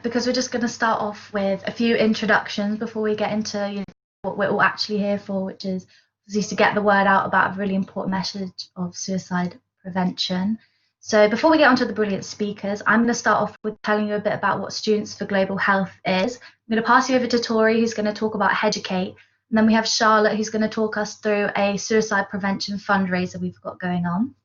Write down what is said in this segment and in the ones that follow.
because we're just going to start off with a few introductions before we get into what we're all actually here for, which is to get the word out about a really important message of suicide prevention. So before we get onto the brilliant speakers, I'm going to start off with telling you a bit about what Students for Global Health is. I'm going to pass you over to Tori, who's going to talk about Headucate, and then we have Charlotte, who's going to talk us through a suicide prevention fundraiser we've got going on.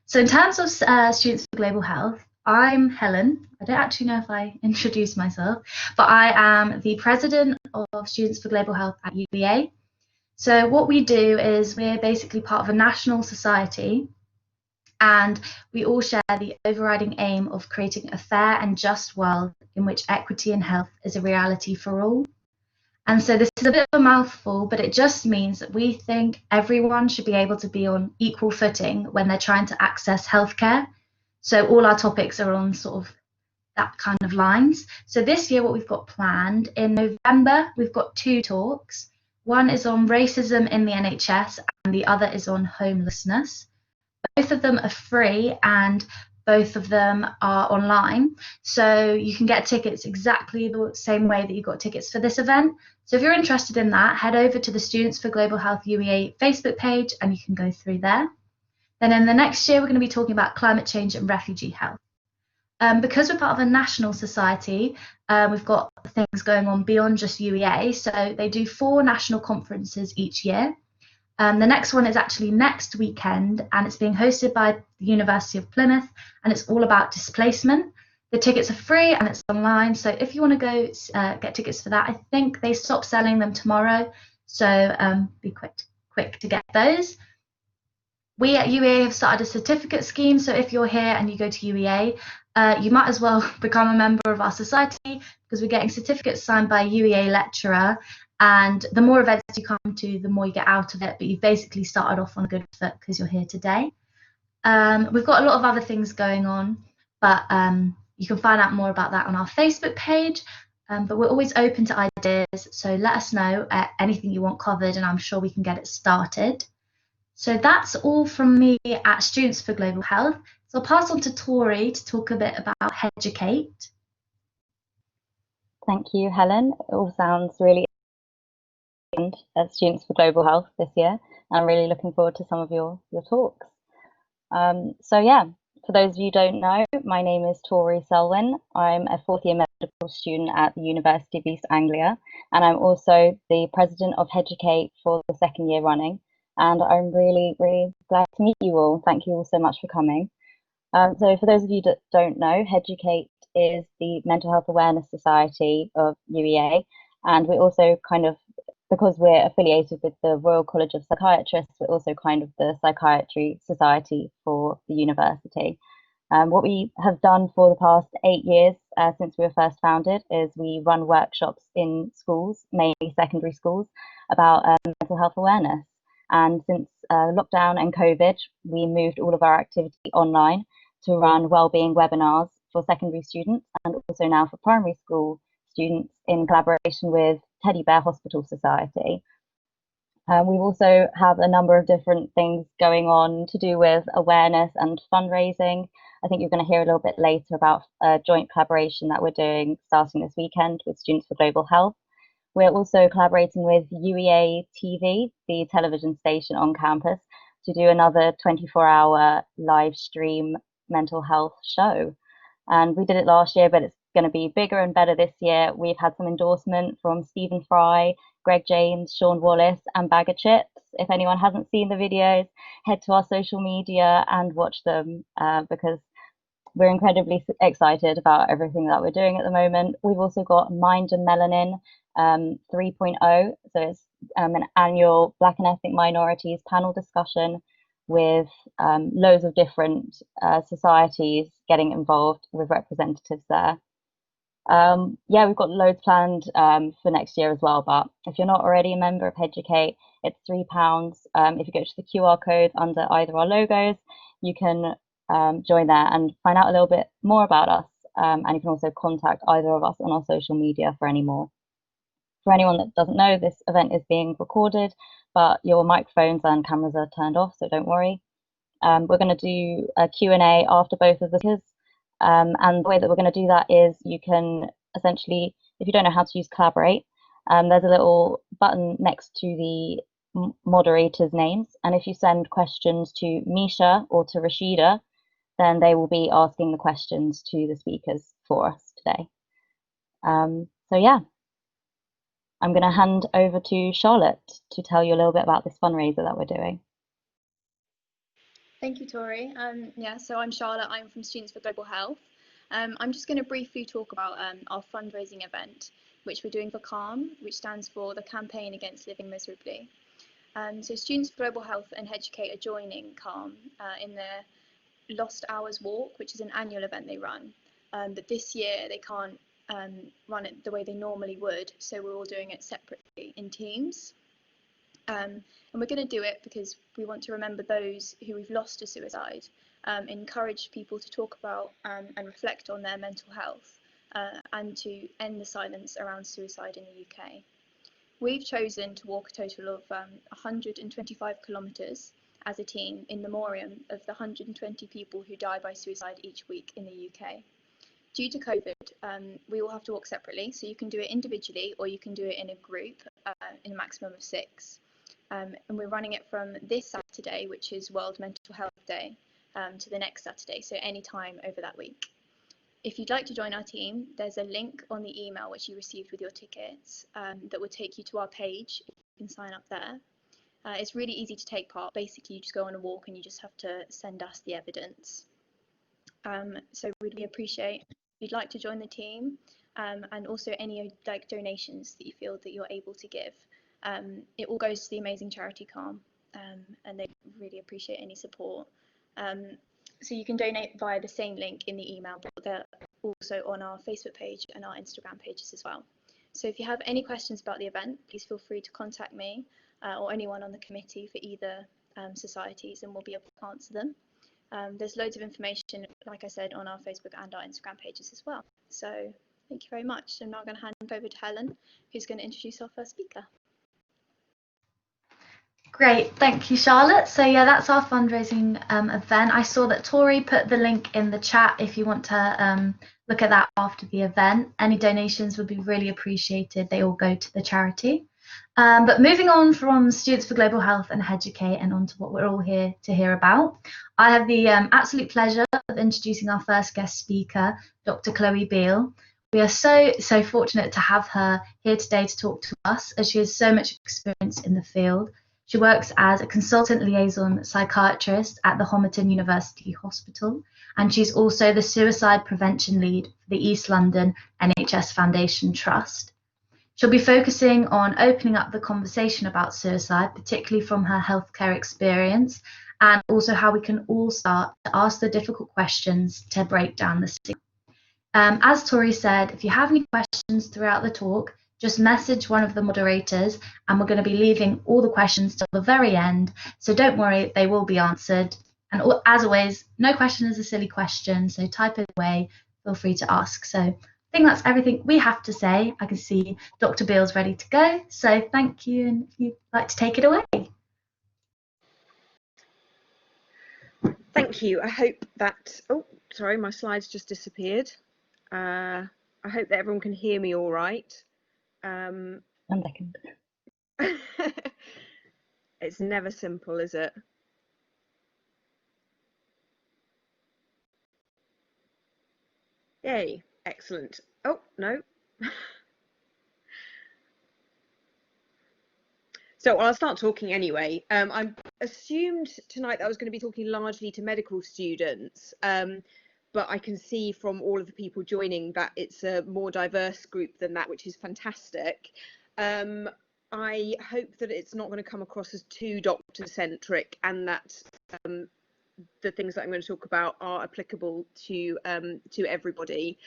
So in terms of Students for Global Health, I'm Helen. I don't actually know if I introduced myself, but I am the president of Students for Global Health at UEA. So what we do is we're basically part of a national society, and we all share the overriding aim of creating a fair and just world in which equity in health is a reality for all. And so this is a bit of a mouthful, but it just means that we think everyone should be able to be on equal footing when they're trying to access healthcare. So all our topics are on sort of that kind of lines. So this year, what we've got planned in November, we've got 2 talks. One is on racism in the NHS and the other is on homelessness. Both of them are free and both of them are online. So you can get tickets exactly the same way that you got tickets for this event. So if you're interested in that, head over to the Students for Global Health UEA Facebook page and you can go through there. Then in the next year, we're going to be talking about climate change and refugee health. Because we're part of a national society, we've got things going on beyond just UEA. So they do 4 national conferences each year. The next one is actually next weekend, and it's being hosted by the University of Plymouth, and it's all about displacement. The tickets are free and it's online, so if you want to go get tickets for that, I think they stop selling them tomorrow, so be quick to get those. We at UEA have started a certificate scheme, so if you're here and you go to UEA, you might as well become a member of our society, because we're getting certificates signed by a UEA lecturer, and the more events you come to, the more you get out of it, but you've basically started off on a good foot because you're here today. We've got a lot of other things going on, but you can find out more about that on our Facebook page, but we're always open to ideas, so let us know anything you want covered and I'm sure we can get it started. So that's all from me at Students for Global Health. So I'll pass on to Tori to talk a bit about Headucate. Thank you, Helen. It all sounds really interesting at Students for Global Health this year. I'm really looking forward to some of your talks. So yeah, for those of you who don't know, my name is Tori Selwyn. I'm a 4th year medical student at the University of East Anglia, and I'm also the president of Headucate for the 2nd year running. And I'm really, really glad to meet you all. Thank you all so much for coming. So for those of you that don't know, Headucate is the Mental Health Awareness Society of UEA, and we're also kind of, because we're affiliated with the Royal College of Psychiatrists, we're also kind of the Psychiatry Society for the university. What we have done for the past 8 years since we were first founded is we run workshops in schools, mainly secondary schools, about mental health awareness. And since lockdown and COVID, we moved all of our activity online to run wellbeing webinars for secondary students and also now for primary school students in collaboration with Teddy Bear Hospital Society. We also have a number of different things going on to do with awareness and fundraising. I think you're going to hear a little bit later about a joint collaboration that we're doing starting this weekend with Students for Global Health. We're also collaborating with UEA TV, the television station on campus, to do another 24-hour live stream mental health show. And we did it last year, but it's going to be bigger and better this year. We've had some endorsement from Stephen Fry, Greg James, Sean Wallace, and Bag of Chips. If anyone hasn't seen the videos, head to our social media and watch them because we're incredibly excited about everything that we're doing at the moment. We've also got Mind and Melanin 3.0. So it's an annual Black and Ethnic Minorities panel discussion with loads of different societies getting involved with representatives there. Yeah, we've got loads planned for next year as well, but if you're not already a member of Headucate, it's £3. If you go to the QR code under either our logos, you can join there and find out a little bit more about us, and you can also contact either of us on our social media for any more. For anyone that doesn't know, this event is being recorded, but your microphones and cameras are turned off, so don't worry. We're going to do a Q&A after both of the speakers, And the way that we're going to do that is you can essentially, if you don't know how to use Collaborate, there's a little button next to the moderators' names. And if you send questions to Misha or to Rashida, then they will be asking the questions to the speakers for us today. So yeah, I'm going to hand over to Charlotte to tell you a little bit about this fundraiser that we're doing. Thank you, Tori. So I'm Charlotte. I'm from Students for Global Health. I'm just going to briefly talk about our fundraising event, which we're doing for CALM, which stands for the Campaign Against Living Miserably. So Students for Global Health and Headucate are joining CALM in their Lost Hours Walk, which is an annual event they run. But this year they can't run it the way they normally would, so we're all doing it separately in teams. And we're going to do it because we want to remember those who we've lost to suicide, encourage people to talk about and reflect on their mental health, and to end the silence around suicide in the UK. We've chosen to walk a total of 125 kilometres as a team in memoriam of the 120 people who die by suicide each week in the UK. Due to COVID, we all have to walk separately, so you can do it individually or you can do it in a group in a maximum of 6. And we're running it from this Saturday, which is World Mental Health Day, to the next Saturday, so any time over that week. If you'd like to join our team, there's a link on the email which you received with your tickets that will take you to our page. You can sign up there. It's really easy to take part. Basically, you just go on a walk and you just have to send us the evidence. So we'd really appreciate if you'd like to join the team, and also any donations that you feel that you're able to give. It all goes to the amazing charity CALM, and they really appreciate any support. So you can donate via the same link in the email, but they're also on our Facebook page and our Instagram pages as well. So if you have any questions about the event, please feel free to contact me or anyone on the committee for either societies, and we'll be able to answer them. There's loads of information, like I said, on our Facebook and our Instagram pages as well. So thank you very much. I'm now going to hand over to Helen, who's going to introduce our first speaker. Great, thank you, Charlotte. So yeah, that's our fundraising event. I saw that Tori put the link in the chat if you want to look at that after the event. Any donations would be really appreciated. They all go to the charity. But moving on from Students for Global Health and Headucate and on to what we're all here to hear about, I have the absolute pleasure of introducing our first guest speaker, Dr. Chloe Beale. We are so fortunate to have her here today to talk to us, as she has so much experience in the field. She works as a consultant liaison psychiatrist at the Homerton University Hospital, and she's also the suicide prevention lead for the East London NHS Foundation Trust. She'll be focusing on opening up the conversation about suicide, particularly from her healthcare experience, and also how we can all start to ask the difficult questions to break down the stigma. As Tori said, if you have any questions throughout the talk, just message one of the moderators, and we're going to be leaving all the questions till the very end. So don't worry, they will be answered. And as always, no question is a silly question, so type it away, feel free to ask. So I think that's everything we have to say. I can see Dr. Beale's ready to go. So thank you, and if you'd like to take it away. Thank you. I hope that, oh, sorry, my slides just disappeared. I hope that everyone can hear me all right. 1 second. It's never simple, is it? Yay, excellent. Oh, no. So I'll start talking anyway. I assumed tonight that I was going to be talking largely to medical students, but I can see from all of the people joining that it's a more diverse group than that, which is fantastic. I hope that it's not going to come across as too doctor-centric, and that the things that I'm going to talk about are applicable to everybody.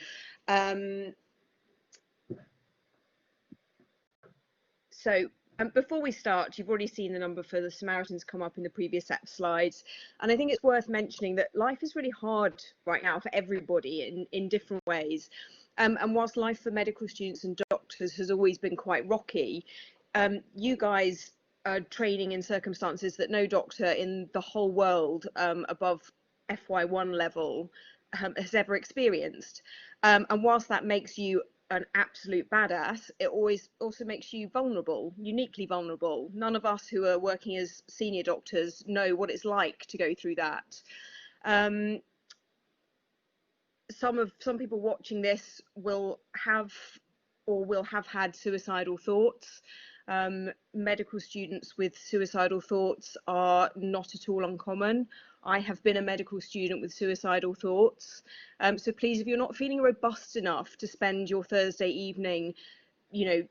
Before we start, you've already seen the number for the Samaritans come up in the previous set of slides, and I think it's worth mentioning that life is really hard right now for everybody in different ways. And whilst life for medical students and doctors has always been quite rocky, you guys are training in circumstances that no doctor in the whole world above FY1 level has ever experienced. And whilst that makes you an absolute badass, it always also makes you vulnerable, uniquely vulnerable. None of us who are working as senior doctors know what it's like to go through that. Some people watching this will have had suicidal thoughts. Medical students with suicidal thoughts are not at all uncommon. I have been a medical student with suicidal thoughts. So please, if you're not feeling robust enough to spend your Thursday evening,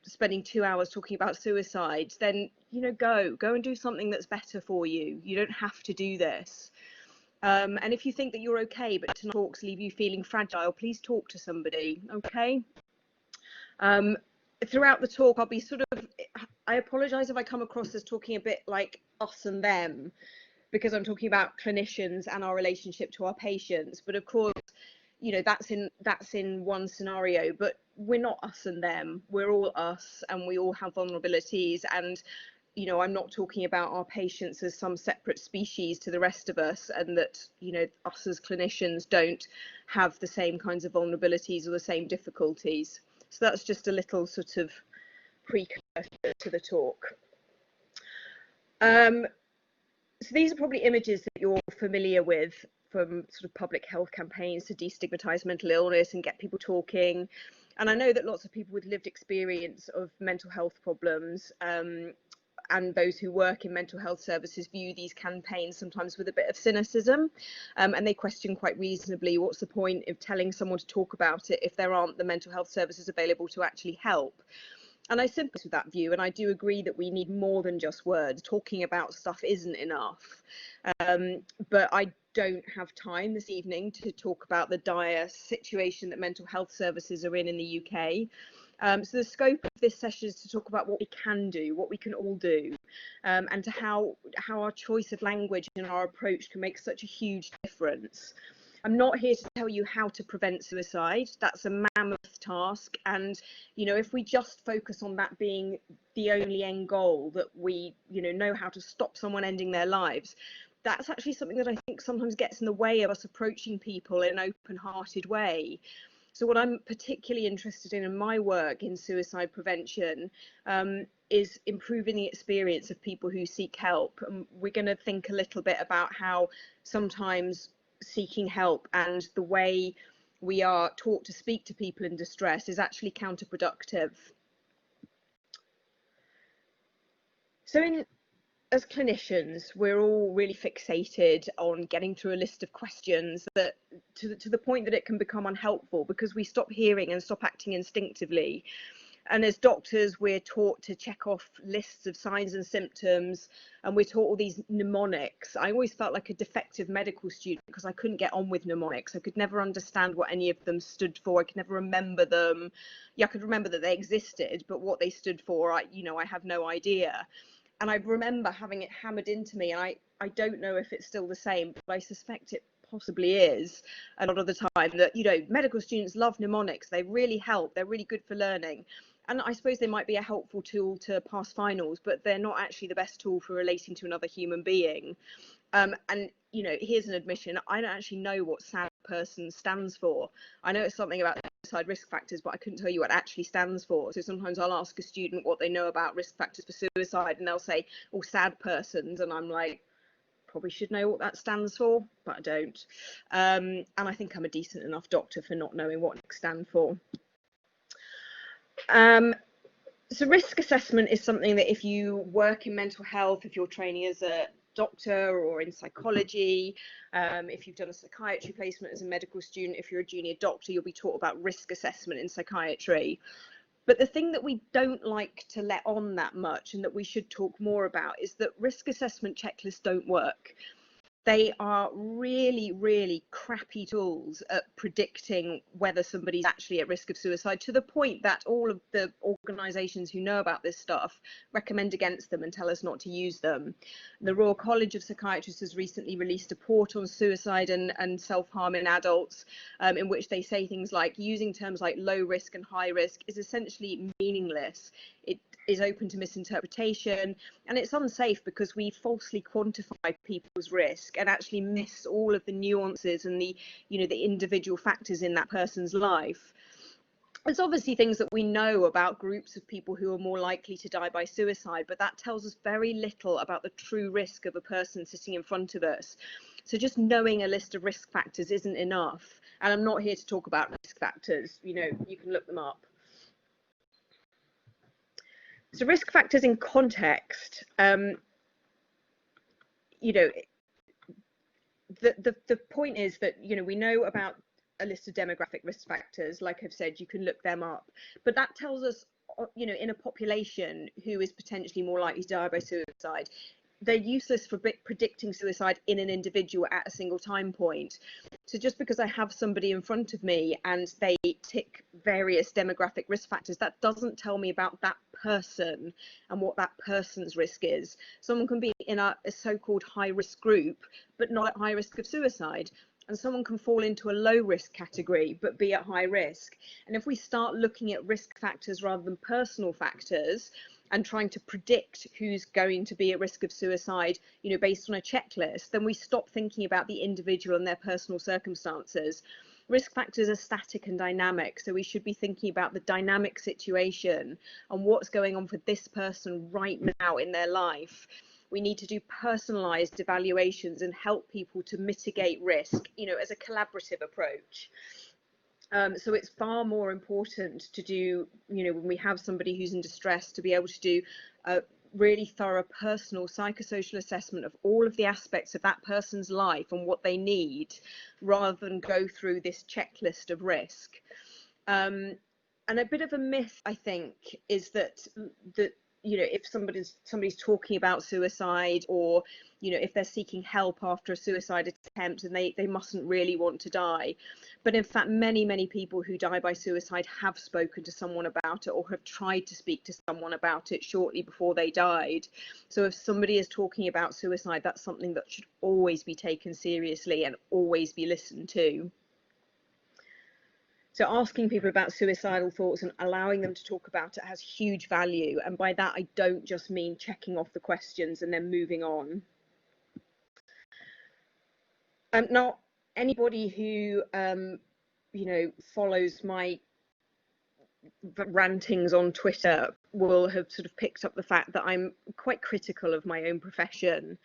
spending 2 hours talking about suicide, then, go and do something that's better for you. You don't have to do this. And if you think that you're okay, but tonight's talks leave you feeling fragile, please talk to somebody, okay? Throughout the talk, I'll be I apologise if I come across as talking a bit like us and them, because I'm talking about clinicians and our relationship to our patients. But of course, that's in one scenario, but we're not us and them. We're all us, and we all have vulnerabilities. And I'm not talking about our patients as some separate species to the rest of us, and that us as clinicians don't have the same kinds of vulnerabilities or the same difficulties. So that's just a little sort of precursor to the talk. So these are probably images that you're familiar with from sort of public health campaigns to destigmatize mental illness and get people talking. And I know that lots of people with lived experience of mental health problems and those who work in mental health services view these campaigns sometimes with a bit of cynicism, and they question quite reasonably, what's the point of telling someone to talk about it if there aren't the mental health services available to actually help? And I sympathise with that view, and I do agree that we need more than just words. Talking about stuff isn't enough. But I don't have time this evening to talk about the dire situation that mental health services are in the UK. So the scope of this session is to talk about what we can do, what we can all do, and to how our choice of language and our approach can make such a huge difference. I'm not here to tell you how to prevent suicide. That's a mammoth task. And, if we just focus on that being the only end goal, that we, know how to stop someone ending their lives, that's actually something that I think sometimes gets in the way of us approaching people in an open-hearted way. So what I'm particularly interested in my work in suicide prevention is improving the experience of people who seek help. And we're going to think a little bit about how sometimes seeking help and the way we are taught to speak to people in distress is actually counterproductive. So as clinicians, we're all really fixated on getting through a list of questions that to the point that it can become unhelpful because we stop hearing and stop acting instinctively. And as doctors, we're taught to check off lists of signs and symptoms, and we're taught all these mnemonics. I always felt like a defective medical student because I couldn't get on with mnemonics. I could never understand what any of them stood for. I could never remember them. Yeah, I could remember that they existed, but what they stood for, I have no idea. And I remember having it hammered into me, and I don't know if it's still the same, but I suspect it possibly is a lot of the time, that medical students love mnemonics. They really help. They're really good for learning. And I suppose they might be a helpful tool to pass finals, but they're not actually the best tool for relating to another human being. And here's an admission: I don't actually know what SAD person stands for. I know it's something about suicide risk factors, but I couldn't tell you what it actually stands for. So sometimes I'll ask a student what they know about risk factors for suicide, and they'll say, "Oh, SAD persons," and I'm like, probably should know what that stands for, but I don't. And I think I'm a decent enough doctor for not knowing what it stands for. So risk assessment is something that if you work in mental health, if you're training as a doctor or in psychology, if you've done a psychiatry placement as a medical student, if you're a junior doctor, you'll be taught about risk assessment in psychiatry. But the thing that we don't like to let on that much, and that we should talk more about, is that risk assessment checklists don't work. They are really, really crappy tools at predicting whether somebody's actually at risk of suicide, to the point that all of the organisations who know about this stuff recommend against them and tell us not to use them. The Royal College of Psychiatrists has recently released a report on suicide and self-harm in adults, in which they say things like using terms like low risk and high risk is essentially meaningless. is open to misinterpretation, and it's unsafe because we falsely quantify people's risk and actually miss all of the nuances and the individual factors in that person's life. There's obviously things that we know about groups of people who are more likely to die by suicide, but that tells us very little about the true risk of a person sitting in front of us. So just knowing a list of risk factors isn't enough. And I'm not here to talk about risk factors, you can look them up. So risk factors in context, the point is that, we know about a list of demographic risk factors. Like I've said, you can look them up, but that tells us, in a population who is potentially more likely to die by suicide, they're useless for predicting suicide in an individual at a single time point. So just because I have somebody in front of me and they tick various demographic risk factors, that doesn't tell me about that person and what that person's risk is. Someone can be in a so-called high risk group, but not at high risk of suicide. And someone can fall into a low risk category, but be at high risk. And if we start looking at risk factors rather than personal factors, and trying to predict who's going to be at risk of suicide, based on a checklist, then we stop thinking about the individual and their personal circumstances. Risk factors are static and dynamic, so we should be thinking about the dynamic situation and what's going on for this person right now in their life. We need to do personalised evaluations and help people to mitigate risk, as a collaborative approach. So it's far more important to do, when we have somebody who's in distress, to be able to do a really thorough personal psychosocial assessment of all of the aspects of that person's life and what they need, rather than go through this checklist of risk. And a bit of a myth, I think, is that if somebody's talking about suicide, or if they're seeking help after a suicide attempt, and they mustn't really want to die. But in fact, many people who die by suicide have spoken to someone about it, or have tried to speak to someone about it shortly before they died. So if somebody is talking about suicide, that's something that should always be taken seriously and always be listened to. So asking people about suicidal thoughts and allowing them to talk about it has huge value. And by that, I don't just mean checking off the questions and then moving on. Now, anybody who, follows my rantings on Twitter will have sort of picked up the fact that I'm quite critical of my own profession.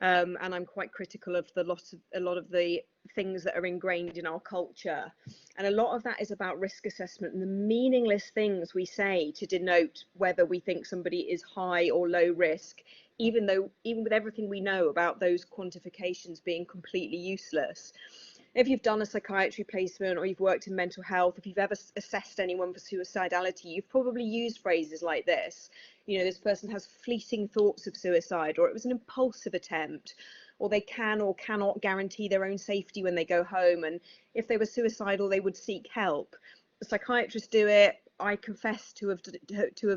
And I'm quite critical of a lot of the things that are ingrained in our culture. And a lot of that is about risk assessment and the meaningless things we say to denote whether we think somebody is high or low risk, even with everything we know about those quantifications being completely useless. If you've done a psychiatry placement, or you've worked in mental health, if you've ever assessed anyone for suicidality, you've probably used phrases like this. This person has fleeting thoughts of suicide, or it was an impulsive attempt, or they can or cannot guarantee their own safety when they go home, and if they were suicidal, they would seek help. The psychiatrists do it. I confess to have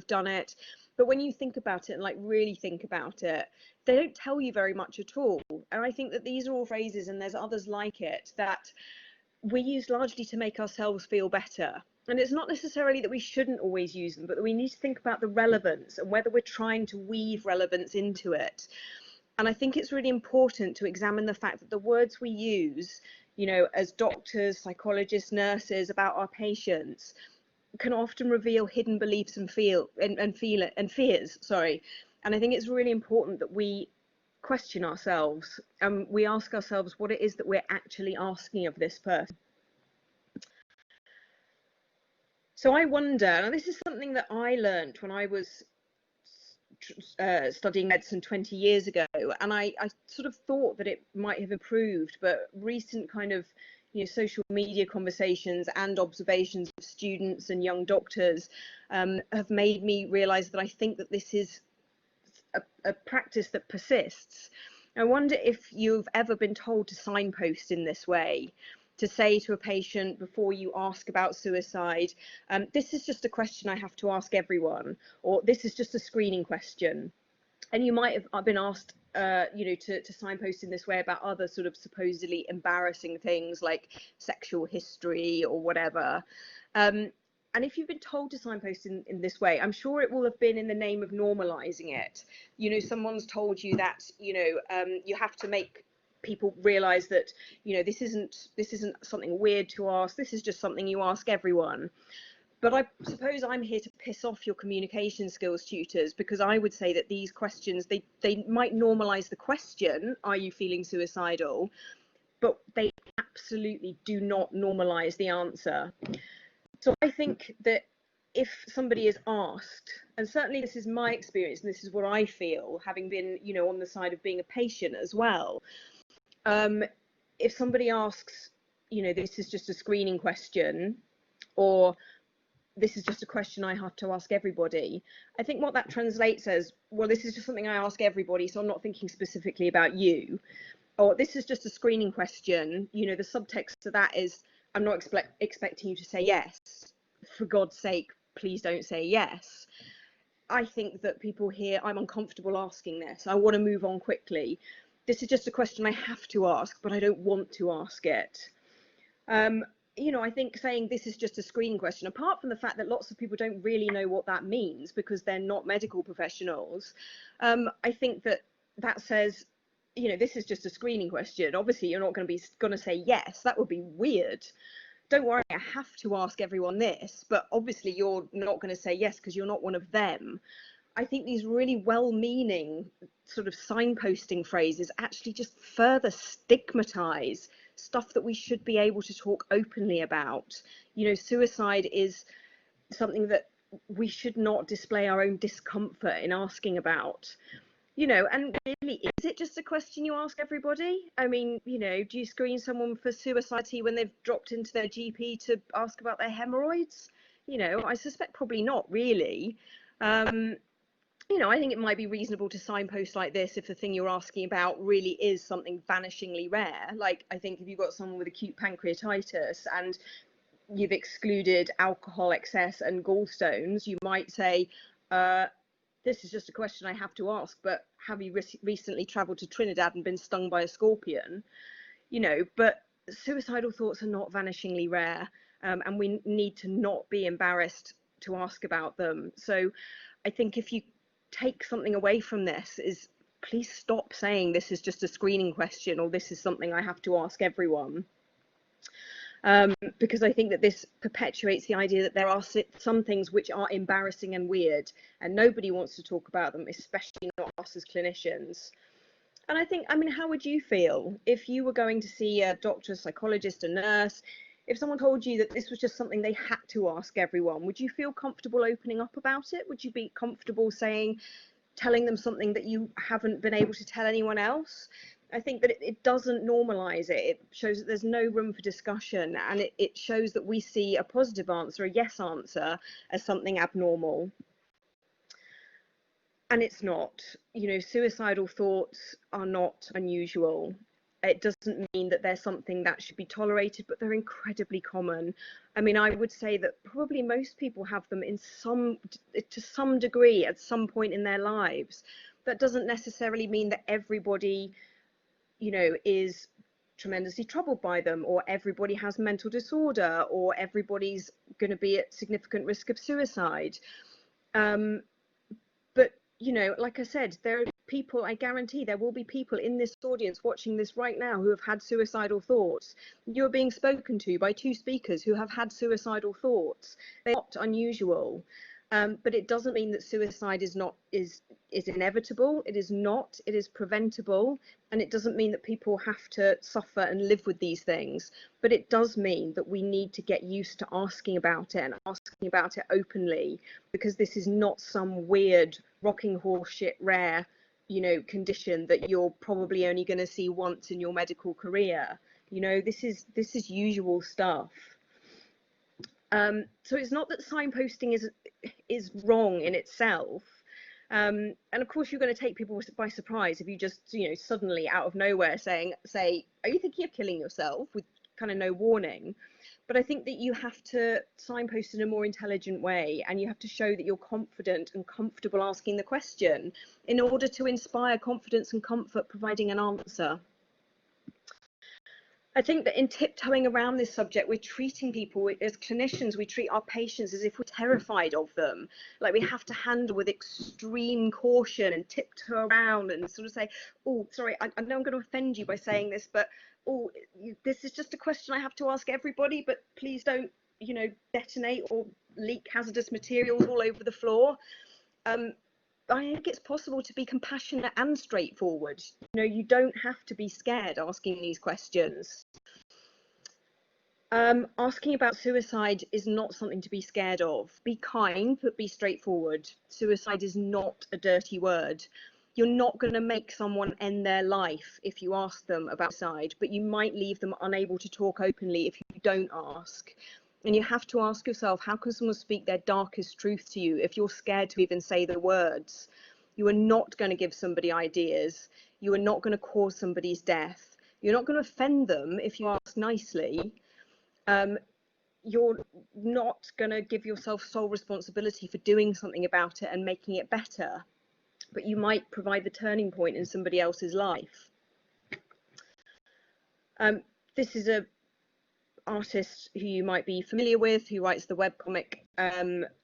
done it. But when you think about it, and really think about it, they don't tell you very much at all. And I think that these are all phrases, and there's others like it, that we use largely to make ourselves feel better. And it's not necessarily that we shouldn't always use them, but that we need to think about the relevance and whether we're trying to weave relevance into it. And I think it's really important to examine the fact that the words we use, as doctors, psychologists, nurses, about our patients, can often reveal hidden beliefs and fears. And I think it's really important that we question ourselves and we ask ourselves what it is that we're actually asking of this person. So I wonder, and this is something that I learned when I was studying medicine 20 years ago, and I sort of thought that it might have improved, but recent kind of social media conversations and observations of students and young doctors have made me realize that I think that this is a practice that persists. I wonder if you've ever been told to signpost in this way, to say to a patient before you ask about suicide, this is just a question I have to ask everyone, or this is just a screening question. And you might have been asked to signpost in this way about other sort of supposedly embarrassing things like sexual history or whatever. And and if you've been told to signpost in this way, I'm sure it will have been in the name of normalizing it. You know, someone's told you that, you know, you have to make people realize that, you know, this isn't something weird to ask. This is just something you ask everyone. But I suppose I'm here to piss off your communication skills tutors, because I would say that these questions, they might normalize the question, are you feeling suicidal? But they absolutely do not normalize the answer. So I think that if somebody is asked, and certainly this is my experience and this is what I feel, having been, you know, on the side of being a patient as well, if somebody asks, you know, this is just a screening question, or this is just a question I have to ask everybody, I think what that translates as, well, this is just something I ask everybody, so I'm not thinking specifically about you. Or this is just a screening question, you know, the subtext to that is, I'm not expecting you to say yes. For God's sake, please don't say yes. I think that people hear, I'm uncomfortable asking this, I want to move on quickly. This is just a question I have to ask, but I don't want to ask it. You know, I think saying this is just a screening question, apart from the fact that lots of people don't really know what that means because they're not medical professionals, I think that that says, you know, this is just a screening question. Obviously, you're not going to say yes. That would be weird. Don't worry, I have to ask everyone this, but obviously you're not going to say yes because you're not one of them. I think these really well-meaning sort of signposting phrases actually just further stigmatize stuff that we should be able to talk openly about. You know, suicide is something that we should not display our own discomfort in asking about. You know, and really, is it just a question you ask everybody? I mean, you know, do you screen someone for suicide when they've dropped into their GP to ask about their hemorrhoids? You know, I suspect probably not really. You know, I think it might be reasonable to signpost like this if the thing you're asking about really is something vanishingly rare. Like, I think if you've got someone with acute pancreatitis and you've excluded alcohol excess and gallstones, you might say, this is just a question I have to ask, but have you recently travelled to Trinidad and been stung by a scorpion? You know, but suicidal thoughts are not vanishingly rare, and we need to not be embarrassed to ask about them. So I think if you take something away from this is, please stop saying this is just a screening question or this is something I have to ask everyone. Because I think that this perpetuates the idea that there are some things which are embarrassing and weird and nobody wants to talk about them, especially not us as clinicians. And I think, I mean, how would you feel if you were going to see a doctor, a psychologist, a nurse, if someone told you that this was just something they had to ask everyone? Would you feel comfortable opening up about it? Would you be comfortable telling them something that you haven't been able to tell anyone else? I think that it doesn't normalise it. It shows that there's no room for discussion, and it shows that we see a positive answer, a yes answer, as something abnormal. And it's not. You know, suicidal thoughts are not unusual. It doesn't mean that they're something that should be tolerated, but they're incredibly common. I mean, I would say that probably most people have them to some degree at some point in their lives. That doesn't necessarily mean that everybody, you know, is tremendously troubled by them, or everybody has mental disorder, or everybody's going to be at significant risk of suicide. But, you know, like I said, there are people, I guarantee there will be people in this audience watching this right now who have had suicidal thoughts. You're being spoken to by two speakers who have had suicidal thoughts. They're not unusual. But it doesn't mean that suicide is inevitable. It is not. It is preventable, and it doesn't mean that people have to suffer and live with these things. But it does mean that we need to get used to asking about it and asking about it openly, because this is not some weird rocking horse shit rare, you know, condition that you're probably only going to see once in your medical career. You know, this is usual stuff. So it's not that signposting is wrong in itself. And of course, you're going to take people by surprise if you just, you know, suddenly out of nowhere say, are you thinking of killing yourself, with kind of no warning? But I think that you have to signpost in a more intelligent way, and you have to show that you're confident and comfortable asking the question in order to inspire confidence and comfort providing an answer. I think that in tiptoeing around this subject, we're treating people as clinicians, we treat our patients as if we're terrified of them. Like we have to handle with extreme caution and tiptoe around and sort of say, oh, sorry, I know I'm going to offend you by saying this, but oh, this is just a question I have to ask everybody, but please don't, you know, detonate or leak hazardous materials all over the floor. I think it's possible to be compassionate and straightforward. You know, you don't have to be scared asking these questions. Asking about suicide is not something to be scared of. Be kind, but be straightforward. Suicide is not a dirty word. You're not going to make someone end their life if you ask them about suicide, but you might leave them unable to talk openly if you don't ask. And you have to ask yourself, how can someone speak their darkest truth to you if you're scared to even say the words? You are not going to give somebody ideas. You are not going to cause somebody's death. You're not going to offend them if you ask nicely. You're not going to give yourself sole responsibility for doing something about it and making it better. But you might provide the turning point in somebody else's life. This is a artist who you might be familiar with, who writes the webcomic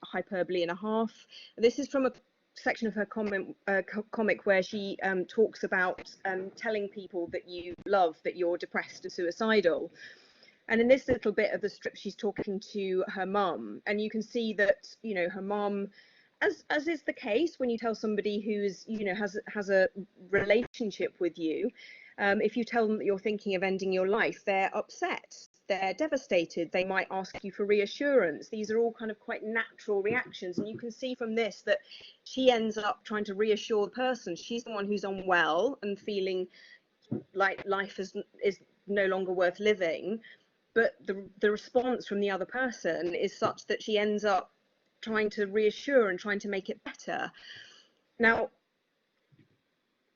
Hyperbole and a Half. This is from a section of her comic where she talks about telling people that you love that you're depressed and suicidal. And in this little bit of the strip, she's talking to her mum, and you can see that, you know, her mum, as is the case when you tell somebody who's, you know, has a relationship with you, if you tell them that you're thinking of ending your life, they're upset. They're devastated. They might ask you for reassurance. These are all kind of quite natural reactions. And you can see from this that she ends up trying to reassure the person. She's the one who's unwell and feeling like life is no longer worth living. But the response from the other person is such that she ends up trying to reassure and trying to make it better. Now,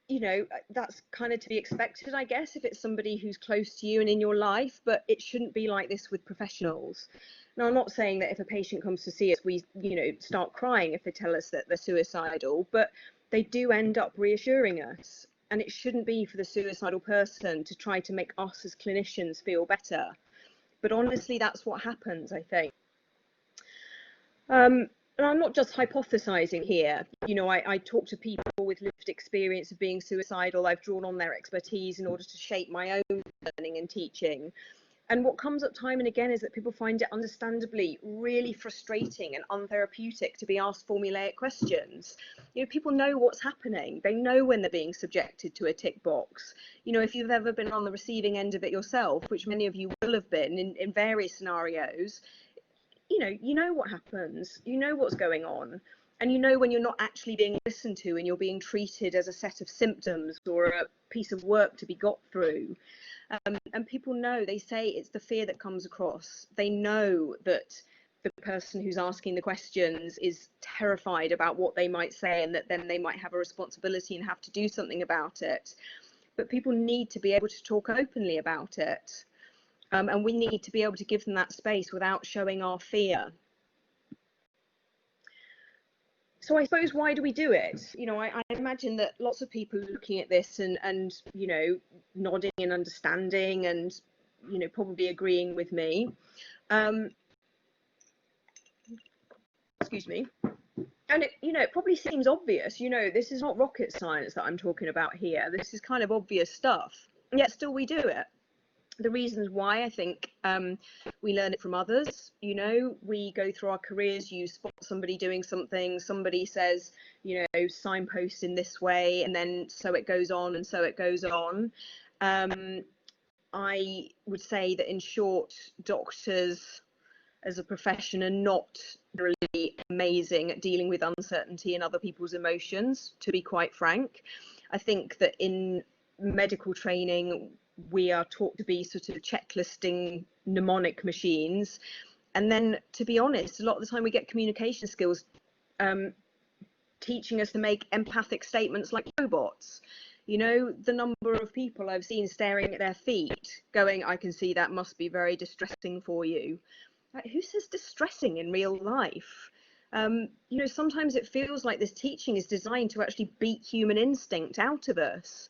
you know, that's kind of to be expected, I guess, if it's somebody who's close to you and in your life, but it shouldn't be like this with professionals. Now, I'm not saying that if a patient comes to see us, we, you know, start crying if they tell us that they're suicidal, but they do end up reassuring us. And it shouldn't be for the suicidal person to try to make us as clinicians feel better. But honestly, that's what happens, I think. And I'm not just hypothesizing here. You know, I talk to people with lived experience of being suicidal. I've drawn on their expertise in order to shape my own learning and teaching. And what comes up time and again is that people find it understandably really frustrating and untherapeutic to be asked formulaic questions. You know, people know what's happening. They know when they're being subjected to a tick box. You know, if you've ever been on the receiving end of it yourself, which many of you will have been in various scenarios, you know what happens, you know what's going on, and you know when you're not actually being listened to and you're being treated as a set of symptoms or a piece of work to be got through. And people know, they say it's the fear that comes across. They know that the person who's asking the questions is terrified about what they might say and that then they might have a responsibility and have to do something about it. But people need to be able to talk openly about it. And we need to be able to give them that space without showing our fear. So I suppose, why do we do it? You know, I imagine that lots of people are looking at this and you know, nodding and understanding and, you know, probably agreeing with me. Excuse me. And it, you know, it probably seems obvious. You know, this is not rocket science that I'm talking about here. This is kind of obvious stuff. And yet still we do it. The reasons why, I think, we learn it from others. You know, we go through our careers, you spot somebody doing something, somebody says, you know, signpost in this way, and then so it goes on and so it goes on. I would say that, in short, doctors as a profession are not really amazing at dealing with uncertainty and other people's emotions, to be quite frank. I think that in medical training, we are taught to be sort of checklisting mnemonic machines. And then, to be honest, a lot of the time we get communication skills teaching us to make empathic statements like robots. You know, the number of people I've seen staring at their feet going, I can see that must be very distressing for you. Like, who says distressing in real life? You know, sometimes it feels like this teaching is designed to actually beat human instinct out of us.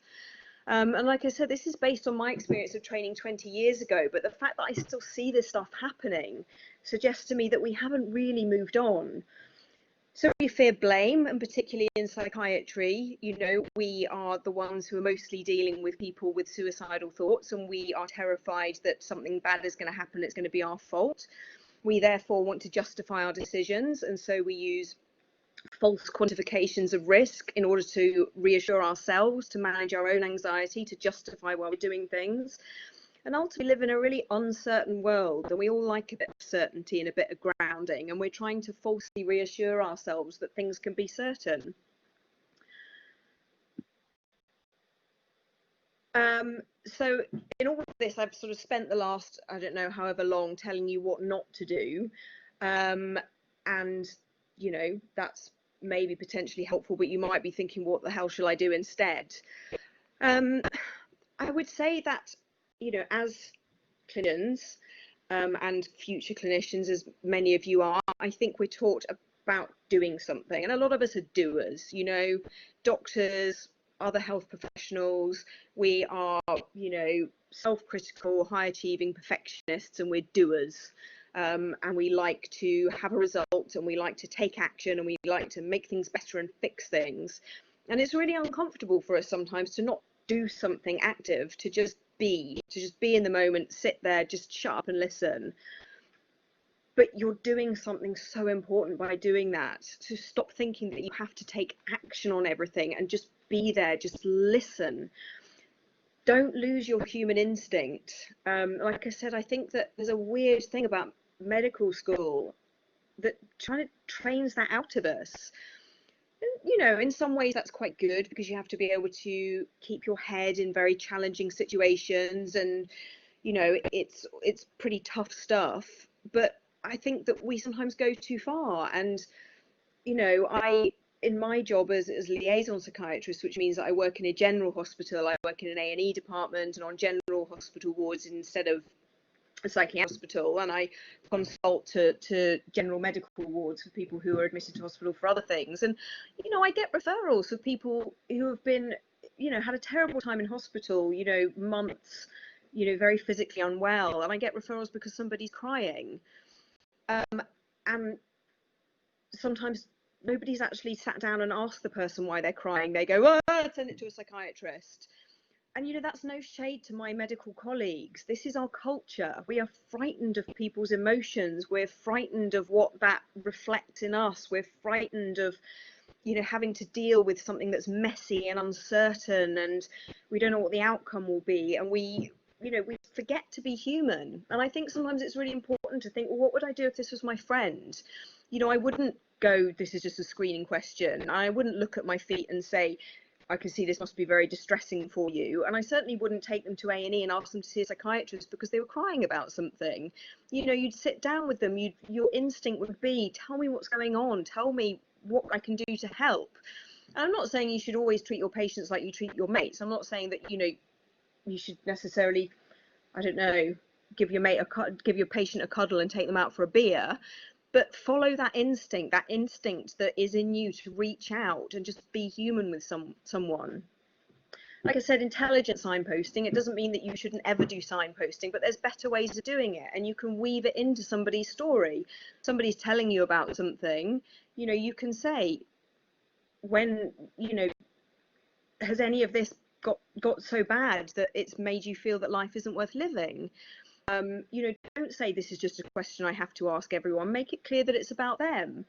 And like I said, this is based on my experience of training 20 years ago, but the fact that I still see this stuff happening suggests to me that we haven't really moved on. So we fear blame, and particularly in psychiatry, you know, we are the ones who are mostly dealing with people with suicidal thoughts, and we are terrified that something bad is going to happen, it's going to be our fault. We therefore want to justify our decisions, and so we use false quantifications of risk in order to reassure ourselves, to manage our own anxiety, to justify why we're doing things. And ultimately live in a really uncertain world, and we all like a bit of certainty and a bit of grounding, and we're trying to falsely reassure ourselves that things can be certain. So in all of this, I've sort of spent the last, I don't know, however long, telling you what not to do. And, you know, that's maybe potentially helpful, but you might be thinking, what the hell shall I do instead? I would say that, you know, as clinicians and future clinicians, as many of you are, I think we're taught about doing something, and a lot of us are doers, you know, doctors, other health professionals. We are, you know, self-critical, high-achieving perfectionists, and we're doers. And we like to have a result, and we like to take action, and we like to make things better and fix things. And it's really uncomfortable for us sometimes to not do something active, to just be in the moment, sit there, just shut up and listen. But you're doing something so important by doing that. So stop thinking that you have to take action on everything, and just be there, just listen. Don't lose your human instinct. Like I said, I think that there's a weird thing about medical school that trains that out of us. You know, in some ways that's quite good, because you have to be able to keep your head in very challenging situations, and you know, it's pretty tough stuff. But I think that we sometimes go too far. And you know, in my job as liaison psychiatrist, which means that I work in a general hospital, I work in an A&E department and on general hospital wards instead of a psychiatric hospital, and I consult to general medical wards for people who are admitted to hospital for other things. And you know, I get referrals of people who have been, you know, had a terrible time in hospital, you know, months, you know, very physically unwell, and I get referrals because somebody's crying. And sometimes nobody's actually sat down and asked the person why they're crying. They go, oh, send it to a psychiatrist. And, you know, that's no shade to my medical colleagues. This is our culture. We are frightened of people's emotions. We're frightened of what that reflects in us. We're frightened of, you know, having to deal with something that's messy and uncertain, and we don't know what the outcome will be. And we, you know, we forget to be human. And I think sometimes it's really important to think, well, what would I do if this was my friend? You know, I wouldn't go, this is just a screening question. I wouldn't look at my feet and say, I can see this must be very distressing for you. And I certainly wouldn't take them to A&E and ask them to see a psychiatrist because they were crying about something. You know, you'd sit down with them. Your instinct would be, tell me what's going on. Tell me what I can do to help. And I'm not saying you should always treat your patients like you treat your mates. I'm not saying that, you know, you should necessarily, I don't know, give your patient a cuddle and take them out for a beer. But follow that instinct that is in you to reach out and just be human with someone. Like I said, intelligent signposting, it doesn't mean that you shouldn't ever do signposting, but there's better ways of doing it, and you can weave it into somebody's story. Somebody's telling you about something, you know, you can say, when, you know, has any of this got so bad that it's made you feel that life isn't worth living? You know, don't say this is just a question I have to ask everyone. Make it clear that it's about them.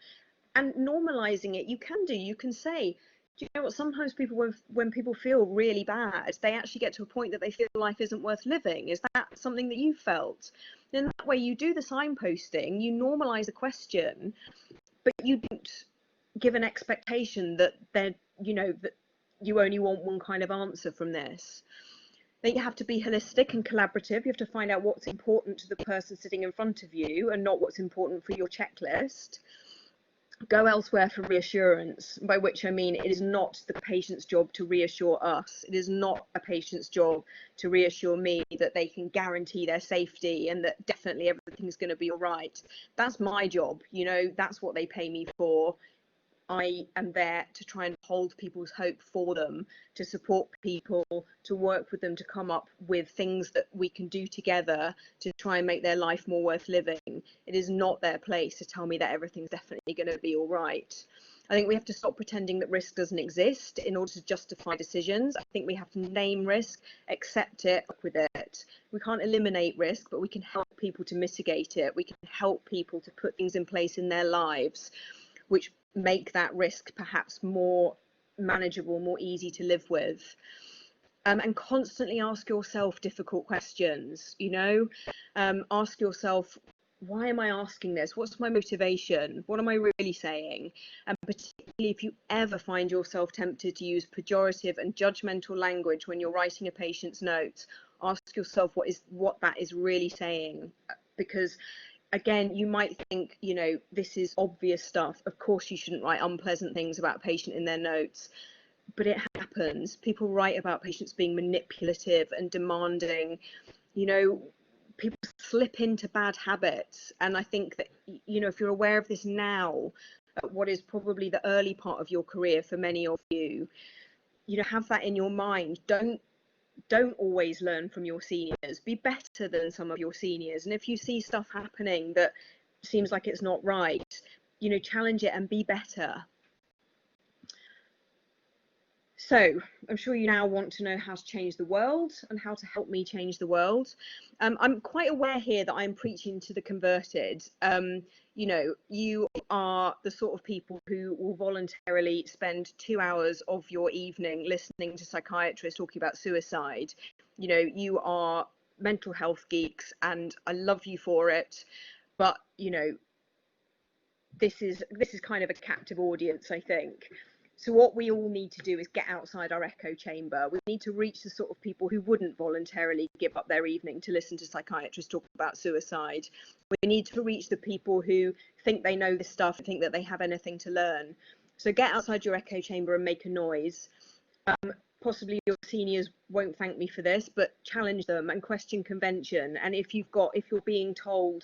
And normalizing it, you can say, do you know what, sometimes people, when people feel really bad, they actually get to a point that they feel life isn't worth living. Is that something that you felt? And that way you do the signposting, you normalize the question, but you don't give an expectation that they're, you know, that you only want one kind of answer from this. Then you have to be holistic and collaborative. You have to find out what's important to the person sitting in front of you and not what's important for your checklist. Go elsewhere for reassurance, by which I mean it is not the patient's job to reassure us. It is not a patient's job to reassure me that they can guarantee their safety and that definitely everything's going to be all right. That's my job, you know, that's what they pay me for. I am there to try and hold people's hope for them, to support people, to work with them to come up with things that we can do together to try and make their life more worth living. It is not their place to tell me that everything's definitely going to be all right. I think we have to stop pretending that risk doesn't exist in order to justify decisions. I think we have to name risk, accept it, work with it. We can't eliminate risk, but we can help people to mitigate it. We can help people to put things in place in their lives which make that risk perhaps more manageable, more easy to live with. And constantly ask yourself difficult questions, you know, ask yourself, why am I asking this? What's my motivation? What am I really saying? And particularly if you ever find yourself tempted to use pejorative and judgmental language when you're writing a patient's notes, ask yourself what that is really saying, because again, you might think, you know, this is obvious stuff. Of course, you shouldn't write unpleasant things about a patient in their notes, but it happens. People write about patients being manipulative and demanding. You know, people slip into bad habits. And I think that, you know, if you're aware of this now, what is probably the early part of your career for many of you, you know, have that in your mind. Don't always learn from your seniors. Be better than some of your seniors. And if you see stuff happening that seems like it's not right, you know, challenge it and be better. So I'm sure you now want to know how to change the world and how to help me change the world. I'm quite aware here that I'm preaching to the converted. You know, you are the sort of people who will voluntarily spend 2 hours of your evening listening to psychiatrists talking about suicide. You know, you are mental health geeks and I love you for it. But, you know, this is kind of a captive audience, I think. So what we all need to do is get outside our echo chamber. We need to reach the sort of people who wouldn't voluntarily give up their evening to listen to psychiatrists talk about suicide. We need to reach the people who think they know this stuff, think that they have anything to learn. So get outside your echo chamber and make a noise. Possibly your seniors won't thank me for this, but challenge them and question convention. And if you're being told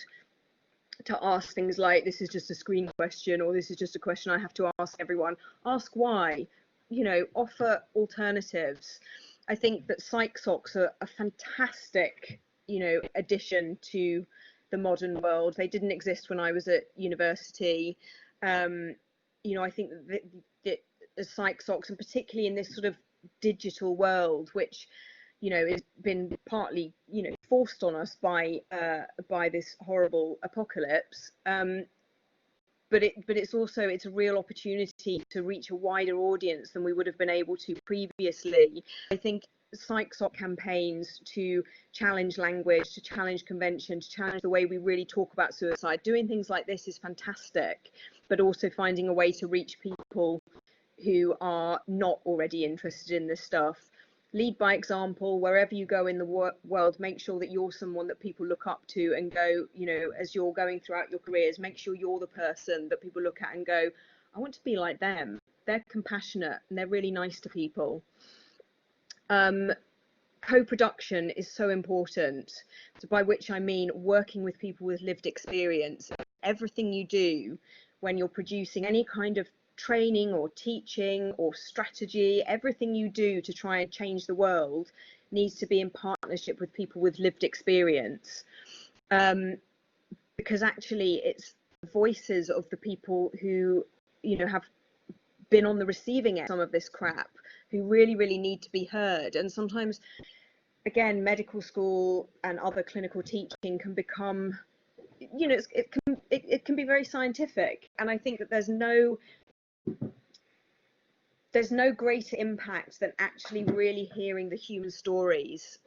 to ask things like, this is just a screen question, or this is just a question I have to ask everyone, ask why, you know, offer alternatives. I think that psych socs are a fantastic, you know, addition to the modern world. They didn't exist when I was at university. You know, I think that the psych socs, and particularly in this sort of digital world, which, you know, has been partly, you know, forced on us by this horrible apocalypse. But it's a real opportunity to reach a wider audience than we would have been able to previously. I think psych soc campaigns to challenge language, to challenge convention, to challenge the way we really talk about suicide, doing things like this is fantastic, but also finding a way to reach people who are not already interested in this stuff. Lead by example. Wherever you go in the world, make sure that you're someone that people look up to and go, you know, as you're going throughout your careers, make sure you're the person that people look at and go, I want to be like them. They're compassionate and they're really nice to people. Co-production is so important, so by which I mean working with people with lived experience. Everything you do when you're producing any kind of training or teaching or strategy, everything you do to try and change the world needs to be in partnership with people with lived experience, because actually it's the voices of the people who, you know, have been on the receiving end of some of this crap who really need to be heard. And sometimes, again, medical school and other clinical teaching can become, you know, it can be very scientific, and I think that there's no greater impact than actually really hearing the human stories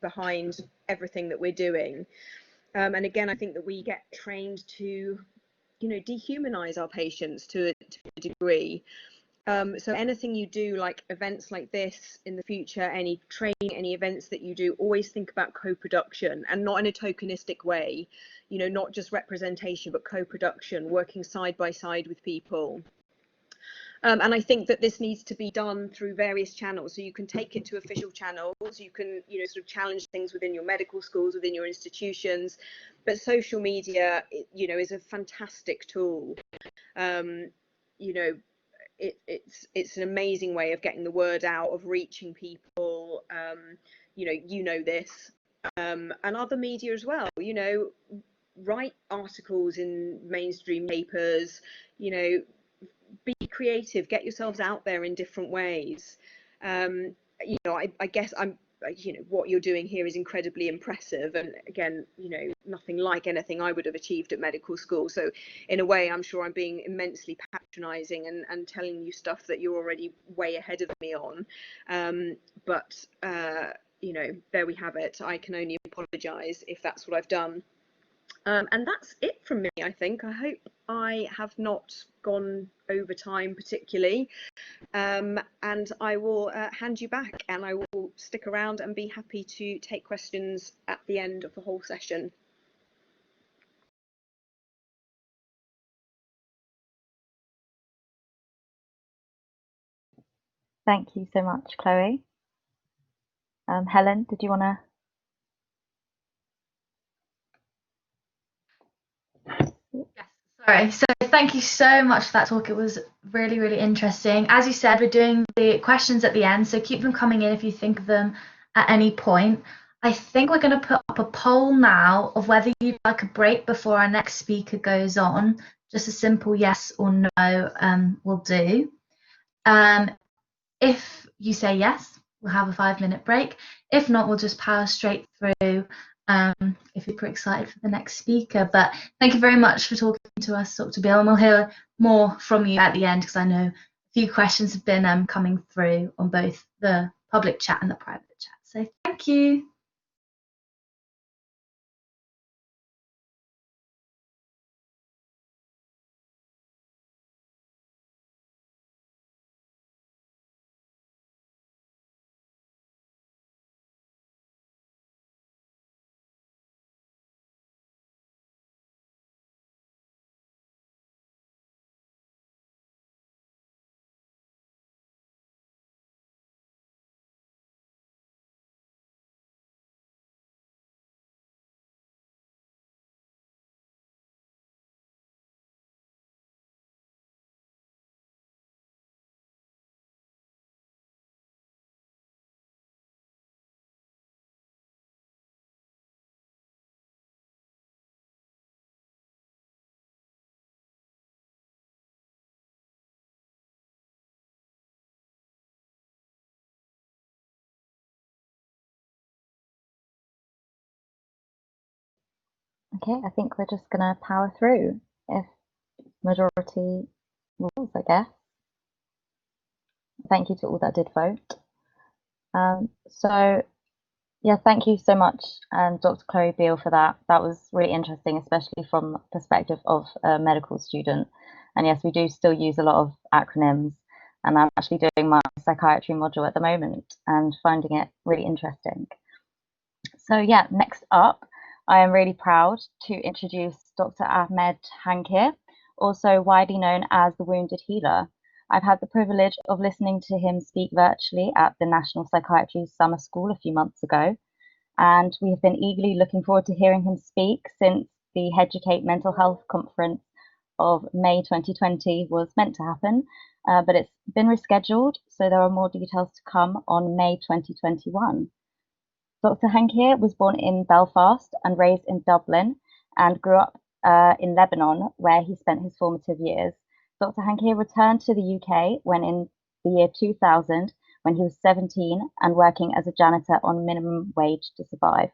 behind everything that we're doing. And again, I think that we get trained to, you know, dehumanize our patients to a degree. So anything you do, like events like this in the future, any training, any events that you do, always think about co-production, and not in a tokenistic way, you know, not just representation, but co-production, working side by side with people. And I think that this needs to be done through various channels. So you can take it to official channels, you can, you know, sort of challenge things within your medical schools, within your institutions, but social media, you know, is a fantastic tool. you know, it's an amazing way of getting the word out, of reaching people. You know this, and other media as well. You know, write articles in mainstream papers. You know, be creative, get yourselves out there in different ways. You know, I guess you know, what you're doing here is incredibly impressive, and again, you know, nothing like anything I would have achieved at medical school. So in a way, I'm sure I'm being immensely patronizing and telling you stuff that you're already way ahead of me on. But you know, there we have it. I can only apologize if that's what I've done. And that's it from me, I think. I hope I have not gone over time particularly. And I will hand you back, and I will stick around and be happy to take questions at the end of the whole session. Thank you so much, Chloe. Helen, did you want to? Yes, sorry. So thank you so much for that talk. It was really, really interesting. As you said, we're doing the questions at the end, so keep them coming in if you think of them at any point. I think we're going to put up a poll now of whether you'd like a break before our next speaker goes on. Just a simple yes or no will do. If you say yes, we'll have a 5-minute break. If not, we'll just power straight through if you're pretty excited for the next speaker. But thank you very much for talking to us, Dr. Bill, and we'll hear more from you at the end, because I know a few questions have been coming through on both the public chat and the private chat. So thank you. Okay, I think we're just going to power through if majority rules, I guess. Thank you to all that did vote. So, yeah, thank you so much, Dr. Chloe Beale, for that. That was really interesting, especially from the perspective of a medical student. And yes, we do still use a lot of acronyms, and I'm actually doing my psychiatry module at the moment and finding it really interesting. So yeah, next up, I am really proud to introduce Dr. Ahmed Hankir, also widely known as the Wounded Healer. I've had the privilege of listening to him speak virtually at the National Psychiatry Summer School a few months ago, and we have been eagerly looking forward to hearing him speak since the Headucate Mental Health Conference of May 2020 was meant to happen, but it's been rescheduled, so there are more details to come on May 2021. Dr. Hankir was born in Belfast and raised in Dublin, and grew up in Lebanon, where he spent his formative years. Dr. Hankir returned to the UK when in the year 2000, when he was 17 and working as a janitor on minimum wage to survive.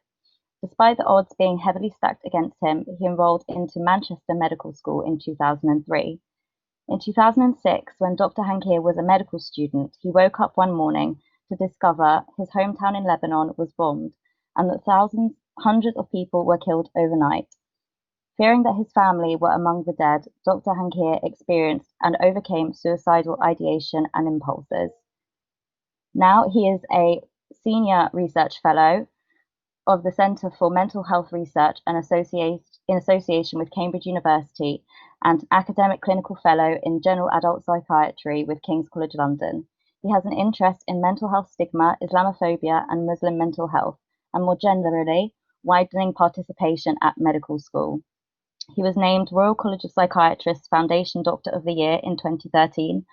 Despite the odds being heavily stacked against him, he enrolled into Manchester Medical School in 2003. In 2006, when Dr. Hankir was a medical student, he woke up one morning to discover his hometown in Lebanon was bombed and that hundreds of people were killed overnight. Fearing that his family were among the dead, Dr. Hankir experienced and overcame suicidal ideation and impulses. Now he is a senior research fellow of the Centre for Mental Health Research and in association with Cambridge University, and academic clinical fellow in general adult psychiatry with King's College London. He has an interest in mental health stigma, Islamophobia, and Muslim mental health, and more generally, widening participation at medical school. He was named Royal College of Psychiatrists Foundation Doctor of the Year in 2013,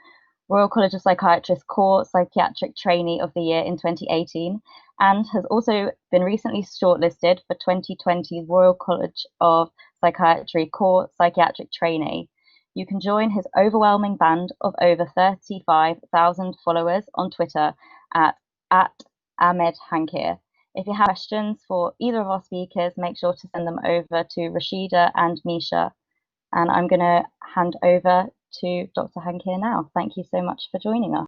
Royal College of Psychiatrists Core Psychiatric Trainee of the Year in 2018, and has also been recently shortlisted for 2020's Royal College of Psychiatry Core Psychiatric Trainee. You can join his overwhelming band of over 35,000 followers on Twitter at Ahmed Hankir. If you have questions for either of our speakers, make sure to send them over to Rashida and Misha. And I'm going to hand over to Dr. Hankir now. Thank you so much for joining us.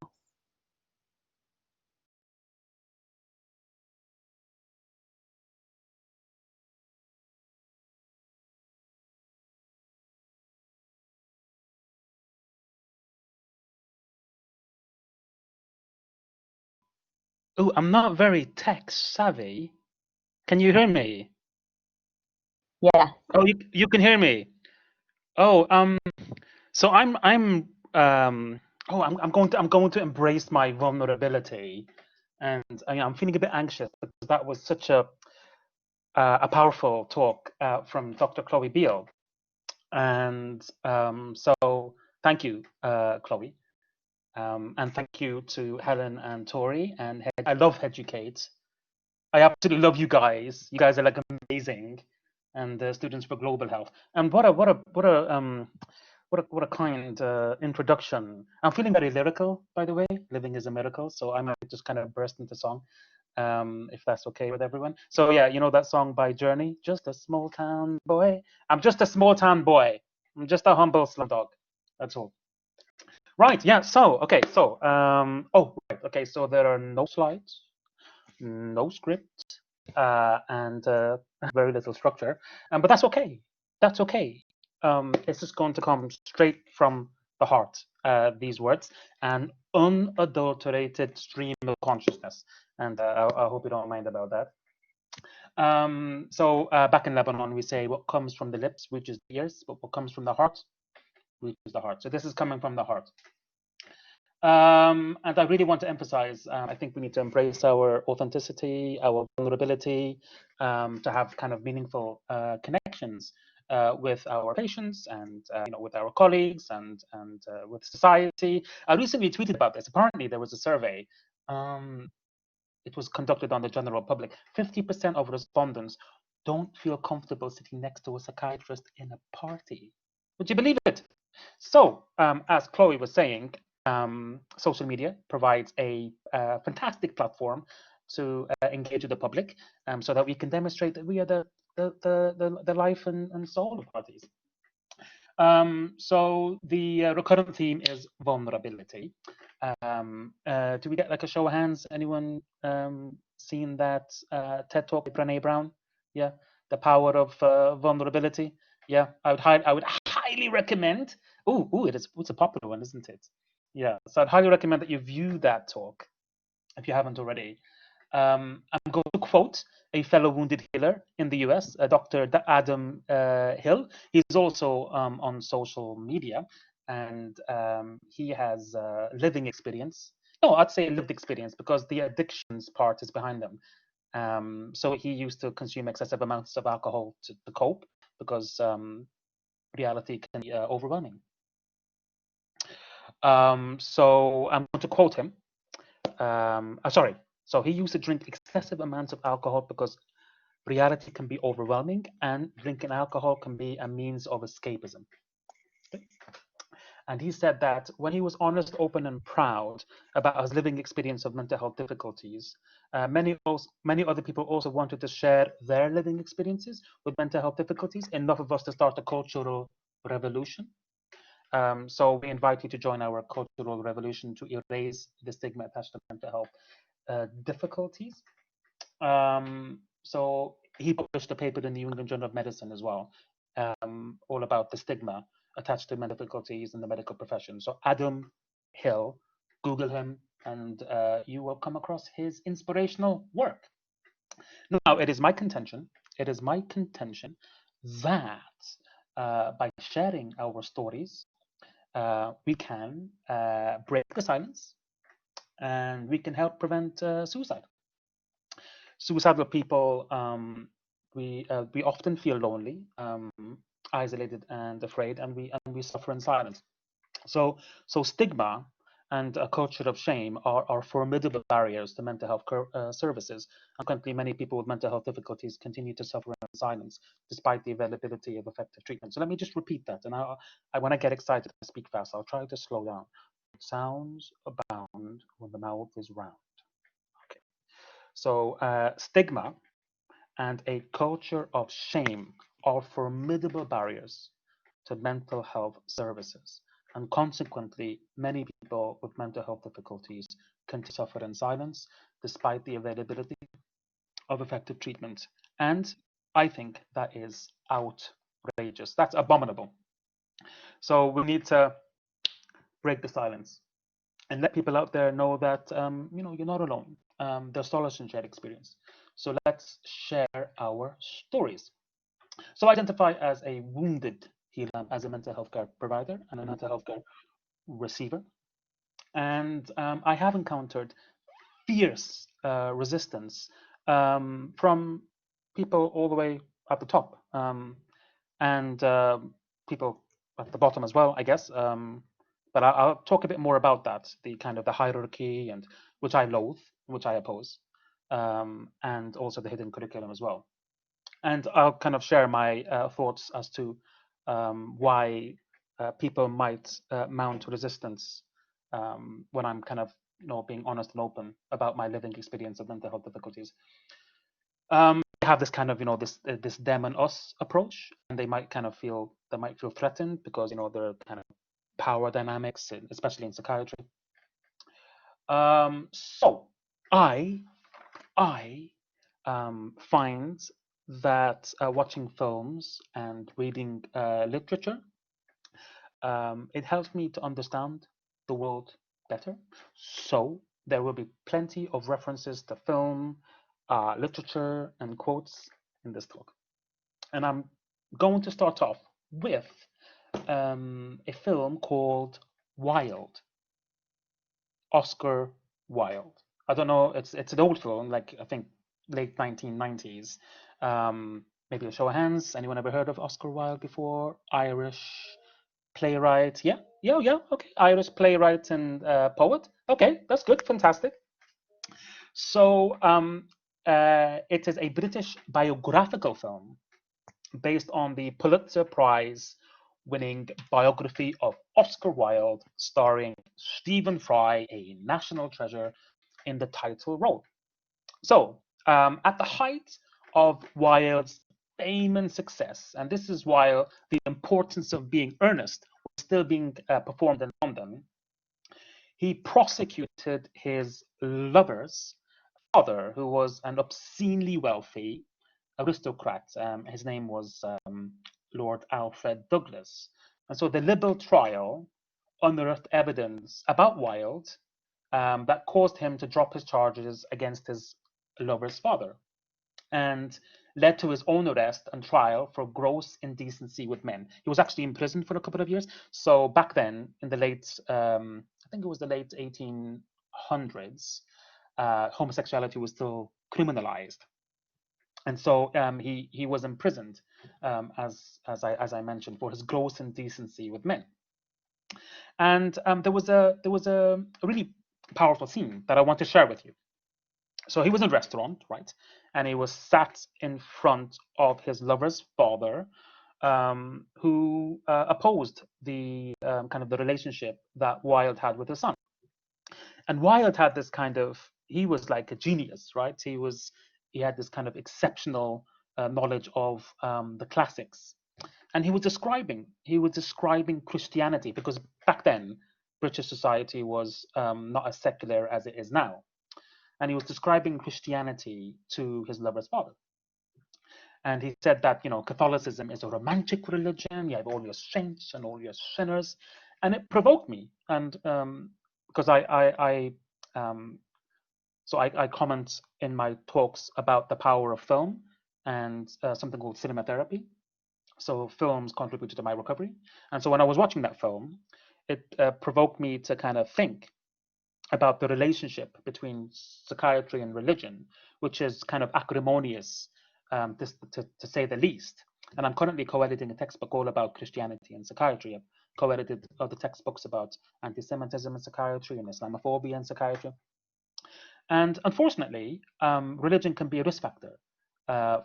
Oh, I'm not very tech savvy. Can you hear me? Yeah. Oh, you can hear me. Oh, so I'm going to embrace my vulnerability, and I'm feeling a bit anxious because that was such a powerful talk from Dr. Chloe Beale, and so thank you, Chloe, and thank you to Helen and Tori, and I love Headucate. I absolutely love you guys. You guys are like amazing, and the students for Global Health. And what a kind introduction. I'm feeling very lyrical, by the way. Living is a miracle, so I might just kind of burst into song, if that's okay with everyone. So yeah, you know that song by Journey, Just a Small Town Boy. I'm just a small town boy. I'm just a humble slumdog. That's all. Right. Yeah. So okay. So oh right. Okay. So there are no slides, no script, and very little structure. But that's okay. That's okay. It's just going to come straight from the heart, these words, an unadulterated stream of consciousness. And I hope you don't mind about that. So back in Lebanon, we say what comes from the lips, which is the ears, but what comes from the heart, which is the heart. So this is coming from the heart. And I really want to emphasize, I think we need to embrace our authenticity, our vulnerability, to have kind of meaningful connections with our patients and with our colleagues and with society. I recently tweeted about this. Apparently, there was a survey. It was conducted on the general public. 50% of respondents don't feel comfortable sitting next to a psychiatrist in a party. Would you believe it? So, as Chloe was saying, social media provides a fantastic platform to engage with the public, so that we can demonstrate that we are the life and soul of parties. So the recurrent theme is vulnerability. Do we get like a show of hands? Anyone seen that TED talk by Brené Brown? Yeah, the power of vulnerability. Yeah, I would highly recommend. It's a popular one, isn't it? Yeah, so I'd highly recommend that you view that talk if you haven't already. I'm going to quote a fellow wounded healer in the US, Dr. Adam Hill. He's also on social media, and he has living experience. No, I'd say lived experience because the addictions part is behind them. So he used to consume excessive amounts of alcohol to cope because reality can be overwhelming. So I'm going to quote him. Sorry. So he used to drink excessive amounts of alcohol because reality can be overwhelming, and drinking alcohol can be a means of escapism. Okay. And he said that when he was honest, open, and proud about his living experience of mental health difficulties, many other people also wanted to share their living experiences with mental health difficulties. Enough of us to start a cultural revolution. So we invite you to join our cultural revolution to erase the stigma attached to mental health difficulties. So he published a paper in the New England Journal of Medicine as well, all about the stigma attached to mental difficulties in the medical profession. So Adam Hill, Google him, and you will come across his inspirational work. Now, it is my contention that by sharing our stories, we can break the silence, and we can help prevent suicide. Suicidal people, we often feel lonely. isolated and afraid, and we suffer in silence. So stigma and a culture of shame are formidable barriers to mental health services. And currently, many people with mental health difficulties continue to suffer in silence despite the availability of effective treatment. So let me just repeat that. And when I get excited, I speak fast. I'll try to slow down. Sounds abound when the mouth is round. Okay. So stigma and a culture of shame are formidable barriers to mental health services. And consequently, many people with mental health difficulties continue to suffer in silence despite the availability of effective treatment. And I think that is outrageous. That's abominable. So we need to break the silence and let people out there know that you're not alone. There's solace in shared experience. So let's share our stories. So I identify as a wounded healer, as a mental health care provider and a mental health care receiver. And I have encountered fierce resistance from people all the way at the top and people at the bottom as well, I guess. But I'll talk a bit more about that, the kind of the hierarchy, and which I loathe, which I oppose, and also the hidden curriculum as well. And I'll kind of share my thoughts as to why people might mount resistance when I'm kind of being honest and open about my living experience of mental health difficulties. They have this kind of this them and us approach, and they might feel threatened because there are kind of power dynamics, especially in psychiatry. So I find that watching films and reading literature, it helps me to understand the world better. So there will be plenty of references to film, literature, and quotes in this talk. And I'm going to start off with a film called Wild, Oscar Wilde. I don't know, it's an old film, like I think late 1990s. Maybe a show of hands. Anyone ever heard of Oscar Wilde before? Irish playwright. Yeah. Okay. Irish playwright and poet. Okay, that's good. Fantastic. So it is a British biographical film based on the Pulitzer Prize winning biography of Oscar Wilde, starring Stephen Fry, a national treasure, in the title role. So at the height of Wilde's fame and success, and this is while the importance of being earnest was still being performed in London, he prosecuted his lover's father, who was an obscenely wealthy aristocrat. His name was Lord Alfred Douglas. And so the Liberal trial unearthed evidence about Wilde that caused him to drop his charges against his lover's father, and led to his own arrest and trial for gross indecency with men. He was actually imprisoned for a couple of years. So back then, in the late, I think it was the late 1800s, homosexuality was still criminalized. And so he was imprisoned, as I mentioned, for his gross indecency with men. And there was a really powerful scene that I want to share with you. So he was in a restaurant, right? And he was sat in front of his lover's father, who opposed the kind of the relationship that Wilde had with his son. And Wilde had this kind of, he was like a genius, right? He had this kind of exceptional knowledge of the classics. And he was describing Christianity, because back then British society was not as secular as it is now. And he was describing Christianity to his lover's father. And he said that, Catholicism is a romantic religion. You have all your saints and all your sinners. And it provoked me. And because I comment in my talks about the power of film and something called cinema therapy. So films contributed to my recovery. And so when I was watching that film, it provoked me to kind of think about the relationship between psychiatry and religion, which is kind of acrimonious, to say the least. And I'm currently co-editing a textbook all about Christianity and psychiatry. I've co-edited other textbooks about anti-Semitism and psychiatry and Islamophobia and psychiatry. And unfortunately, religion can be a risk factor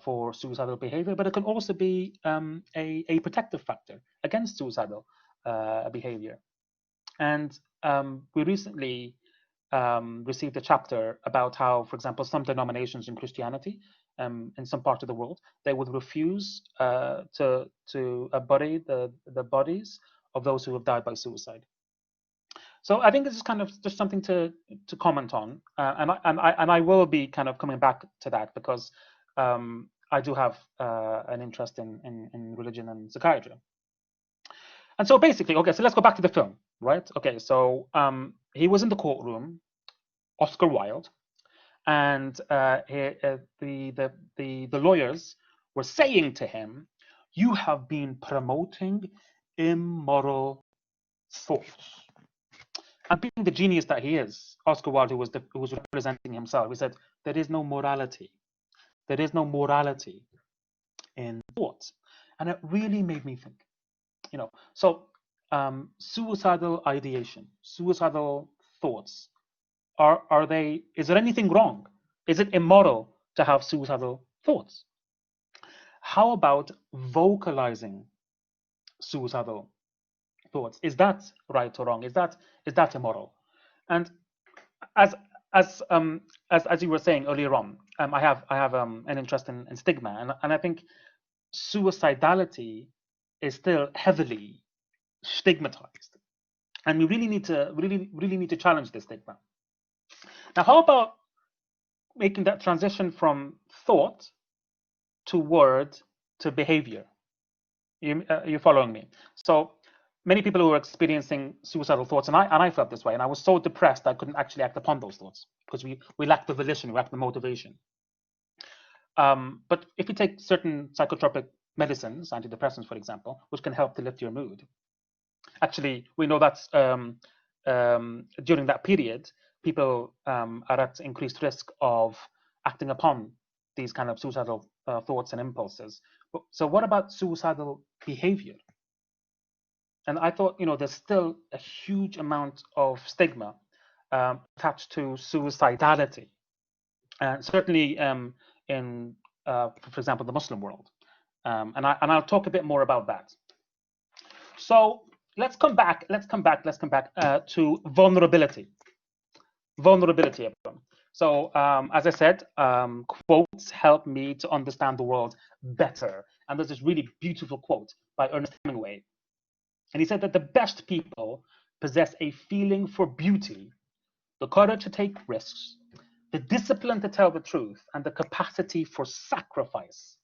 for suicidal behavior, but it can also be a protective factor against suicidal behavior. And we recently received a chapter about how, for example, some denominations in Christianity, in some part of the world, they would refuse to bury the bodies of those who have died by suicide. So I think this is kind of just something to comment on, and I will be kind of coming back to that because I do have an interest in religion and psychiatry. And so basically, okay, so let's go back to the film, right? Okay, so he was in the courtroom, Oscar Wilde, and the lawyers were saying to him, "You have been promoting immoral thoughts." And being the genius that he is, Oscar Wilde, who was representing himself, he said, "There is no morality. There is no morality in thought," and it really made me think. You know, so suicidal ideation, suicidal thoughts, are they? Is there anything wrong? Is it immoral to have suicidal thoughts? How about vocalizing suicidal thoughts? Is that right or wrong? Is that immoral? And as you were saying earlier on, I have an interest in stigma, and I think suicidality is still heavily stigmatized, and we really need to challenge this stigma. Now, how about making that transition from thought to word to behavior? You're following me? So many people who are experiencing suicidal thoughts, and I felt this way, and I was so depressed I couldn't actually act upon those thoughts because we lack the volition, we lack the motivation. But if you take certain psychotropic medicines, antidepressants, for example, which can help to lift your mood, actually we know that's during that period, people are at increased risk of acting upon these kind of suicidal thoughts and impulses. So what about suicidal behavior? And I thought, there's still a huge amount of stigma attached to suicidality, and certainly in, for example, the Muslim world. And I'll talk a bit more about that. So let's come back to vulnerability. Vulnerability, everyone. So as I said, quotes help me to understand the world better. And there's this really beautiful quote by Ernest Hemingway. And he said that the best people possess a feeling for beauty, the courage to take risks, the discipline to tell the truth, and the capacity for sacrifice.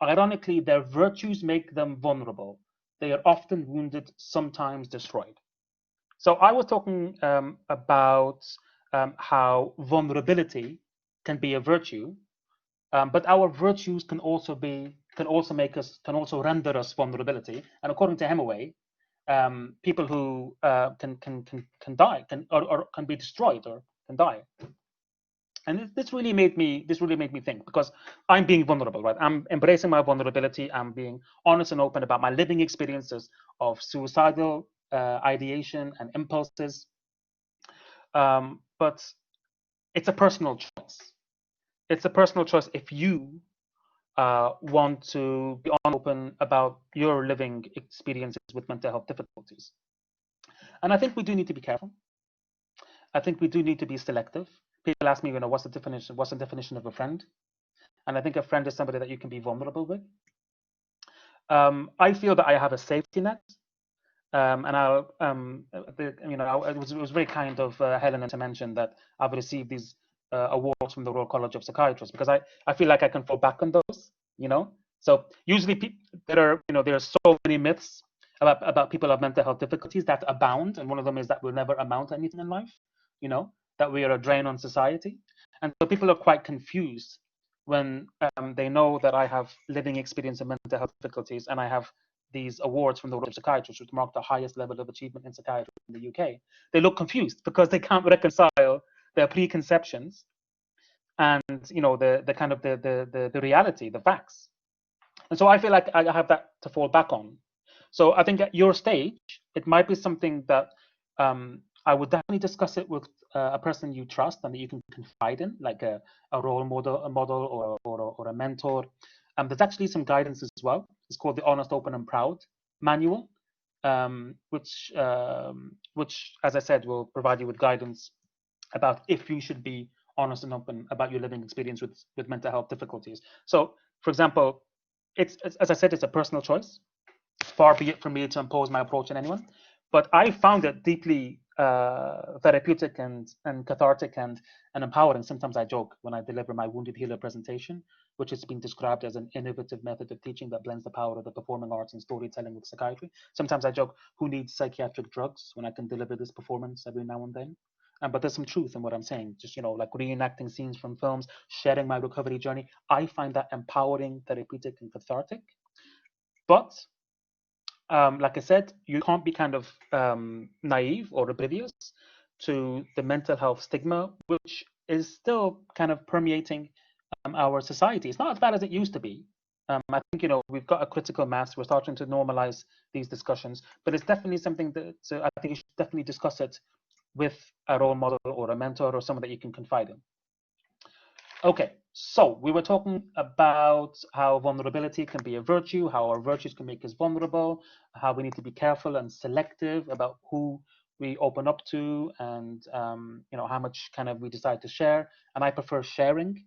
Ironically, their virtues make them vulnerable. They are often wounded, sometimes destroyed. So I was talking about how vulnerability can be a virtue, but our virtues can also render us vulnerability. And according to Hemingway, people who can die, can be destroyed or can die. And this really made me think, because I'm being vulnerable, right? I'm embracing my vulnerability. I'm being honest and open about my living experiences of suicidal ideation and impulses. But it's a personal choice. It's a personal choice if you want to be open about your living experiences with mental health difficulties. And I think we do need to be careful. I think we do need to be selective. People ask me, what's the definition of a friend? And I think a friend is somebody that you can be vulnerable with. I feel that I have a safety net. And it was very kind of Helena to mention that I've received these awards from the Royal College of Psychiatrists, because I feel like I can fall back on those. So usually there are so many myths about people who have mental health difficulties that abound, and one of them is that we'll never amount to anything in life. That we are a drain on society, and so people are quite confused when they know that I have living experience of mental health difficulties, and I have these awards from the Royal Psychiatrists, which mark the highest level of achievement in psychiatry in the UK. They look confused because they can't reconcile their preconceptions and the reality, the facts. And so I feel like I have that to fall back on. So I think at your stage, it might be something that I would definitely discuss it with a person you trust and that you can confide in, like a role model, or a mentor. There's actually some guidance as well. It's called the Honest, Open, and Proud manual, which, as I said, will provide you with guidance about if you should be honest and open about your living experience with mental health difficulties. So, for example, it's as I said, it's a personal choice. Far be it from me to impose my approach on anyone, but I found it deeply therapeutic and cathartic and empowering. Sometimes I joke when I deliver my Wounded Healer presentation, which has been described as an innovative method of teaching that blends the power of the performing arts and storytelling with psychiatry. Sometimes I joke, who needs psychiatric drugs when I can deliver this performance every now and then? But there's some truth in what I'm saying. Just, like reenacting scenes from films, sharing my recovery journey. I find that empowering, therapeutic, and cathartic. But like I said, you can't be kind of naive or oblivious to the mental health stigma, which is still kind of permeating our society. It's not as bad as it used to be. I think, we've got a critical mass. We're starting to normalize these discussions, but it's definitely something that I think you should definitely discuss it with a role model or a mentor or someone that you can confide in. Okay, so we were talking about how vulnerability can be a virtue, how our virtues can make us vulnerable, how we need to be careful and selective about who we open up to, and how much kind of we decide to share. And I prefer sharing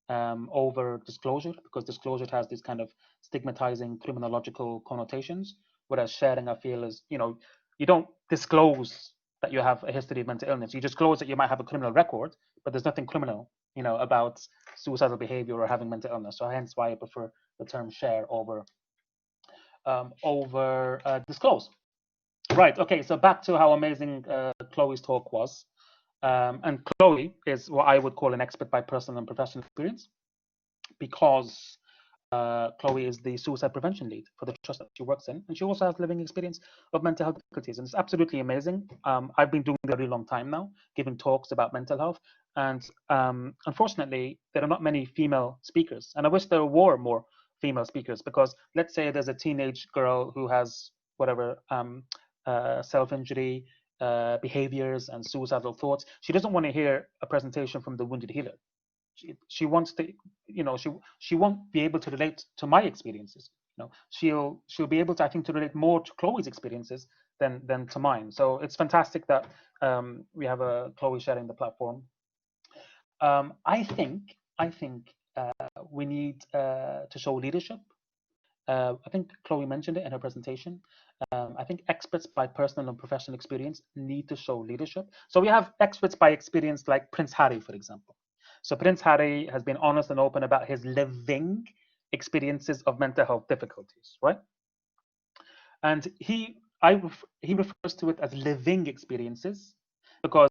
over disclosure, because disclosure has this kind of stigmatizing criminological connotations, whereas sharing, I feel, is, you don't disclose that you have a history of mental illness. You disclose that you might have a criminal record, but there's nothing criminal, about suicidal behavior or having mental illness. So hence why I prefer the term share over disclose. Right. Okay. So back to how amazing Chloe's talk was. And Chloe is what I would call an expert by personal and professional experience, because Chloe is the suicide prevention lead for the trust that she works in, and she also has living experience of mental health difficulties, and it's absolutely amazing. I've been doing it a very long time now, giving talks about mental health, and unfortunately, there are not many female speakers, and I wish there were more female speakers, because let's say there's a teenage girl who has whatever self-injury behaviors and suicidal thoughts. She doesn't want to hear a presentation from the Wounded Healer. She wants to, she won't be able to relate to my experiences. She'll be able to, I think, to relate more to Chloe's experiences than to mine. So it's fantastic that we have a Chloe sharing the platform. I think we need to show leadership. I think Chloe mentioned it in her presentation. I think experts by personal and professional experience need to show leadership. So we have experts by experience like Prince Harry, for example. So Prince Harry has been honest and open about his living experiences of mental health difficulties, right? And he refers to it as living experiences because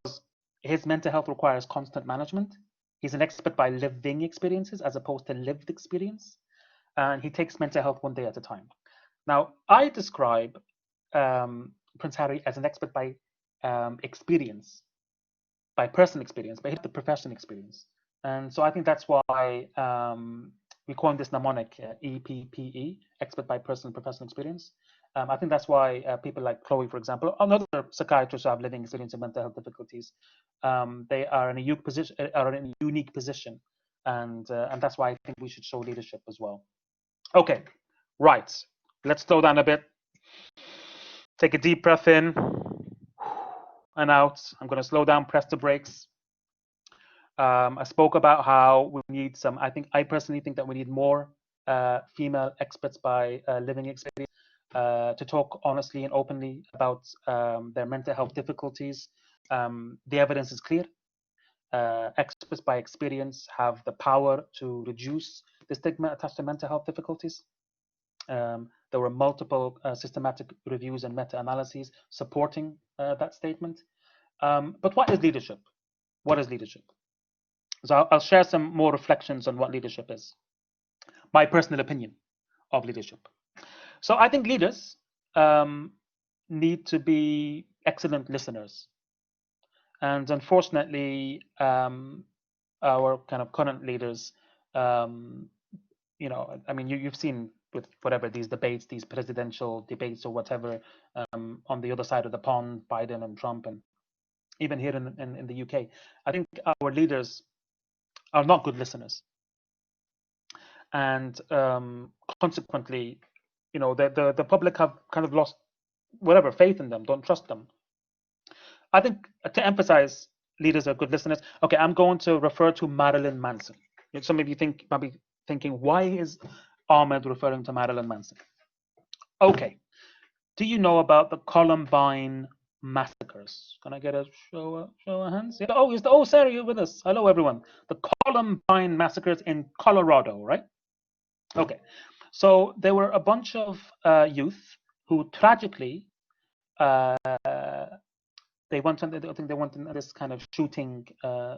his mental health requires constant management. He's an expert by living experiences as opposed to lived experience. And he takes mental health one day at a time. Now, I describe Prince Harry as an expert by experience, by personal experience, but he has the professional experience. And so I think that's why we call this mnemonic EPPE, expert by personal and professional experience. I think that's why people like Chloe, for example, and other psychiatrists who have living experience of mental health difficulties, they are in a unique position, and that's why I think we should show leadership as well. Okay, right. Let's slow down a bit. Take a deep breath in and out. I'm going to slow down, press the brakes. I spoke about how we need some, I personally think that we need more female experts by living experience to talk honestly and openly about their mental health difficulties. The evidence is clear. Experts by experience have the power to reduce the stigma attached to mental health difficulties. There were multiple systematic reviews and meta-analyses supporting that statement. But what is leadership? What is leadership? So I'll share some more reflections on what leadership is. My personal opinion of leadership. So I think leaders need to be excellent listeners. And unfortunately, our kind of current leaders, you've seen whatever these debates, these presidential debates or whatever, on the other side of the pond, Biden and Trump, and even here in the UK, I think our leaders are not good listeners, and consequently, the public have kind of lost whatever faith in them, don't trust them. I think to emphasize leaders are good listeners. Okay, I'm going to refer to Marilyn Manson. Some of you might be thinking, why is Ahmed referring to Marilyn Manson? Okay, do you know about the Columbine massacres? Can I get a show of hands? Yeah. Oh, Sarah, you're with us. Hello, everyone. The Columbine massacres in Colorado, right? Okay, so there were a bunch of youth who tragically they went on. I think they went on this kind of shooting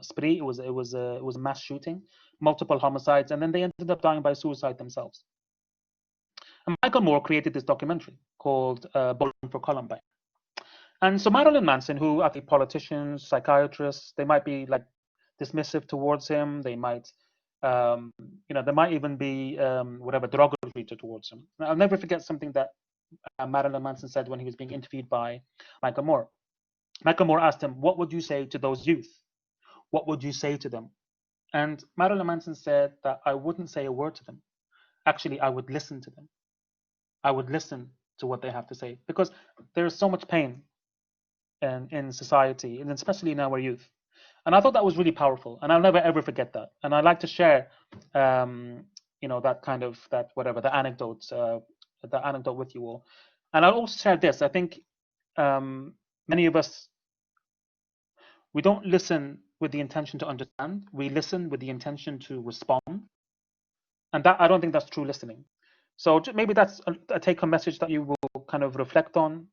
spree. It was a mass shooting, multiple homicides, and then they ended up dying by suicide themselves. And Michael Moore created this documentary called Bowling for Columbine. And so Marilyn Manson, who I think politicians, psychiatrists, they might be like dismissive towards him. They might, there might even be whatever derogatory towards him. And I'll never forget something that Marilyn Manson said when he was being interviewed by Michael Moore. Michael Moore asked him, "What would you say to those youth? What would you say to them?" And Marilyn Manson said that I wouldn't say a word to them. Actually, I would listen to them. I would listen to what they have to say, because there is so much pain in society, and especially in our youth. And I thought that was really powerful, and I'll never ever forget that. And I like to share, the anecdote with you all. And I'll also share this. I think many of us, we don't listen with the intention to understand. We listen with the intention to respond, and that I don't think that's true listening. So maybe that's a take-home message that you will kind of reflect on.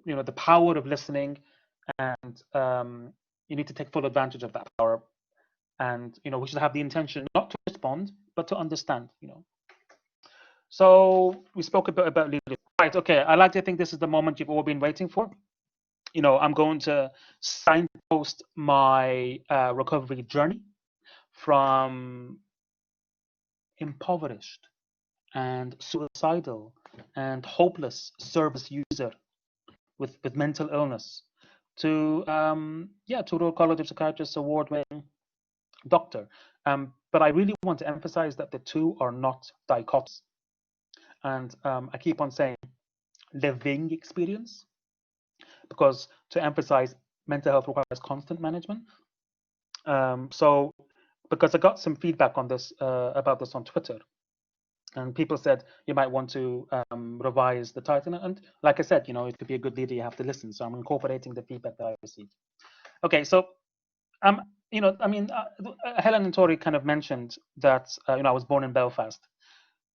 The power of listening, and you need to take full advantage of that power. And we should have the intention not to respond, but to understand. So we spoke a bit about leadership. Right. Okay. I like to think this is the moment you've all been waiting for. I'm going to signpost my recovery journey from impoverished and suicidal and hopeless service user with mental illness to Royal College of Psychiatrists award-winning doctor. But I really want to emphasize that the two are not dichotomous. And I keep on saying living experience, because to emphasize mental health requires constant management. So because I got some feedback on this about this on Twitter, and people said you might want to revise the title. And like I said, to be a good leader, you have to listen. So I'm incorporating the feedback that I received. Okay, so Helen and Tori kind of mentioned that I was born in Belfast,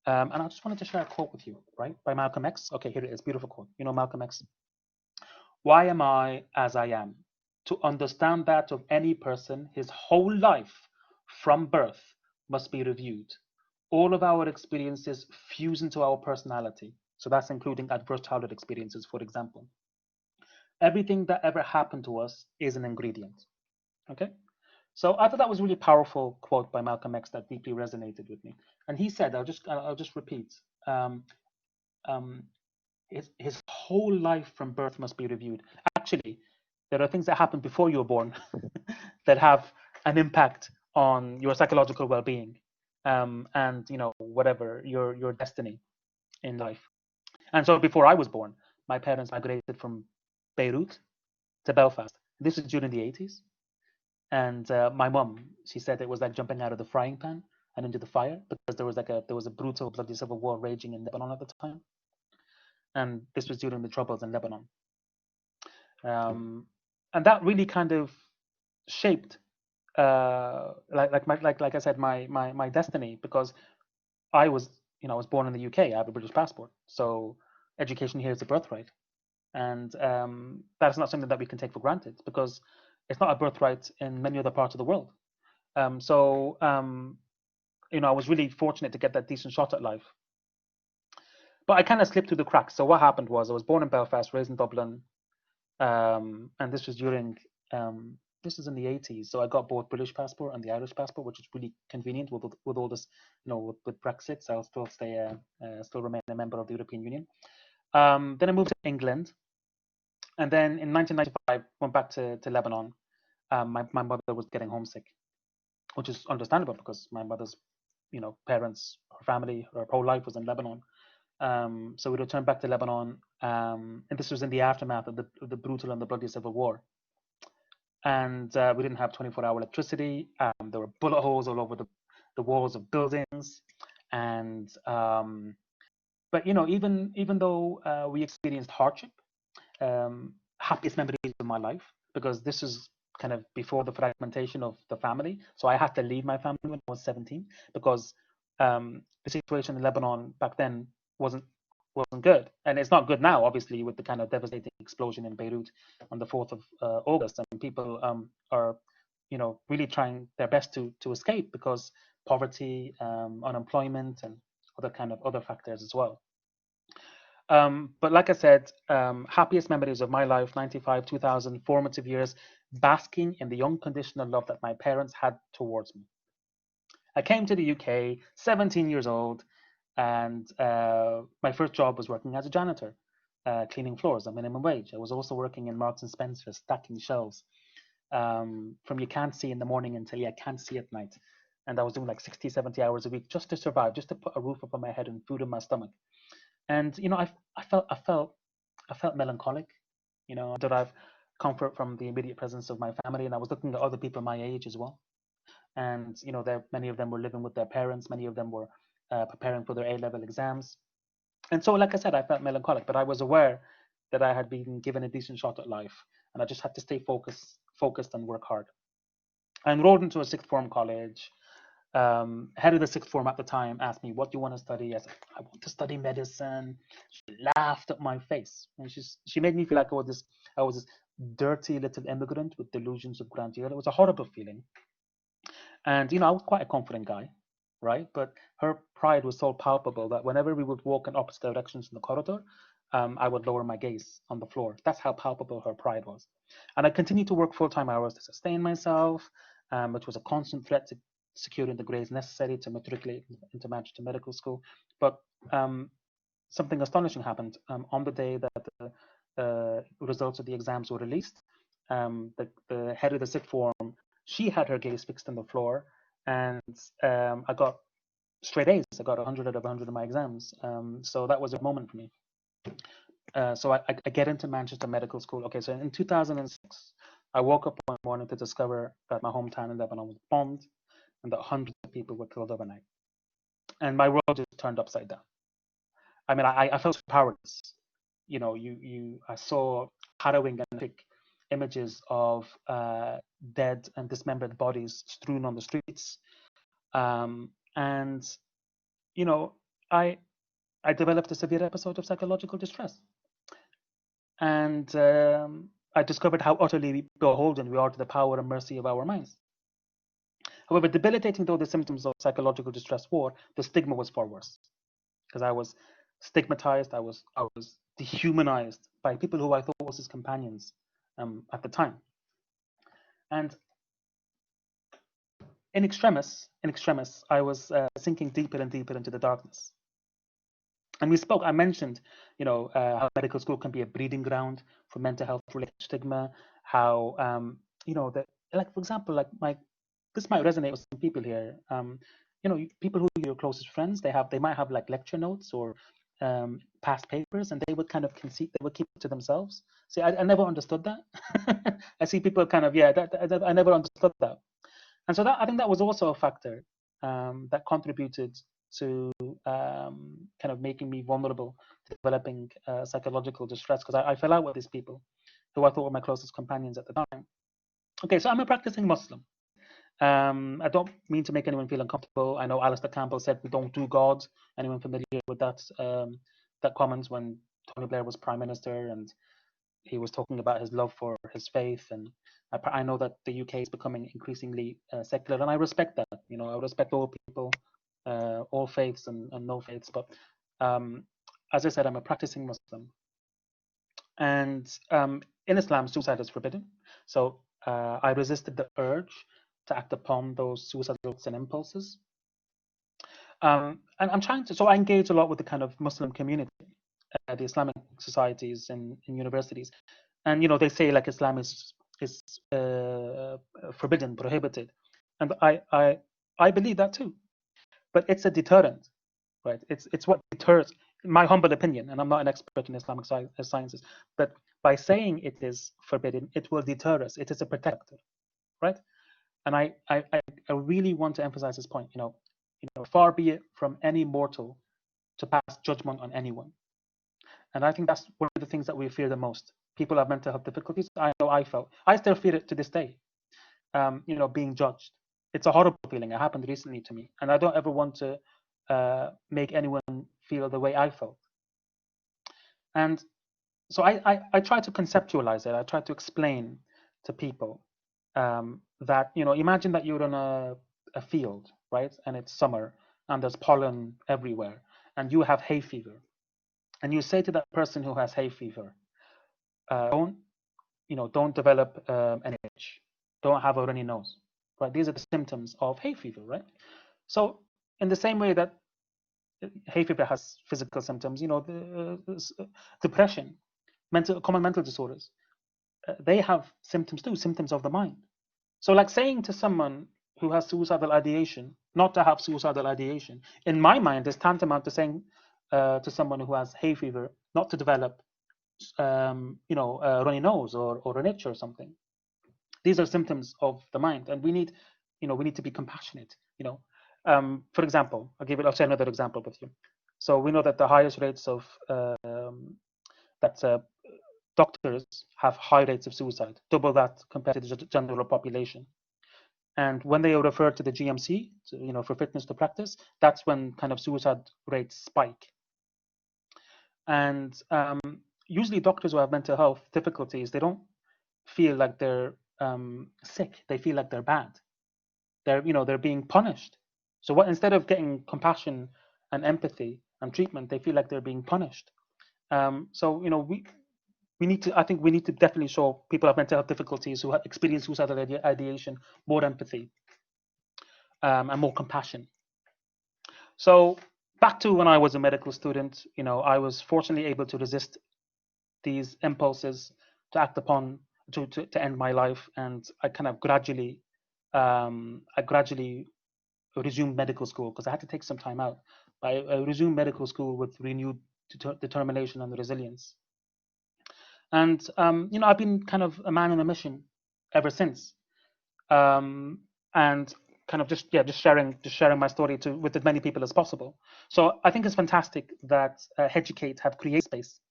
and I just wanted to share a quote with you, right, by Malcolm X. Okay, here it is, beautiful quote. Malcolm X. "Why am I as I am? To understand that of any person, his whole life from birth must be reviewed. All of our experiences fuse into our personality." So that's including adverse childhood experiences, for example. "Everything that ever happened to us is an ingredient." Okay. So I thought that was a really powerful quote by Malcolm X that deeply resonated with me. And he said, I'll just repeat, his whole life from birth must be reviewed. Actually, there are things that happen before you were born that have an impact on your psychological well-being, and whatever your destiny in life. And so before I was born, my parents migrated from Beirut to Belfast. This was during the 80s. And my mom, she said it was like jumping out of the frying pan and into the fire, because there was a brutal, bloody civil war raging in Lebanon at the time, and this was during the troubles in Lebanon. And that really kind of shaped, like I said, my destiny, because I was born in the UK. I have a British passport, so education here is a birthright, and that's not something that we can take for granted, because it's not a birthright in many other parts of the world. I was really fortunate to get that decent shot at life. But I kind of slipped through the cracks. So what happened was I was born in Belfast, raised in Dublin, and this was during this is in the 80s, so I got both British passport and the Irish passport, which is really convenient with all this, with Brexit. So I'll still still remain a member of the European Union. Then I moved to England, and then in 1995 went back to Lebanon. My mother was getting homesick, which is understandable because my mother's, parents, her family, her whole life was in Lebanon. So we returned back to Lebanon, and this was in the aftermath of the brutal and the bloody civil war. And we didn't have 24-hour electricity. There were bullet holes all over the walls of buildings, and but even though we experienced hardship, happiest memories of my life, because this is kind of before the fragmentation of the family. So I had to leave my family when I was 17 because the situation in Lebanon back then wasn't good, and it's not good now, obviously, with the kind of devastating explosion in Beirut on the 4th of August, and people are, really trying their best to escape because poverty, unemployment, and other factors as well. But like I said, happiest memories of my life, 95, 2000, formative years, basking in the unconditional love that my parents had towards me. I came to the UK, 17 years old, and my first job was working as a janitor, cleaning floors at minimum wage. I was also working in Marks and Spencer, stacking shelves, from you can't see in the morning until you can't see at night. And I was doing like 60, 70 hours a week just to survive, just to put a roof over my head and food in my stomach. And I felt melancholic, derive comfort from the immediate presence of my family, and I was looking at other people my age as well. And many of them were living with their parents, many of them were preparing for their A-level exams, and so, like I said, I felt melancholic, but I was aware that I had been given a decent shot at life, and I just had to stay focused and work hard. I enrolled into a sixth form college. Head of the sixth form at the time asked me, "What do you want to study?" I said, "I want to study medicine." She laughed at my face, and she made me feel like I was this dirty little immigrant with delusions of grandeur. It was a horrible feeling, and I was quite a confident guy, right? But her pride was so palpable that whenever we would walk in opposite directions in the corridor, I would lower my gaze on the floor. That's how palpable her pride was. And I continued to work full-time hours to sustain myself, which was a constant threat to securing the grades necessary to matriculate into Manchester Medical School. But something astonishing happened on the day that the results of the exams were released. The head of the sixth form, she had her gaze fixed on the floor, and I got straight A's. I got 100 out of 100 in my exams. So that was a moment for me. So I get into Manchester Medical School. Okay, so in 2006, I woke up one morning to discover that my hometown in Lebanon was bombed and that hundreds of people were killed overnight. And my world just turned upside down. I mean, I felt powerless. I saw harrowing and horrific images of dead and dismembered bodies strewn on the streets. And I developed a severe episode of psychological distress. And I discovered how utterly beholden we are to the power and mercy of our minds. However, debilitating though the symptoms of psychological distress were, the stigma was far worse, because I was stigmatized, I was dehumanized by people who I thought was his companions at the time. And in extremis, I was sinking deeper and deeper into the darkness. And I mentioned, how medical school can be a breeding ground for mental health related stigma, how, for example, this might resonate with some people here. People who are your closest friends, they might have like lecture notes or past papers, and they would kind of keep it to themselves. See, I never understood that. I see people kind of, I never understood that. And so I think that was also a factor that contributed to kind of making me vulnerable to developing psychological distress, because I fell out with these people who I thought were my closest companions at the time. Okay, so I'm a practicing Muslim. I don't mean to make anyone feel uncomfortable. I know Alistair Campbell said we don't do God. Anyone familiar with that comment when Tony Blair was Prime Minister and he was talking about his love for his faith? And I know that the UK is becoming increasingly secular, and I respect that. I respect all people, all faiths and no faiths. But as I said, I'm a practicing Muslim, and in Islam, suicide is forbidden. So I resisted the urge to act upon those suicidal thoughts and impulses. And I'm trying to, so I engage a lot with the kind of Muslim community, the Islamic societies in universities, and they say like Islam is forbidden, prohibited, and I believe that too, but it's a deterrent, right? It's what deters, in my humble opinion, and I'm not an expert in Islamic sciences, but by saying it is forbidden, it will deter us. It is a protector, right? And I really want to emphasize this point. Far be it from any mortal to pass judgment on anyone. And I think that's one of the things that we fear the most. People have mental health difficulties. I know I still fear it to this day. Being judged. It's a horrible feeling. It happened recently to me, and I don't ever want to make anyone feel the way I felt. And so I try to conceptualize it. I try to explain to people that imagine that you're on a field, right, and it's summer and there's pollen everywhere, and you have hay fever, and you say to that person who has hay fever, don't develop an itch, don't have a runny nose, right? These are the symptoms of hay fever, right? So in the same way that hay fever has physical symptoms, depression, common mental disorders, they have symptoms too, symptoms of the mind. So like saying to someone who has suicidal ideation not to have suicidal ideation, in my mind, is tantamount to saying to someone who has hay fever not to develop a runny nose or an itch or something. These are symptoms of the mind, and we need to be compassionate. For example, I'll share another example with you. So we know that the highest rates of doctors have high rates of suicide, double that compared to the general population. And when they are referred to the GMC, for fitness to practice, that's when kind of suicide rates spike. And usually doctors who have mental health difficulties, they don't feel like they're sick. They feel like they're bad. They're being punished. So instead of getting compassion and empathy and treatment, they feel like they're being punished. We need to definitely show people who have mental health difficulties who have experienced suicidal ideation more empathy and more compassion. So back to when I was a medical student, I was fortunately able to resist these impulses to act upon to end my life, and I kind of gradually resumed medical school because I had to take some time out. I resumed medical school with renewed determination and resilience. And I've been kind of a man on a mission ever since, and kind of just sharing my story with as many people as possible. So I think it's fantastic that Headucate have created space.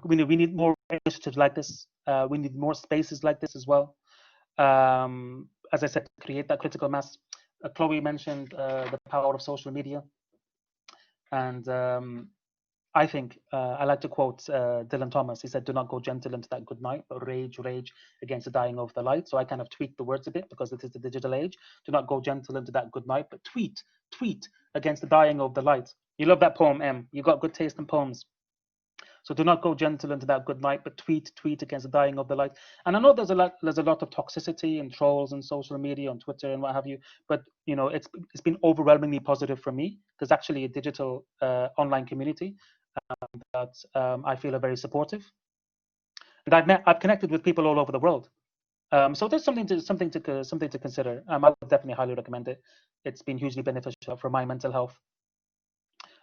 We need more initiatives like this. We need more spaces like this as well. As I said, to create that critical mass. Chloe mentioned the power of social media, and I think I like to quote Dylan Thomas. He said, "Do not go gentle into that good night, but rage against the dying of the light." So I kind of tweak the words a bit because it is the digital age. Do not go gentle into that good night, but tweet against the dying of the light. You love that poem, Em. You got good taste in poems. So do not go gentle into that good night, but tweet against the dying of the light. And I know there's a lot of toxicity and trolls and social media on Twitter and what have you, but it's been overwhelmingly positive for me. There's actually a digital online community that I feel are very supportive, and I've connected with people all over the world. So there's something to consider. I would definitely highly recommend it. It's been hugely beneficial for my mental health.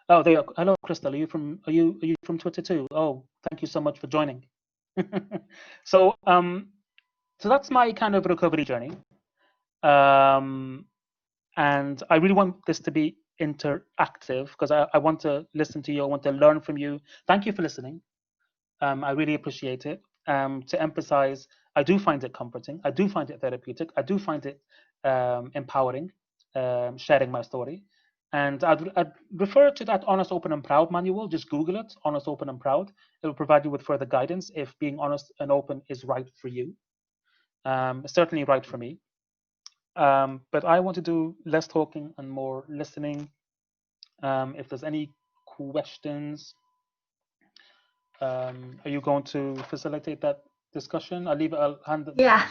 Oh, there. Hello, Crystal. Are you from Twitter too? Oh, thank you so much for joining. So that's my kind of recovery journey, and I really want this to be interactive because I want to listen to you. I want to learn from you. Thank you for listening. I really appreciate it. To emphasize, I do find it comforting. I do find it therapeutic. I do find it empowering, sharing my story. And I'd refer to that Honest, Open and Proud manual. Just Google it, Honest, Open and Proud. It will provide you with further guidance if being honest and open is right for you. Certainly right for me. But I want to do less talking and more listening. If there's any questions, are you going to facilitate that, discussion? I'll hand it. Yeah.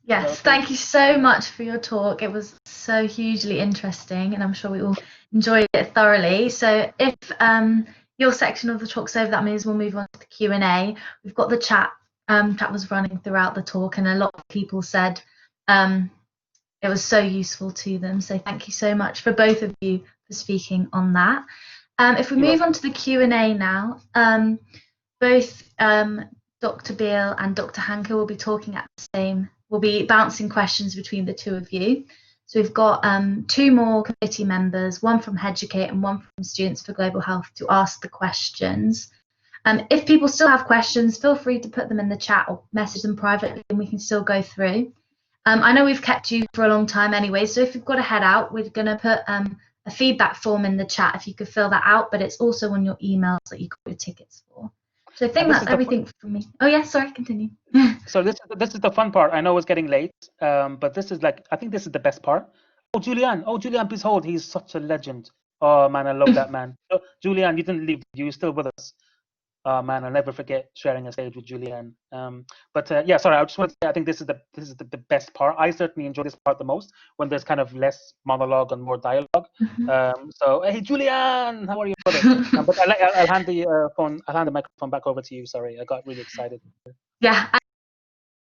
Yes, Okay. thank you so much for your talk. It was so hugely interesting, and I'm sure we all enjoyed it thoroughly. So if your section of the talk's over, that means we'll move on to the Q&A. We've got the chat. Chat was running throughout the talk, and a lot of people said it was so useful to them. So thank you so much for both of you for speaking on that. If we move on to the Q&A now, both Dr. Beale and Dr. Hanke will be talking at the same. We'll be bouncing questions between the two of you. So we've got two more committee members, one from Headucate and one from Students for Global Health, to ask the questions. If people still have questions, feel free to put them in the chat or message them privately, and we can still go through. I know we've kept you for a long time anyway, so if you've got to head out, we're going to put a feedback form in the chat if you could fill that out, but it's also on your emails that you got your tickets for. So I think that's everything from me. Oh yeah, sorry, continue. So this is the fun part. I know it's getting late, but this is like, I think this is the best part. Oh, Julian, please hold. He's such a legend. Oh man, I love that man. Oh, Julian, you didn't leave. You're still with us. Man, I'll never forget sharing a stage with Julian. Yeah, sorry. I just want to say, I think this is the best part. I certainly enjoy this part the most, when there's kind of less monologue and more dialogue. So hey, Julian, how are you, brother? But I'll hand the microphone back over to you. Sorry, I got really excited. Yeah,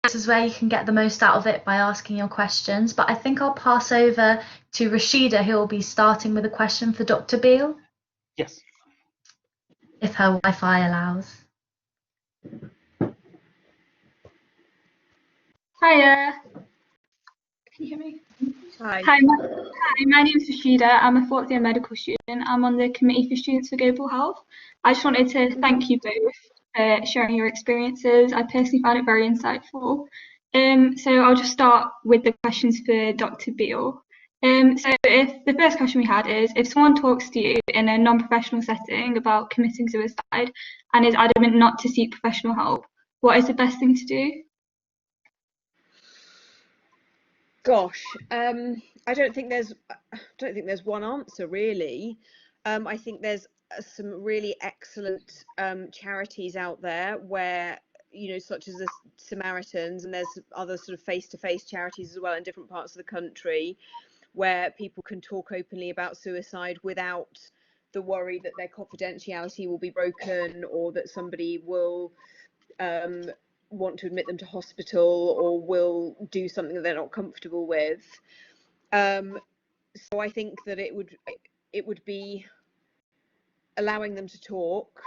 this is where you can get the most out of it, by asking your questions. But I think I'll pass over to Rashida, who will be starting with a question for Dr. Beale. Yes. If her Wi-Fi allows. Hiya. Can you hear me? Hi. Hi, my name is Rashida. I'm a fourth year medical student. I'm on the Committee for Students for Global Health. I just wanted to thank you both for sharing your experiences. I personally found it very insightful. So I'll just start with the questions for Dr. Beale. So if the first question we had is, if someone talks to you in a non-professional setting about committing suicide and is adamant not to seek professional help, what is the best thing to do? Gosh, I don't think there's one answer really. I think there's some really excellent charities out there where, you know, such as the Samaritans, and there's other sort of face-to-face charities as well in different parts of the country, where people can talk openly about suicide without the worry that their confidentiality will be broken, or that somebody will want to admit them to hospital, or will do something that they're not comfortable with. So I think that it would be allowing them to talk,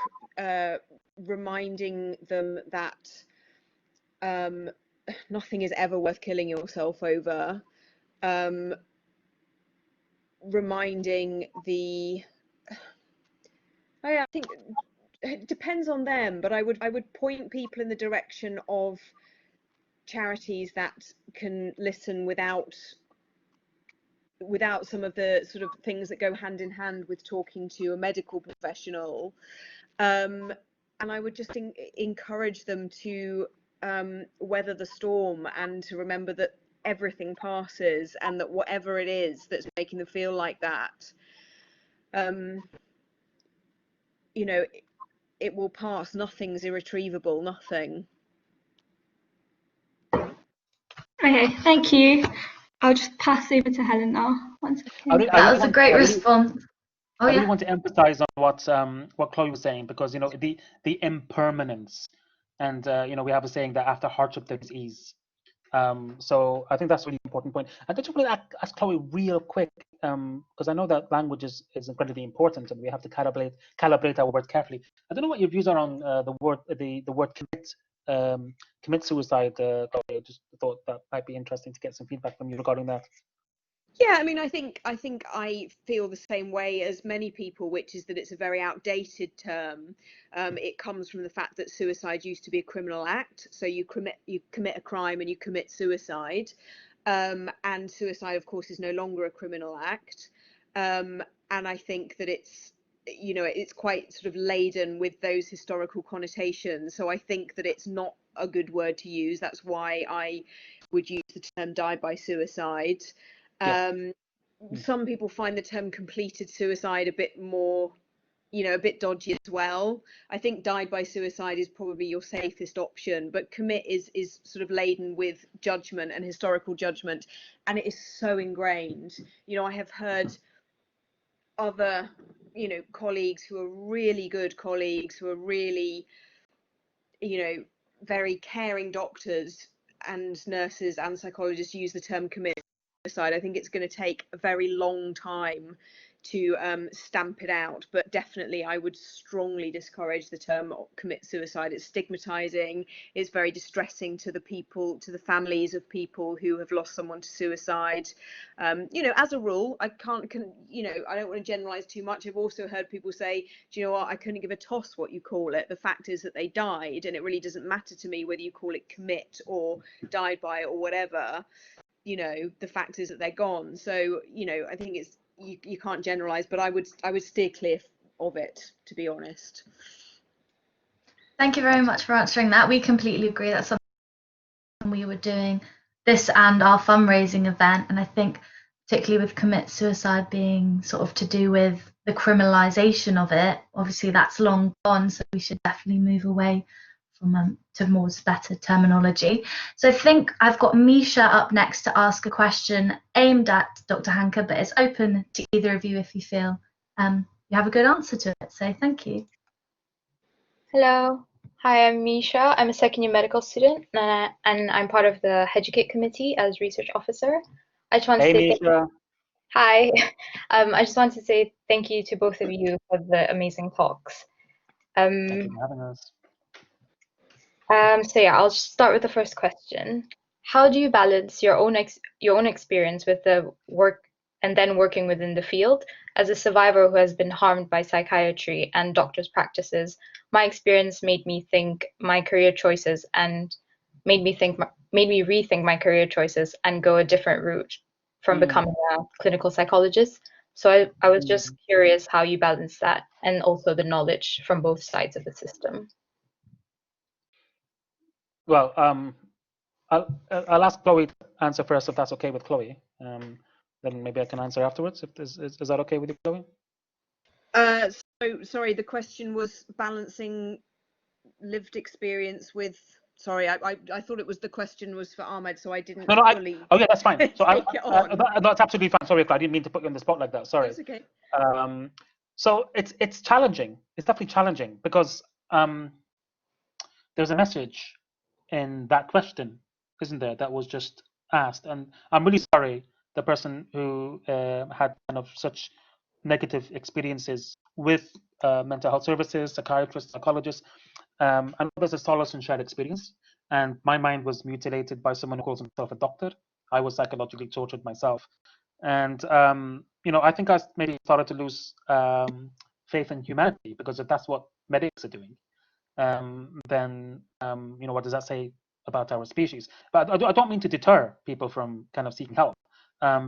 reminding them that nothing is ever worth killing yourself over, reminding I think it depends on them, but I would point people in the direction of charities that can listen without some of the sort of things that go hand in hand with talking to a medical professional, and I would just encourage them to weather the storm, and to remember that everything passes, and that whatever it is that's making them feel like that, you know, it will pass. Nothing's irretrievable, nothing. Okay, thank you. I'll just pass over to Helen now. 1 second. That was a great response. I really want to emphasize on what Chloe was saying, because, you know, the impermanence, and you know, we have a saying that after hardship there is ease. So I think that's a really important point. I just want to ask Chloe real quick, because I know that language is incredibly important, and we have to calibrate our words carefully. I don't know what your views are on the word commit suicide. Chloe, I just thought that might be interesting to get some feedback from you regarding that. Yeah, I mean, I think I feel the same way as many people, which is that it's a very outdated term. It comes from the fact that suicide used to be a criminal act, so you commit a crime and you commit suicide, and suicide, of course, is no longer a criminal act. And I think that it's, you know, it's quite sort of laden with those historical connotations. So I think that it's not a good word to use. That's why I would use the term "die by suicide." Yeah. Some people find the term completed suicide a bit more you know, a bit dodgy as well. I think died by suicide is probably your safest option, but commit is sort of laden with judgment and historical judgment, and it is so ingrained. You know, I have heard other, you know, colleagues who are really good colleagues, who are really, you know, very caring doctors and nurses and psychologists use the term commit suicide. I think it's going to take a very long time to stamp it out, but definitely I would strongly discourage the term commit suicide. It's stigmatizing, it's very distressing to the people, to the families of people who have lost someone to suicide. You know, as a rule, I you know, I don't want to generalize too much. I've also heard people say, do you know what, I couldn't give a toss what you call it. The fact is that they died, and it really doesn't matter to me whether you call it commit or died by it or whatever. You know, the fact is that they're gone. So, you know, I think it's, you can't generalize, but I would steer clear of it, to be honest. Thank you very much for answering that. We completely agree. That's something we were doing this and our fundraising event, and I think particularly with commit suicide being sort of to do with the criminalization of it, obviously that's long gone, so we should definitely move away from to more better terminology. So I think I've got Misha up next to ask a question aimed at Dr. Hanke, but it's open to either of you if you feel you have a good answer to it. So thank you. Hello. Hi, I'm Misha. I'm a second-year medical student, and I'm part of the Headucate committee as research officer. I just want to say Misha. hi. I just want to say thank you to both of you for the amazing talks. Thank you for having us. So yeah, I'll start with the first question. How do you balance your own experience with the work and then working within the field? As a survivor who has been harmed by psychiatry and doctors' practices, my experience made me rethink my career choices and go a different route from becoming a clinical psychologist. So I was just curious how you balance that and also the knowledge from both sides of the system. Well, I'll ask Chloe to answer first, if that's okay with Chloe. Then maybe I can answer afterwards. If is that okay with you, Chloe? So sorry, the question was balancing lived experience with. Sorry, I thought it was, the question was for Ahmed, so I didn't fully. Oh yeah, that's fine. So that's absolutely fine. Sorry, I didn't mean to put you on the spot like that. Sorry. That's okay. So it's challenging. It's definitely challenging because there's a message in that question, isn't there, that was just asked, and I'm really sorry the person who had kind of such negative experiences with mental health services, psychiatrists, psychologists. I know there's a solace and shared experience, and my mind was mutilated by someone who calls himself a doctor. I was psychologically tortured myself, and you know, I think I maybe started to lose faith in humanity, because if that's what medics are doing, then you know, what does that say about our species? But I don't mean to deter people from kind of seeking help,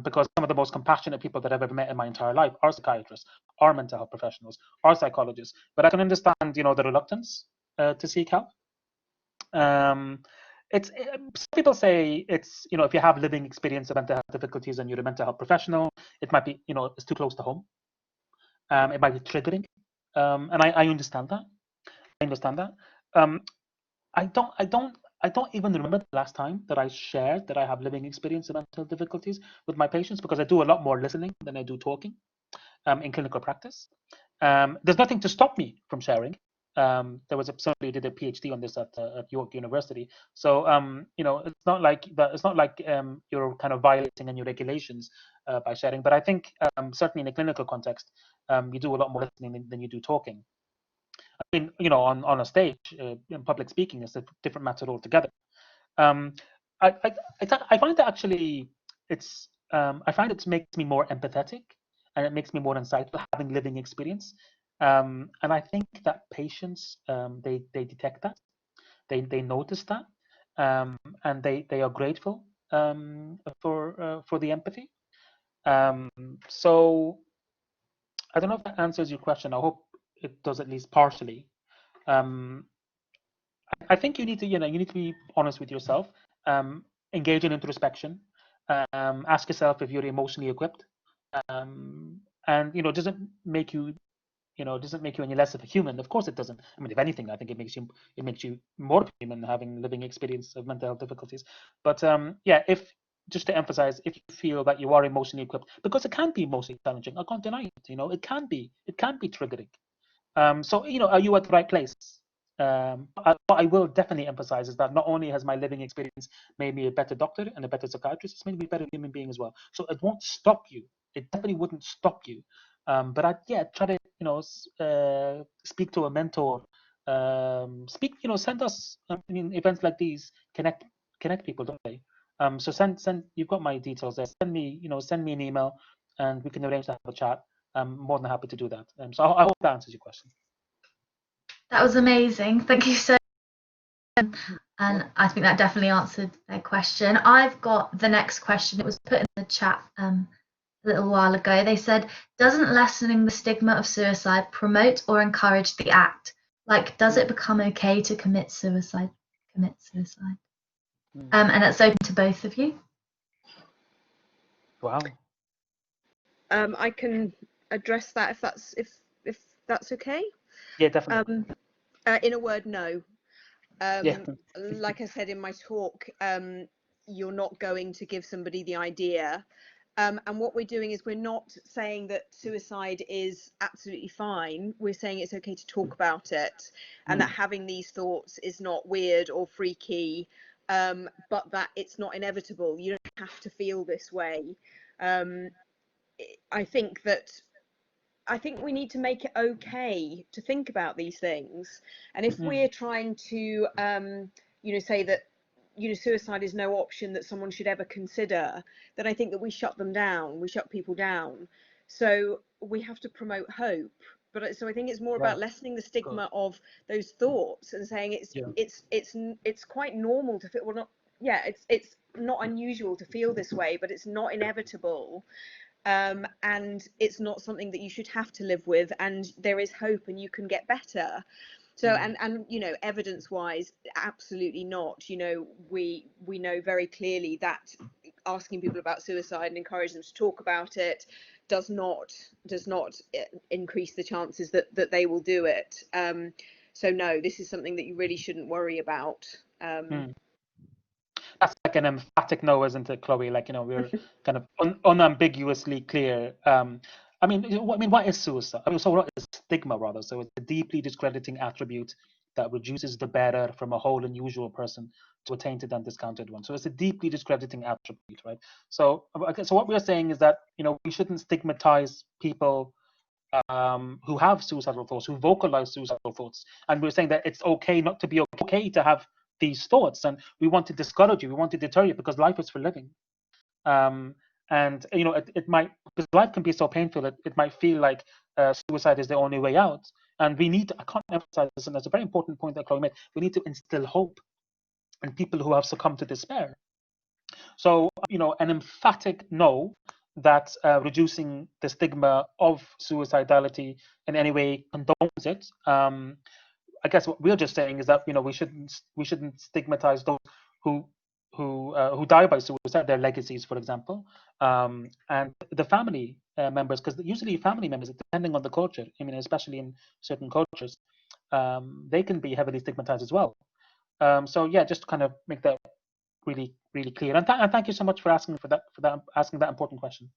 because some of the most compassionate people that I've ever met in my entire life are psychiatrists, are mental health professionals, are psychologists. But I can understand, you know, the reluctance to seek help. Some people say it's, you know, if you have living experience of mental health difficulties and you're a mental health professional, it might be, you know, it's too close to home. It might be triggering, and I understand that. I understand that. I don't even remember the last time that I shared that I have living experience of mental difficulties with my patients, because I do a lot more listening than I do talking in clinical practice. There's nothing to stop me from sharing. There was somebody who did a PhD on this at York University. So you know, it's not like that. It's not like you're kind of violating any regulations by sharing. But I think certainly in a clinical context, you do a lot more listening than you do talking. I mean, you know, on a stage, in public speaking is a different matter altogether. I find that actually it's I find it makes me more empathetic, and it makes me more insightful having living experience. And I think that patients they detect that, they notice that, and they are grateful for the empathy. So I don't know if that answers your question. I hope it does, at least partially. I think you need to, you need to be honest with yourself, engage in introspection, ask yourself if you're emotionally equipped, and does it make you, you know, it doesn't make you any less of a human. Of course it doesn't. I mean, if anything, I think it makes you more human, having living experience of mental health difficulties. But yeah, if just to emphasize, if you feel that you are emotionally equipped, because it can be emotionally challenging, I can't deny it. You know, it can be triggering. So you know, are you at the right place? What I will definitely emphasize is that not only has my living experience made me a better doctor and a better psychiatrist, it's made me a better human being as well. So it won't stop you. It definitely wouldn't stop you. But yeah, try to, you know, speak to a mentor. You know, send us. I mean, events like these connect people, don't they? So send. You've got my details there. Send me, you know, send me an email, and we can arrange to have a chat. I'm more than happy to do that. So I hope that answers your question. That was amazing. Thank you so much. And I think that definitely answered their question. I've got the next question. It was put in the chat a little while ago. They said, doesn't lessening the stigma of suicide promote or encourage the act? Like, does it become okay to commit suicide? And it's open to both of you. Wow. I can address that if that's okay. Yeah, definitely. In a word, no. Yeah. Like I said in my talk, you're not going to give somebody the idea. And what we're doing is we're not saying that suicide is absolutely fine. We're saying it's okay to talk about it, and that having these thoughts is not weird or freaky, but that it's not inevitable. You don't have to feel this way. I think we need to make it okay to think about these things. And if we're trying to, you know, say that, you know, suicide is no option that someone should ever consider, then I think that we shut them down. We shut people down. So we have to promote hope. But so I think it's more about lessening the stigma of those thoughts and saying it's quite normal to feel, well, not, yeah, it's not unusual to feel this way, but it's not inevitable. And it's not something that you should have to live with, and there is hope and you can get better. So and you know, evidence wise, absolutely not. You know, we know very clearly that asking people about suicide and encouraging them to talk about it does not increase the chances that they will do it. So no, this is something that you really shouldn't worry about. That's like an emphatic no, isn't it, Chloe? Like, you know, we're kind of unambiguously clear. I mean, what is suicide? I mean, so what is stigma, rather? So it's a deeply discrediting attribute that reduces the bearer from a whole and usual person to a tainted and discounted one. So it's a deeply discrediting attribute, right? So what we're saying is that, you know, we shouldn't stigmatize people who have suicidal thoughts, who vocalize suicidal thoughts, and we're saying that it's okay not to be okay to have these thoughts, and we want to discourage you, we want to deter you, because life is for living. And you know, it might, because life can be so painful, it might feel like suicide is the only way out, and we need to, I can't emphasize this, and that's a very important point that Chloe made, we need to instill hope in people who have succumbed to despair. So, you know, an emphatic no, that reducing the stigma of suicidality in any way condones it. I guess what we're just saying is that, you know, we shouldn't stigmatize those who die by suicide, their legacies, for example, and the family members, because usually family members, depending on the culture, I mean, especially in certain cultures, they can be heavily stigmatized as well. So yeah, just to kind of make that really clear, and thank you so much for asking that important question.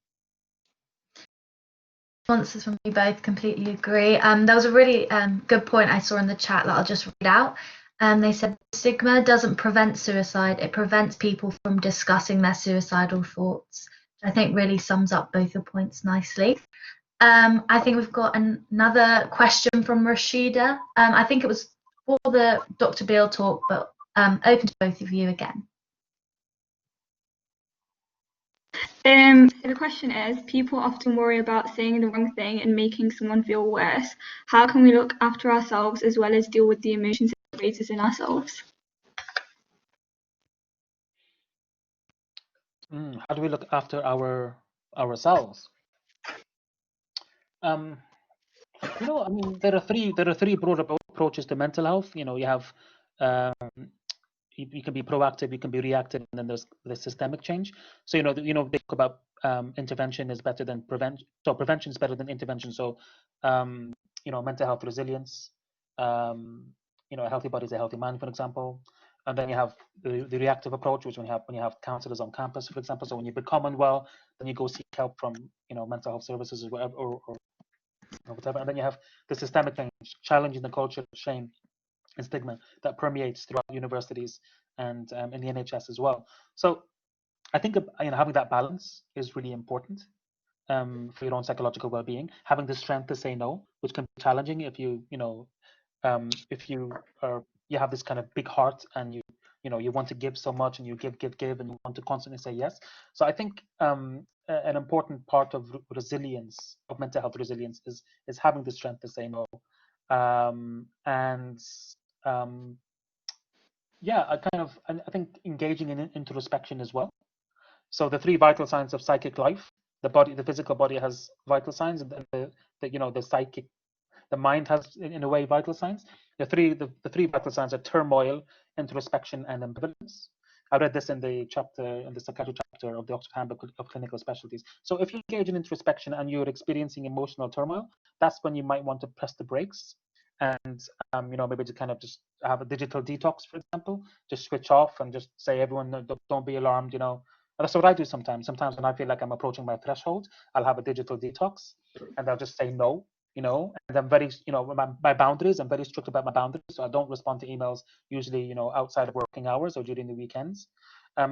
Responses from you both, completely agree. There was a really good point I saw in the chat that I'll just read out. They said stigma doesn't prevent suicide, it prevents people from discussing their suicidal thoughts, which I think really sums up both the points nicely. I think we've got another question from Rashida. I think it was for the Dr. Beale talk, but open to both of you again. The question is, people often worry about saying the wrong thing and making someone feel worse. How can we look after ourselves as well as deal with the emotions it raises in ourselves? How do we look after ourselves? You know, I mean, there are three broad approaches to mental health. You know, you have you can be proactive, you can be reactive, and then there's the systemic change. So they talk about intervention is better than prevention. So prevention is better than intervention. So mental health resilience. A healthy body is a healthy mind, for example. And then you have the reactive approach, which when you have counselors on campus, for example. So when you become unwell, then you go seek help from mental health services or whatever, or whatever. And then you have the systemic change, challenging the culture of shame and stigma that permeates throughout universities and in the NHS as well. So I think having that balance is really important for your own psychological well-being. Having the strength to say no, which can be challenging if you have this kind of big heart and you want to give so much and you give and you want to constantly say yes. So I think an important part of resilience, of mental health resilience, is having the strength to say no. I think engaging in introspection as well. So the 3 vital signs of psychic life: the physical body has vital signs, and the mind has, in a way, vital signs. The three vital signs are turmoil, introspection, and ambivalence. I read this in the psychiatry chapter of the Oxford Handbook of Clinical Specialties. So if you engage in introspection and you're experiencing emotional turmoil, that's when you might want to press the brakes and maybe to kind of just have a digital detox, for example. Just switch off and just say, everyone, don't be alarmed. That's what I do sometimes. Sometimes when I feel like I'm approaching my threshold, I'll have a digital detox and I'll just say no. And I'm very, my boundaries, I'm very strict about my boundaries. So I don't respond to emails usually, outside of working hours or during the weekends.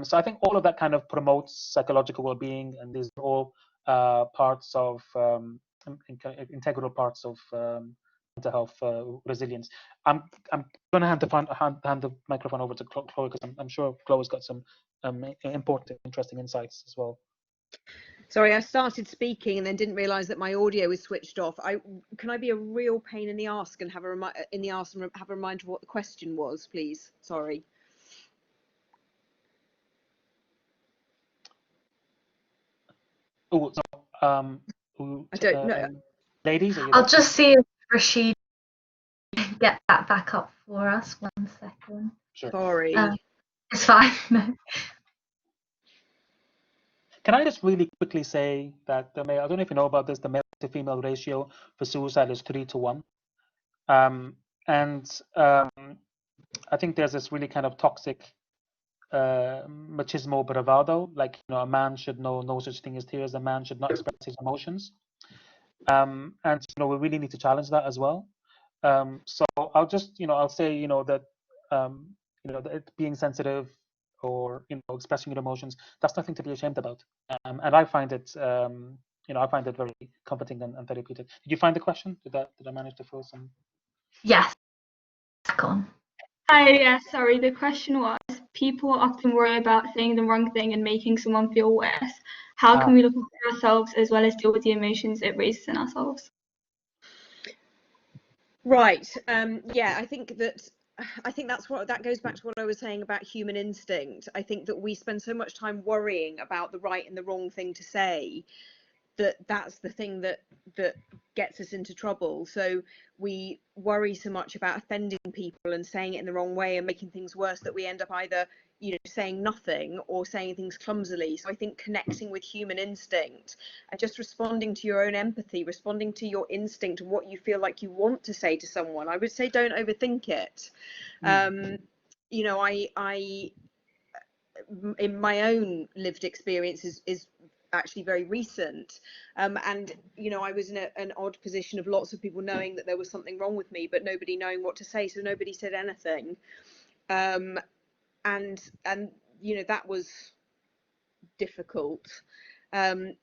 So I think all of that kind of promotes psychological well-being, and these are all parts of integral parts of mental health resilience. I'm going to hand the microphone over to Chloe, because I'm sure Chloe's got some important, interesting insights as well. Sorry, I started speaking and then didn't realise that my audio was switched off. Can I be a real pain in the arse and have a reminder of what the question was, please? Sorry. Oh, so I don't know. Ladies, I'll just see if Rashid can get that back up for us. 1 second. Sure. Sorry. It's fine. No. Can I just really quickly say that I don't know if you know about this, the male to female ratio for suicide is 3 to 1. I think there's this really kind of toxic machismo bravado, like, a man should know no such thing as tears, a man should not express his emotions. And we really need to challenge that as well. So I'll just, I'll say, that, that being sensitive or, expressing your emotions, that's nothing to be ashamed about. And I find it, I find it very comforting and therapeutic. Did you find the question? Did I manage to throw some? Yes. Back on. Hi, yeah, sorry. The question was, people often worry about saying the wrong thing and making someone feel worse. How can we look after ourselves as well as deal with the emotions it raises in ourselves? Right. Yeah, I think that goes back to what I was saying about human instinct. I think that we spend so much time worrying about the right and the wrong thing to say, that's the thing that gets us into trouble. So we worry so much about offending people and saying it in the wrong way and making things worse that we end up either saying nothing or saying things clumsily. So I think connecting with human instinct and just responding to your own empathy, responding to your instinct and what you feel like you want to say to someone, I would say don't overthink it. I in my own lived experience is actually very recent, and I was in an odd position of lots of people knowing that there was something wrong with me, but nobody knowing what to say, so nobody said anything, and that was difficult.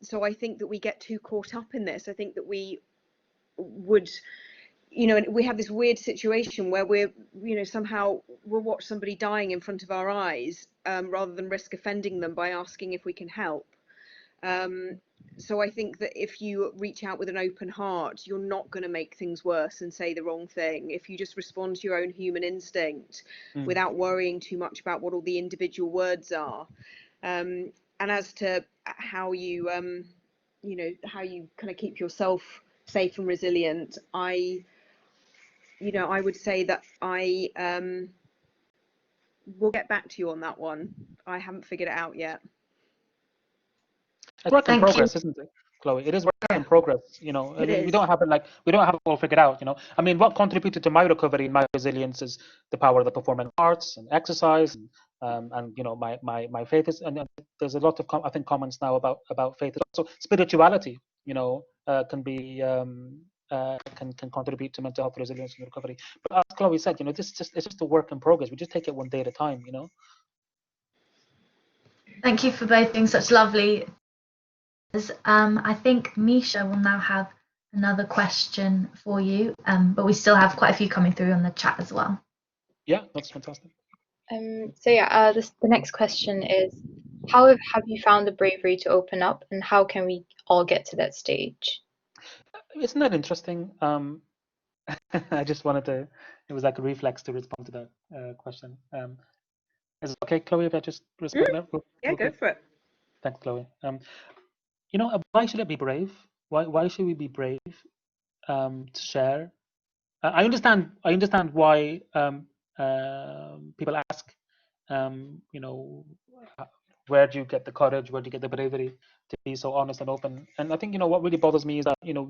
So I think that we get too caught up in this. I think that we would, we have this weird situation where we're, somehow we'll watch somebody dying in front of our eyes rather than risk offending them by asking if we can help. So I think that if you reach out with an open heart, you're not going to make things worse and say the wrong thing. If you just respond to your own human instinct without worrying too much about what all the individual words are. And as to how you, how you kind of keep yourself safe and resilient, I would say that I will get back to you on that one. I haven't figured it out yet. Work in progress, isn't it? Chloe. It is work in progress. You know, It we is. don't have it all figured out. You know, I mean, what contributed to my recovery and my resilience is the power of the performing arts and exercise, and you know, my faith is. And there's a lot of I think comments now about faith. So spirituality, you know, can be can contribute to mental health resilience and recovery. But as Chloe said, you know, it's just a work in progress. We just take it one day at a time. You know. Thank you for both being such lovely. I think Misha will now have another question for you, but we still have quite a few coming through on the chat as well. Yeah, that's fantastic. So yeah, the next question is, how have you found the bravery to open up, and how can we all get to that stage? Isn't that interesting? I just wanted to. It was like a reflex to respond to that question. Is it okay, Chloe, if I just respond there? Yeah, go for it. Thanks, Chloe. You know, why should it be brave? Why should we be brave to share? I understand why people ask. You know, where do you get the courage? Where do you get the bravery to be so honest and open? And I think, you know, what really bothers me is that, you know,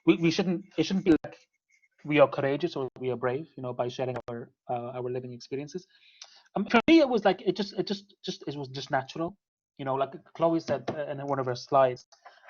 we shouldn't. It shouldn't be like we are courageous or we are brave, you know, by sharing our living experiences. For me, it was like it was just natural, you know, like Chloe said in one of her slides,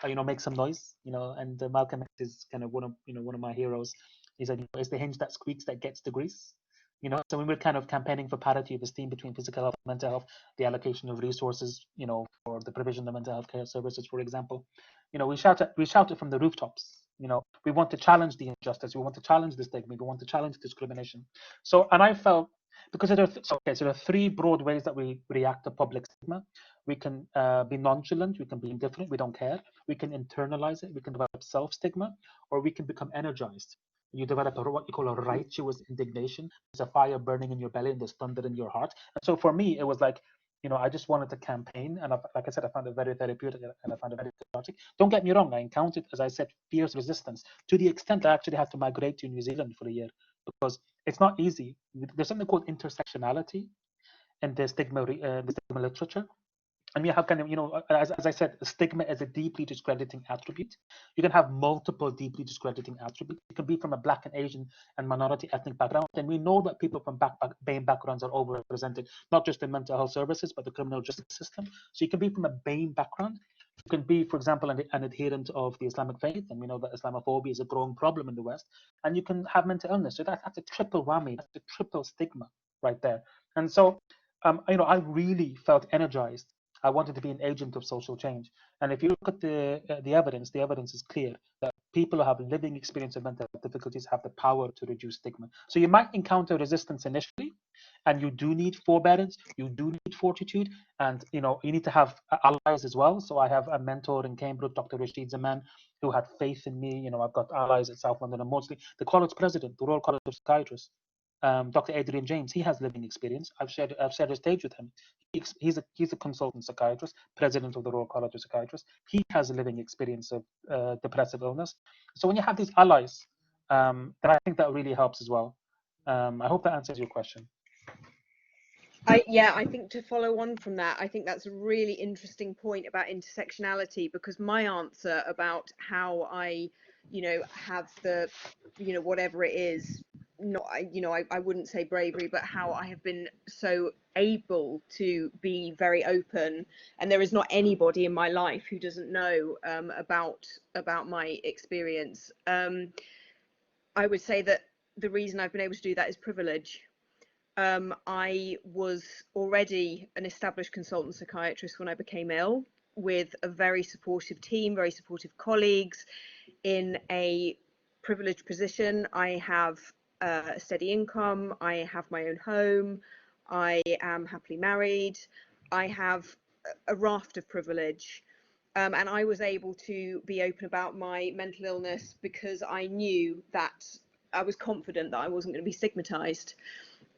you know, make some noise, you know, and Malcolm X is kind of one of my heroes. He said, you know, it's the hinge that squeaks that gets the grease. You know, so when we're kind of campaigning for parity of esteem between physical health and mental health, the allocation of resources, you know, for the provision of mental health care services, for example, you know, we shout it from the rooftops. You know, we want to challenge the injustice, we want to challenge the stigma, we want to challenge discrimination. So, and I felt, because there are three broad ways that we react to public stigma. We can be nonchalant, we can be indifferent, we don't care. We can internalize it, we can develop self-stigma, or we can become energized. You develop what you call a righteous indignation. There's a fire burning in your belly and there's thunder in your heart. And so for me, it was like, you know, I just wanted to campaign, and like I said, I found it very therapeutic, and I found it very cathartic. Don't get me wrong, I encountered, as I said, fierce resistance to the extent I actually had to migrate to New Zealand for a year, because it's not easy. There's something called intersectionality in the stigma literature. I mean, how can you know, as I said, stigma is a deeply discrediting attribute. You can have multiple deeply discrediting attributes. You can be from a Black and Asian and minority ethnic background, and we know that people from BAME backgrounds are overrepresented, not just in mental health services, but the criminal justice system. So you can be from a BAME background. You can be, for example, an adherent of the Islamic faith, and we know that Islamophobia is a growing problem in the West, and you can have mental illness. So that's a triple whammy, that's a triple stigma right there. And so, you know, I really felt energized. I wanted to be an agent of social change. And if you look at the evidence is clear that people who have living experience of mental health difficulties have the power to reduce stigma. So you might encounter resistance initially, and you do need forbearance, you do need fortitude, and you know, you need to have allies as well. So I have a mentor in Cambridge, Dr. Rashid Zaman, who had faith in me. You know, I've got allies at South London and mostly the college president, the Royal College of Psychiatrists, Dr. Adrian James. He has living experience. I've shared a stage with him. He's a consultant psychiatrist, president of the Royal College of Psychiatrists. He has a living experience of depressive illness. So when you have these allies, then I think that really helps as well. I hope that answers your question. I think to follow on from that, I think that's a really interesting point about intersectionality, because my answer about how I, you know, have the, you know, whatever it is, not, you know, I wouldn't say bravery, but how I have been so able to be very open, and there is not anybody in my life who doesn't know about my experience. I would say that the reason I've been able to do that is privilege. I was already an established consultant psychiatrist when I became ill, with a very supportive team, very supportive colleagues, in a privileged position. I have a steady income, I have my own home, I am happily married, I have a raft of privilege. And I was able to be open about my mental illness because I knew that I was confident that I wasn't going to be stigmatized.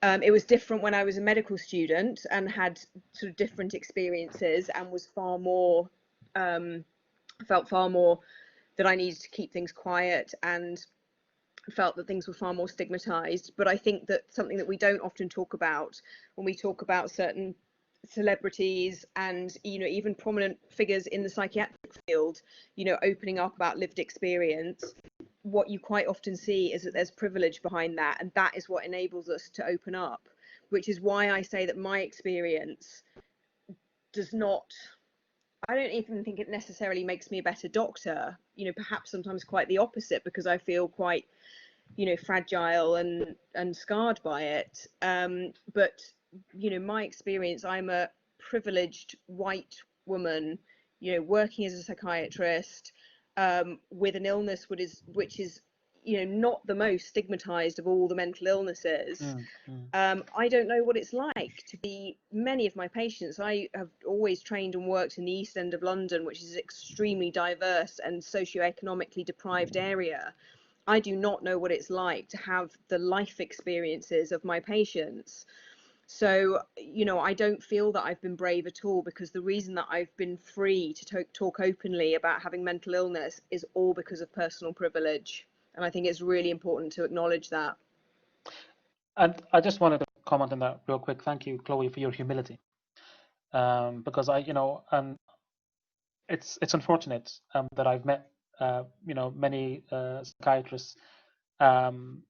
It was different when I was a medical student and had sort of different experiences, and was far more, felt far more that I needed to keep things quiet, and felt that things were far more stigmatized. But I think that something that we don't often talk about when we talk about certain celebrities and, you know, even prominent figures in the psychiatric field, you know, opening up about lived experience, what you quite often see is that there's privilege behind that, and that is what enables us to open up, which is why I say that my experience does not, I don't even think it necessarily makes me a better doctor, you know, perhaps sometimes quite the opposite, because I feel quite, you know, fragile and scarred by it. But, you know, my experience, I'm a privileged white woman, you know, working as a psychiatrist, with an illness which is, you know, not the most stigmatized of all the mental illnesses. I don't know what it's like to be, many of my patients, I have always trained and worked in the East End of London, which is an extremely diverse and socioeconomically deprived area. I do not know what it's like to have the life experiences of my patients. So, you know, I don't feel that I've been brave at all, because the reason that I've been free to talk openly about having mental illness is all because of personal privilege. And I think it's really important to acknowledge that. And I just wanted to comment on that real quick. Thank you, Chloe, for your humility. Because I, you know, it's unfortunate that I've met, you know, many psychiatrists who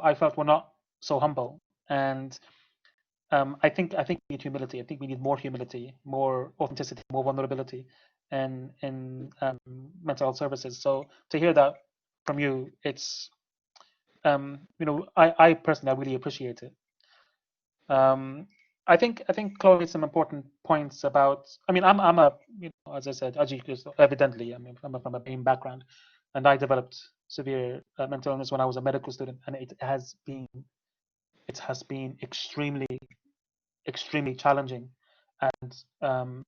I felt were not so humble. And I think we need humility. I think we need more humility, more authenticity, more vulnerability in mental health services. So to hear that from you, it's you know, I personally, I really appreciate it. I think Chloe made some important points about. I mean, I'm a, you know, as I said, as you evidently, I mean, I'm from a pain background, and I developed severe mental illness when I was a medical student, and it has been extremely challenging, and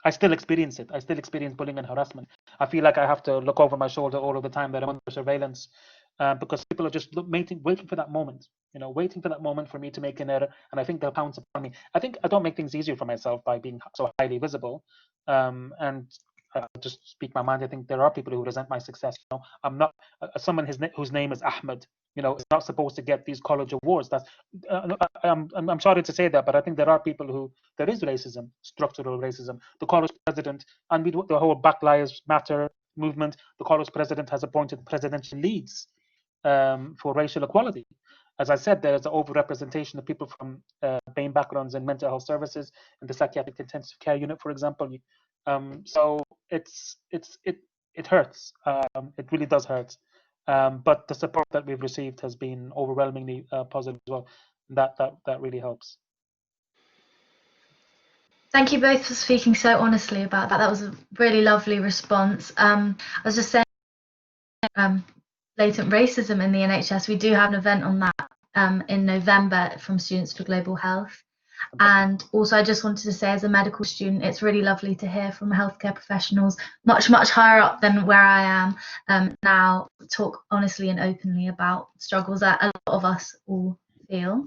I still experience it. I still experience bullying and harassment. I feel like I have to look over my shoulder all of the time, that I'm under surveillance, because people are just waiting for that moment, you know, waiting for that moment for me to make an error, and I think they'll pounce upon me. I think I don't make things easier for myself by being so highly visible, and I just speak my mind. I think there are people who resent my success. You know, I'm not someone whose name is Ahmed. You know, is not supposed to get these college awards. That's I'm sorry to say that, but I think there are people who, there is racism, structural racism. The college president, and the whole Black Lives Matter movement, the college president has appointed presidential leads for racial equality. As I said, there's an overrepresentation of people from BAME backgrounds in mental health services, in the psychiatric intensive care unit, for example. So it hurts. It really does hurt. But the support that we've received has been overwhelmingly positive as well. That really helps. Thank you both for speaking so honestly about that. That was a really lovely response. I was just saying, latent racism in the NHS. We do have an event on that in November from Students for Global Health. And also, I just wanted to say, as a medical student, it's really lovely to hear from healthcare professionals much higher up than where I am now, talk honestly and openly about struggles that a lot of us all feel.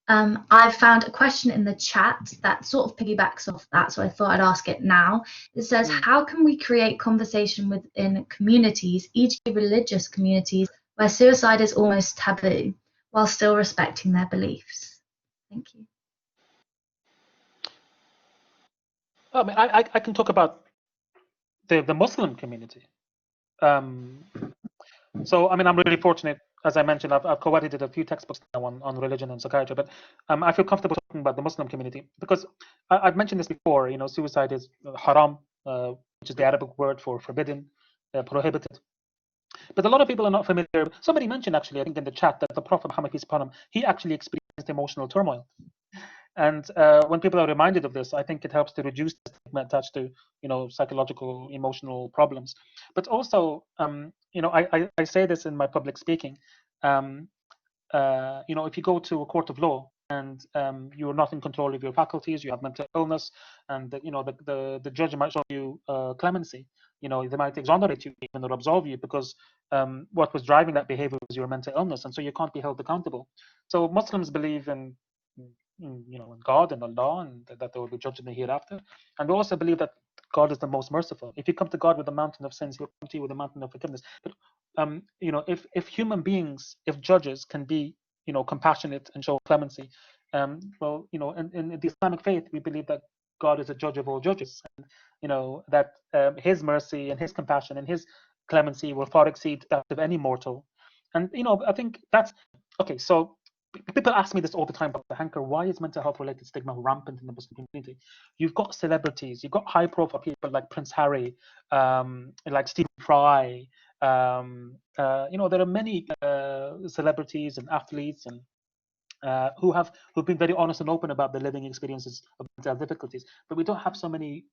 I've found a question in the chat that sort of piggybacks off that, so I thought I'd ask it now. It says, how can we create conversation within communities, e.g. religious communities, where suicide is almost taboo, while still respecting their beliefs? Thank you. I mean, I can talk about the Muslim community. So, I mean, I'm really fortunate. As I mentioned, I've co-edited a few textbooks now on religion and psychiatry, but I feel comfortable talking about the Muslim community because I've mentioned this before. You know, suicide is haram, which is the Arabic word for forbidden, prohibited. But a lot of people are not familiar. Somebody mentioned, actually, I think in the chat, that the Prophet Muhammad, peace upon him, he actually experienced emotional turmoil. And when people are reminded of this, I think it helps to reduce the stigma attached to, you know, psychological, emotional problems. But also, you know, I say this in my public speaking. You know, if you go to a court of law and you're not in control of your faculties, you have mental illness, and you know the judge might show you clemency. You know, they might exonerate you even or absolve you because what was driving that behavior was your mental illness, and so you can't be held accountable. So Muslims believe in you know, in God and Allah, and that they will be judged in the hereafter. And we also believe that God is the most merciful. If you come to God with a mountain of sins, He'll come to you with a mountain of forgiveness. But you know, if human beings, if judges can be compassionate and show clemency. Well, in the Islamic faith, we believe that God is a judge of all judges, and that His mercy and His compassion and His clemency will far exceed that of any mortal. And I think that's okay. So people ask me this all the time, Dr. Hanker, why is mental health related stigma rampant in the Muslim community? You've got celebrities, you've got high profile people like Prince Harry, like Stephen Fry. There are many celebrities and athletes and who've been very honest and open about their living experiences of mental health difficulties, but we don't have so many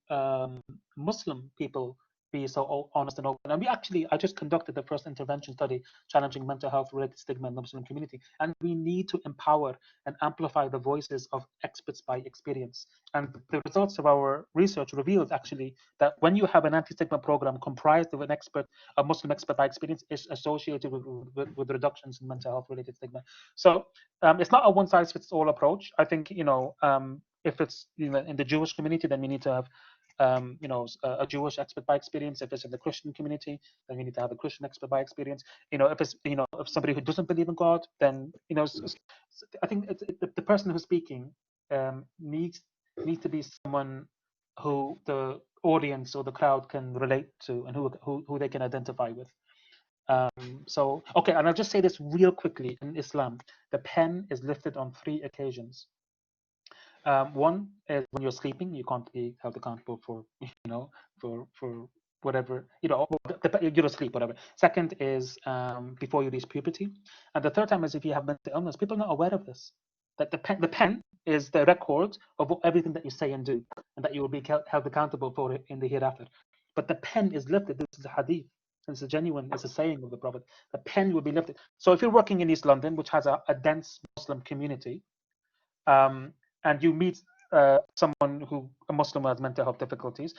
Muslim people be so honest and open. And I just conducted the first intervention study challenging mental health related stigma in the Muslim community, and we need to empower and amplify the voices of experts by experience. And the results of our research revealed actually that when you have an anti-stigma program comprised of a Muslim expert by experience, is associated with reductions in mental health related stigma. So it's not a one-size-fits-all approach. I think if it's in the Jewish community, then we need to have a Jewish expert by experience. If it's in the Christian community, then we need to have a Christian expert by experience. If it's if somebody who doesn't believe in God, then I think the person who's speaking needs to be someone who the audience or the crowd can relate to and who they can identify with. So okay, and I'll just say this real quickly. In Islam, the pen is lifted on 3 occasions. One is when you're sleeping, you can't be held accountable for for whatever you're asleep, whatever. Second is before you reach puberty, and the third time is if you have mental illness. People are not aware of this. That the pen is the record of everything that you say and do, and that you will be held accountable for it in the hereafter. But the pen is lifted. This is a hadith. It's a saying of the Prophet. The pen will be lifted. So if you're working in East London, which has a dense Muslim community, and you meet a Muslim who has mental health difficulties,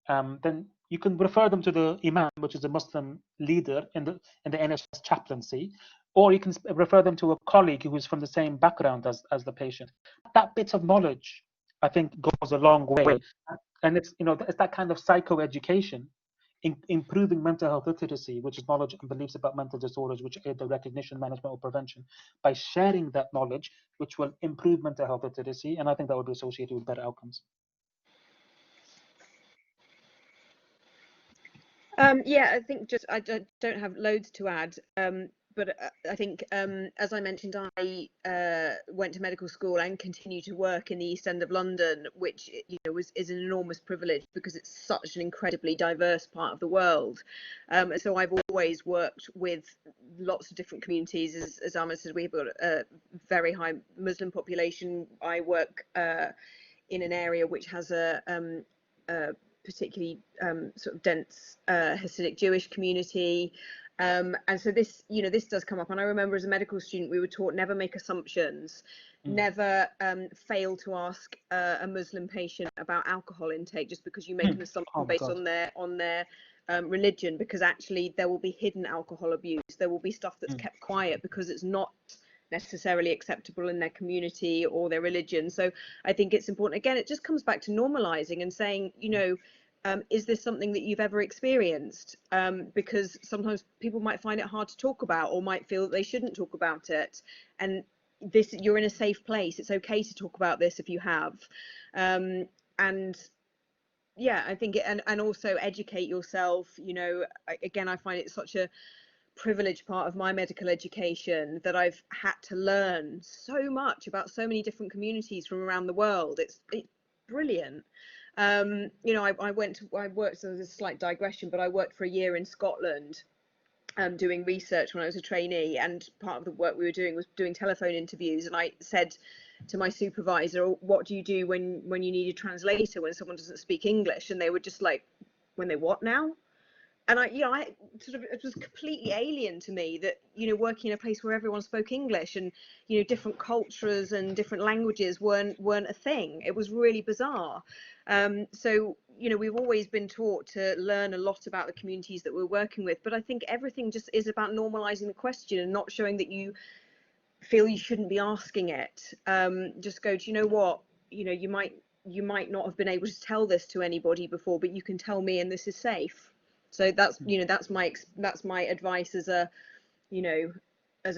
then you can refer them to the Imam, which is a Muslim leader in the NHS chaplaincy, or you can refer them to a colleague who is from the same background as the patient. That bit of knowledge, I think, goes a long way, and it's that kind of psychoeducation. Improving mental health literacy, which is knowledge and beliefs about mental disorders, which aid the recognition, management, or prevention, by sharing that knowledge, which will improve mental health literacy, and I think that would be associated with better outcomes. Yeah, I think I don't have loads to add, but I think, as I mentioned, I went to medical school and continue to work in the East End of London, which is an enormous privilege because it's such an incredibly diverse part of the world. So I've always worked with lots of different communities. As Ahmed said, we've got a very high Muslim population. I work in an area which has a particularly sort of dense Hasidic Jewish community, and so this does come up. And I remember as a medical student we were taught never make assumptions, never fail to ask a Muslim patient about alcohol intake just because you make an assumption based on their religion, because actually there will be hidden alcohol abuse, there will be stuff that's kept quiet because it's not necessarily acceptable in their community or their religion. So I think it's important, again, it just comes back to normalizing and saying, is this something that you've ever experienced? Because sometimes people might find it hard to talk about or might feel that they shouldn't talk about it, and you're in a safe place. It's okay to talk about this if you have, and yeah, I think and also educate yourself. Again, I find it such a privileged part of my medical education that I've had to learn so much about so many different communities from around the world. It's brilliant. I worked, so there's a slight digression, but I worked for a year in Scotland doing research when I was a trainee, and part of the work we were doing was doing telephone interviews, and I said to my supervisor, what do you do when you need a translator when someone doesn't speak English? And they were just like, when they what now? And it was completely alien to me that, working in a place where everyone spoke English and, different cultures and different languages weren't a thing. It was really bizarre. So, we've always been taught to learn a lot about the communities that we're working with, but I think everything just is about normalizing the question and not showing that you feel you shouldn't be asking it. Just go, do you know what, you might not have been able to tell this to anybody before, but you can tell me and this is safe. So that's my advice as an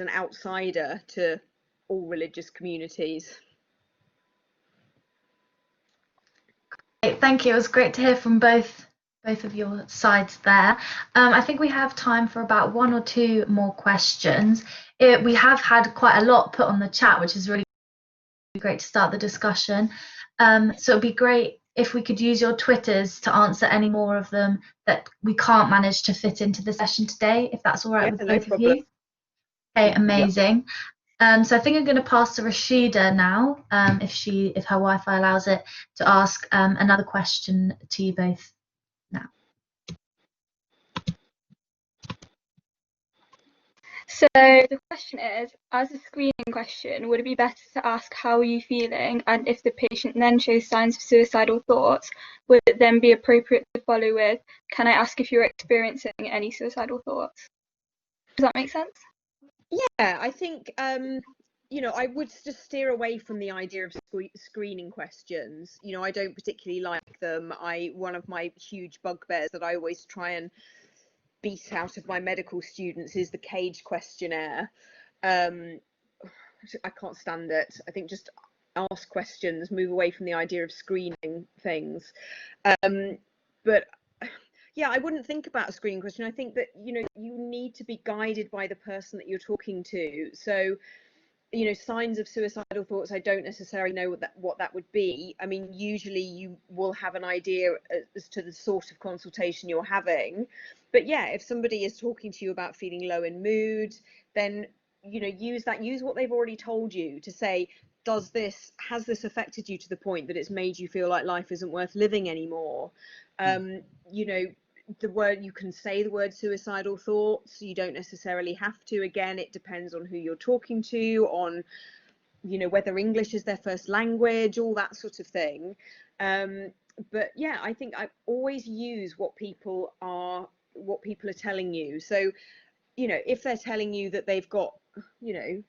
outsider to all religious communities. Thank you. It was great to hear from both of your sides there. I think we have time for about 1 or 2 more questions. We have had quite a lot put on the chat, which is really great to start the discussion. So it'd be great if we could use your Twitters to answer any more of them that we can't manage to fit into the session today, if that's all right with both of you. Okay, amazing. So I think I'm going to pass to Rashida now, if her Wi-Fi allows it, to ask another question to you both now. So the question is, as a screening question, would it be better to ask how are you feeling, and if the patient then shows signs of suicidal thoughts, would it then be appropriate to follow with, can I ask if you're experiencing any suicidal thoughts? Does that make sense? Yeah, I think you know, I would just steer away from the idea of screening questions. You know, I don't particularly like them. One of my huge bugbears that I always try and beat out of my medical students is the cage questionnaire. I can't stand it. I think just ask questions, move away from the idea of screening things. But yeah, I wouldn't think about a screening question. I think that, you know, you need to be guided by the person that you're talking to. So, you know, signs of suicidal thoughts, I don't necessarily know what that would be. I mean, usually you will have an idea as to the sort of consultation you're having. But yeah, if somebody is talking to you about feeling low in mood, then, you know, use what they've already told you to say, has this affected you to the point that it's made you feel like life isn't worth living anymore? You know, you can say the word suicidal thoughts, you don't necessarily have to. Again, it depends on who you're talking to, on, you know, whether English is their first language, all that sort of thing. But yeah, I think I always use what people are telling you. So, you know, if they're telling you that they've got, you know,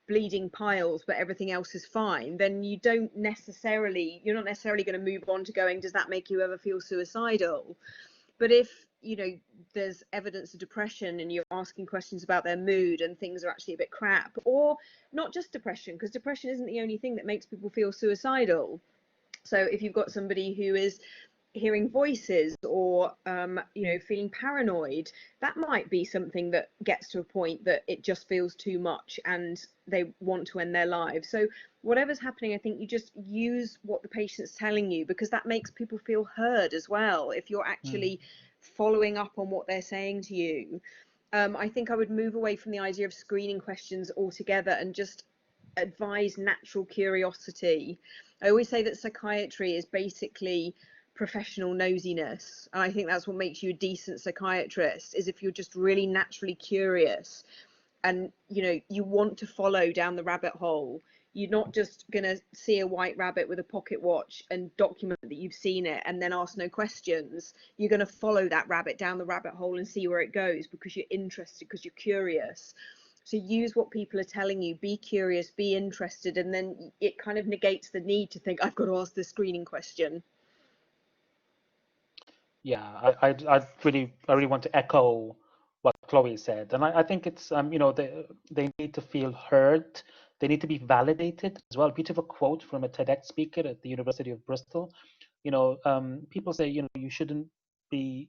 bleeding piles but everything else is fine, then you're not necessarily going to move on to going, does that make you ever feel suicidal? But if, you know, there's evidence of depression and you're asking questions about their mood and things are actually a bit crap, or not just depression, because depression isn't the only thing that makes people feel suicidal. So if you've got somebody who is hearing voices or you know, feeling paranoid, that might be something that gets to a point that it just feels too much and they want to end their lives. So whatever's happening, I think you just use what the patient's telling you, because that makes people feel heard as well. If you're actually following up on what they're saying to you, I think I would move away from the idea of screening questions altogether and just advise natural curiosity. I always say that psychiatry is basically professional nosiness, and I think that's what makes you a decent psychiatrist, is if you're just really naturally curious and, you know, you want to follow down the rabbit hole. You're not just going to see a white rabbit with a pocket watch and document that you've seen it and then ask no questions. You're going to follow that rabbit down the rabbit hole and see where it goes, because you're interested, because you're curious. So use what people are telling you, be curious, be interested, and then it kind of negates the need to think, I've got to ask this screening question. Yeah, I really want to echo what Chloe said, and I think it's you know, they need to feel heard, they need to be validated as well. Beautiful quote from a TEDx speaker at the University of Bristol. You know, people say, you know, you shouldn't be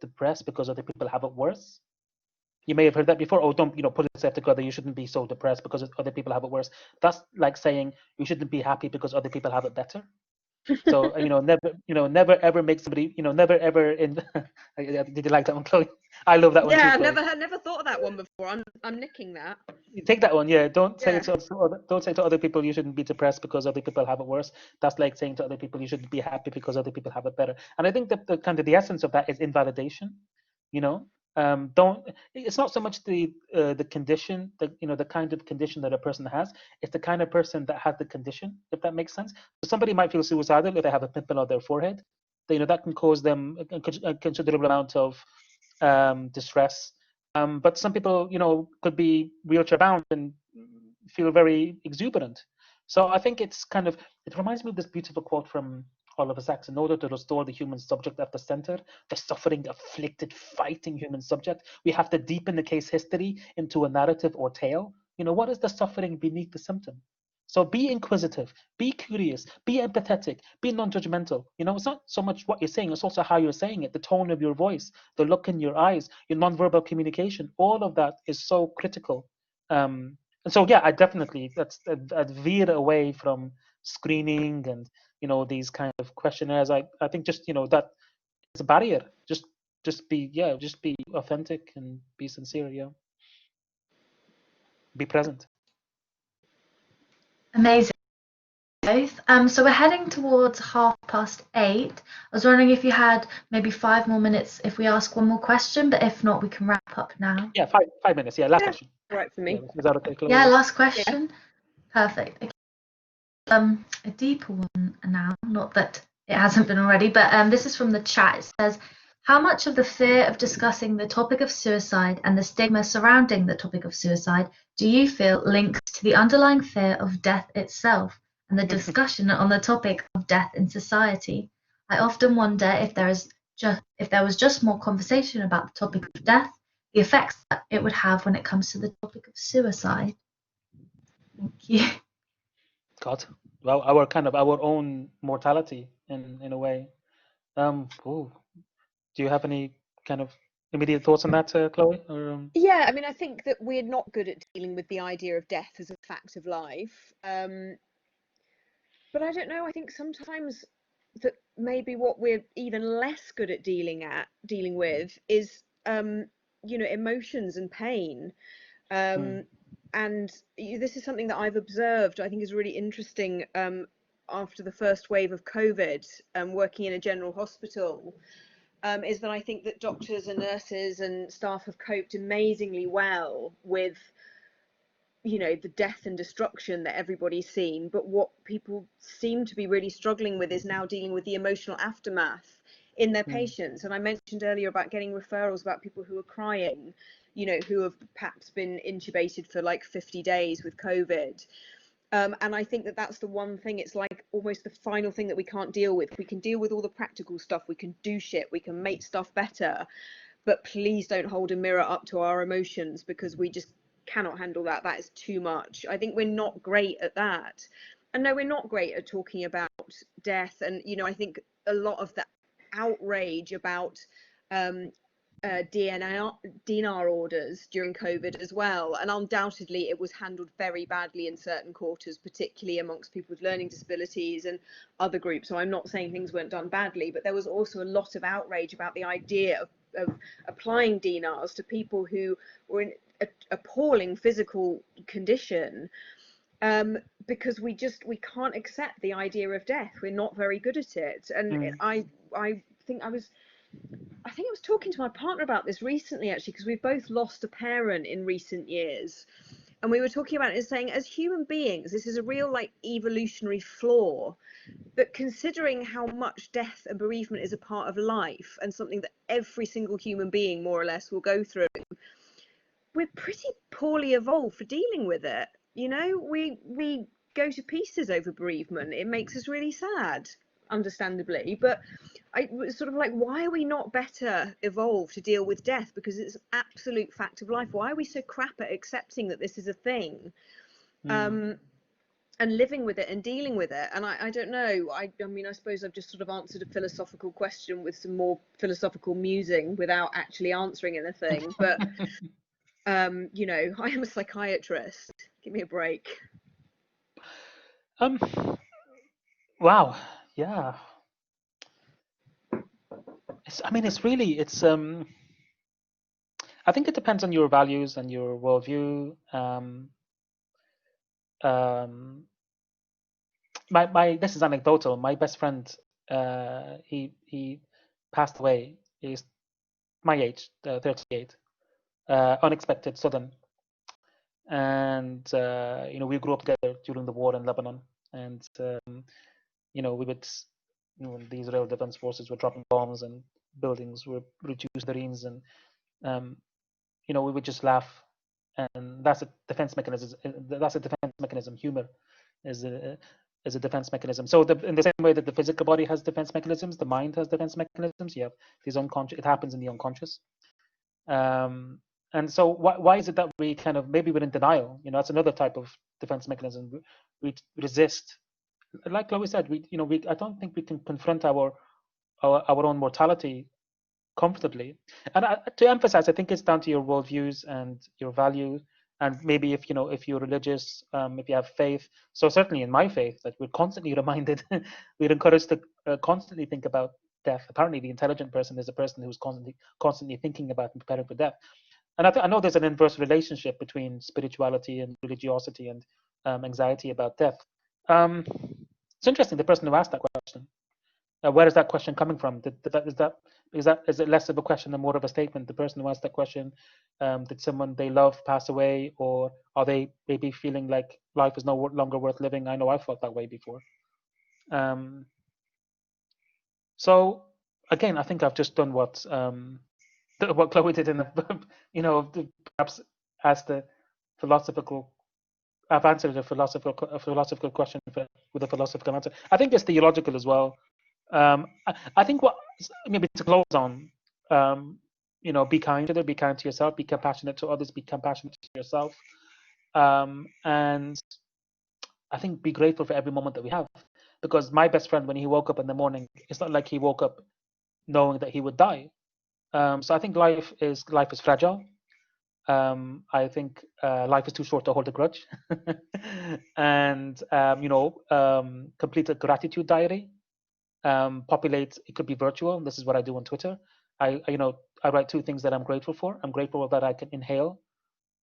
depressed because other people have it worse. You may have heard that before. Oh, don't, you know, put yourself together. You shouldn't be so depressed because other people have it worse. That's like saying you shouldn't be happy because other people have it better. So, you know, never ever make somebody, you know, never ever in. Did you like that one, Chloe? I love that one Yeah, too. I've never thought of that one before. I'm nicking that. You take that one, yeah. Don't say Yeah. to other people you shouldn't be depressed because other people have it worse. That's like saying to other people you shouldn't be happy because other people have it better. And I think that the kind of the essence of that is invalidation. You know, don't. It's not so much the condition, you know, the kind of condition that a person has. It's the kind of person that has the condition, if that makes sense. So somebody might feel suicidal if they have a pimple on their forehead. You know, that can cause them a considerable amount of distress. But some people, you know, could be wheelchair bound and feel very exuberant. So I think it's kind of, it reminds me of this beautiful quote from Oliver Sacks: in order to restore the human subject at the center, the suffering, afflicted, fighting human subject, we have to deepen the case history into a narrative or tale. You know, what is the suffering beneath the symptom? So be inquisitive, be curious, be empathetic, be non-judgmental. You know, it's not so much what you're saying, it's also how you're saying it, the tone of your voice, the look in your eyes, your non-verbal communication. All of that is so critical. And so, yeah, I definitely, I'd veer away from screening and, you know, these kind of questionnaires. I think just, you know, that is a barrier. Just be authentic and be sincere. Yeah, be present. Amazing. Both. So we're heading towards 8:30. I was wondering if you had maybe 5 more minutes if we ask one more question, but if not, we can wrap up now. Yeah, 5 minutes. Yeah, last question. Right for me. Yeah, is that okay, Chloe? Yeah, last question. Yeah. Perfect. Okay. A deeper one now, not that it hasn't been already, but this is from the chat. It says, how much of the fear of discussing the topic of suicide and the stigma surrounding the topic of suicide do you feel links to the underlying fear of death itself and the discussion on the topic of death in society? I often wonder if there was just more conversation about the topic of death, the effects that it would have when it comes to the topic of suicide. Thank you. God, well, our own mortality in a way. Do you have any kind of immediate thoughts on that, Chloe? Or, Yeah, I mean, I think that we're not good at dealing with the idea of death as a fact of life. But I don't know, I think sometimes that maybe what we're even less good at dealing with is you know, emotions and pain. And this is something that I've observed, I think is really interesting after the first wave of COVID, working in a general hospital, is that I think that doctors and nurses and staff have coped amazingly well with, you know, the death and destruction that everybody's seen. But what people seem to be really struggling with is now dealing with the emotional aftermath in their patients. And I mentioned earlier about getting referrals about people who are crying, you know, who have perhaps been intubated for like 50 days with COVID. And I think that that's the one thing, it's like almost the final thing that we can't deal with. We can deal with all the practical stuff, we can do shit, we can make stuff better, but please don't hold a mirror up to our emotions, because we just cannot handle that. That is too much. I think we're not great at that. And no, we're not great at talking about death. And, you know, I think a lot of the outrage about DNR orders during COVID as well, and undoubtedly it was handled very badly in certain quarters, particularly amongst people with learning disabilities and other groups. So I'm not saying things weren't done badly, but there was also a lot of outrage about the idea of applying DNRs to people who were in appalling physical condition, because we can't accept the idea of death. We're not very good at it. And I think I was talking to my partner about this recently, actually, because we've both lost a parent in recent years, and we were talking about it and saying, as human beings, this is a real like evolutionary flaw, but considering how much death and bereavement is a part of life and something that every single human being more or less will go through, we're pretty poorly evolved for dealing with it. You know, we go to pieces over bereavement. It makes us really sad, understandably, but I was sort of like, why are we not better evolved to deal with death? Because it's an absolute fact of life. Why are we so crap at accepting that this is a thing, and living with it and dealing with it? And I don't know. I mean, I suppose I've just sort of answered a philosophical question with some more philosophical musing without actually answering anything. But you know, I am a psychiatrist. Give me a break. Wow. Yeah. It's I think it depends on your values and your worldview. This is anecdotal. My best friend, he passed away. He's my age, 38. Unexpected, sudden. And you know, we grew up together during the war in Lebanon, and you know, when the Israel Defense Forces were dropping bombs and buildings were reduced to ruins, and you know, we would just laugh, and that's a defense mechanism. That's a defense mechanism. Humor is a defense mechanism. So in the same way that the physical body has defense mechanisms, the mind has defense mechanisms. You have these unconscious. It happens in the unconscious. And so why is it that we kind of, maybe we're in denial? You know, that's another type of defense mechanism. We resist. Like Chloe said, I don't think we can confront our own mortality comfortably. And to emphasize, I think it's down to your worldviews and your values, and maybe if you're religious, if you have faith. So certainly in my faith, that we're constantly reminded, we're encouraged to constantly think about death. Apparently, the intelligent person is a person who's constantly thinking about and preparing for death. And I know there's an inverse relationship between spirituality and religiosity and anxiety about death. It's interesting, the person who asked that question. Where is that question coming from? Is it less of a question and more of a statement? The person who asked that question, did someone they love pass away, or are they maybe feeling like life is no longer worth living? I know I felt that way before. So again, I think I've just done what Chloe did in the, perhaps asked the philosophical. I've answered a philosophical question with a philosophical answer. I think it's theological as well. I think what maybe to close on, be kind to them, be kind to yourself, be compassionate to others, be compassionate to yourself, and I think be grateful for every moment that we have. Because my best friend, when he woke up in the morning, it's not like he woke up knowing that he would die. So I think life is fragile. I think life is too short to hold a grudge, and complete a gratitude diary. Populate, it could be virtual. This is what I do on Twitter. I write 2 things that I'm grateful for. I'm grateful that I can inhale,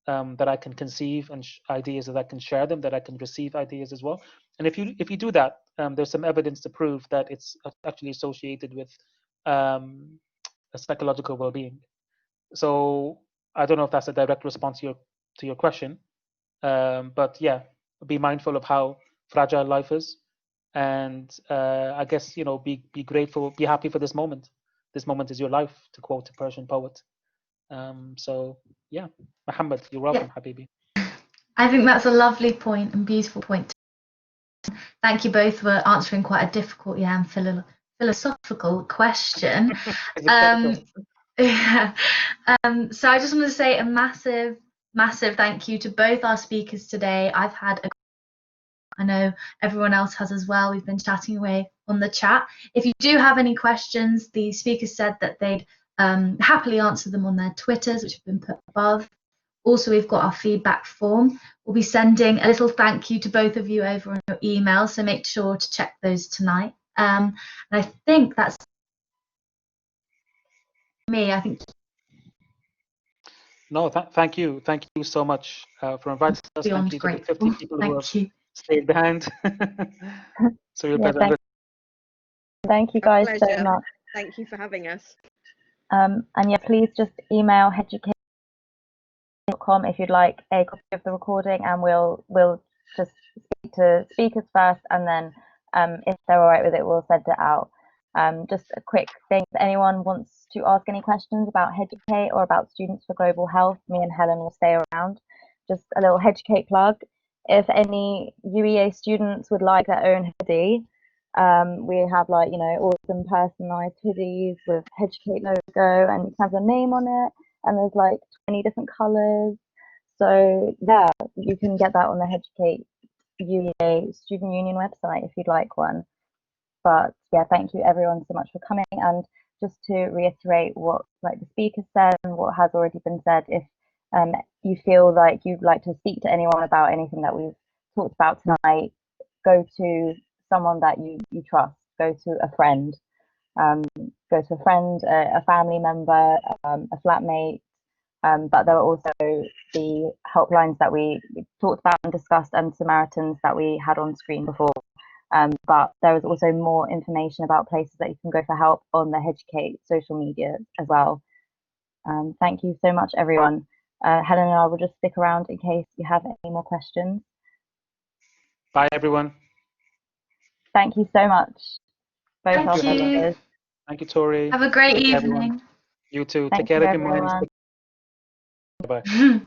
that I can conceive and ideas, that I can share them, that I can receive ideas as well. And if you do that, there's some evidence to prove that it's actually associated with a psychological well-being. So I don't know if that's a direct response to your question, but yeah, be mindful of how fragile life is, and I guess be grateful, be happy for this moment. This moment is your life, to quote a Persian poet. So yeah, Mohammed, you're welcome, Habibi. I think that's a lovely point and beautiful point. Thank you both for answering quite a difficult and philosophical question. Yeah. So I just want to say a massive thank you to both our speakers today. I know everyone else has as well. We've been chatting away on the chat. If you do have any questions, the speakers said that they'd happily answer them on their Twitters, which have been put above. Also, we've got our feedback form. We'll be sending a little thank you to both of you over on your email, so make sure to check those tonight. And I think that's me. I think. No, thank you so much for inviting us. Beyond thank you grateful. to the 50 people who have stayed behind. So yeah, thank you guys so much. Thank you for having us. And yeah, please just email headucate.com if you'd like a copy of the recording, and we'll just speak to speakers first, and then if they're all right with it, we'll send it out. Just a quick thing, if anyone wants to ask any questions about Headucate or about Students for Global Health, me and Helen will stay around. Just a little Headucate plug. If any UEA students would like their own hoodie, we have awesome personalized hoodies with Headucate logo, and you can have your name on it, and there's 20 different colors. So yeah, you can get that on the Headucate UEA Student Union website if you'd like one. But yeah, thank you everyone so much for coming. And just to reiterate what the speaker said and what has already been said, if you feel like you'd like to speak to anyone about anything that we've talked about tonight, go to someone that you trust. Go to a friend. Go to a friend, a family member, a flatmate. But there are also the helplines that we talked about and discussed, and Samaritans that we had on screen before. But there is also more information about places that you can go for help on the Headucate social media as well. Thank you so much, everyone. Helen and I will just stick around in case you have any more questions. Bye, everyone. Thank you so much. Thank you. Thank you, Tori. Have a great evening. Everyone. You too. Thank Take care, you, everyone. everyone. Bye.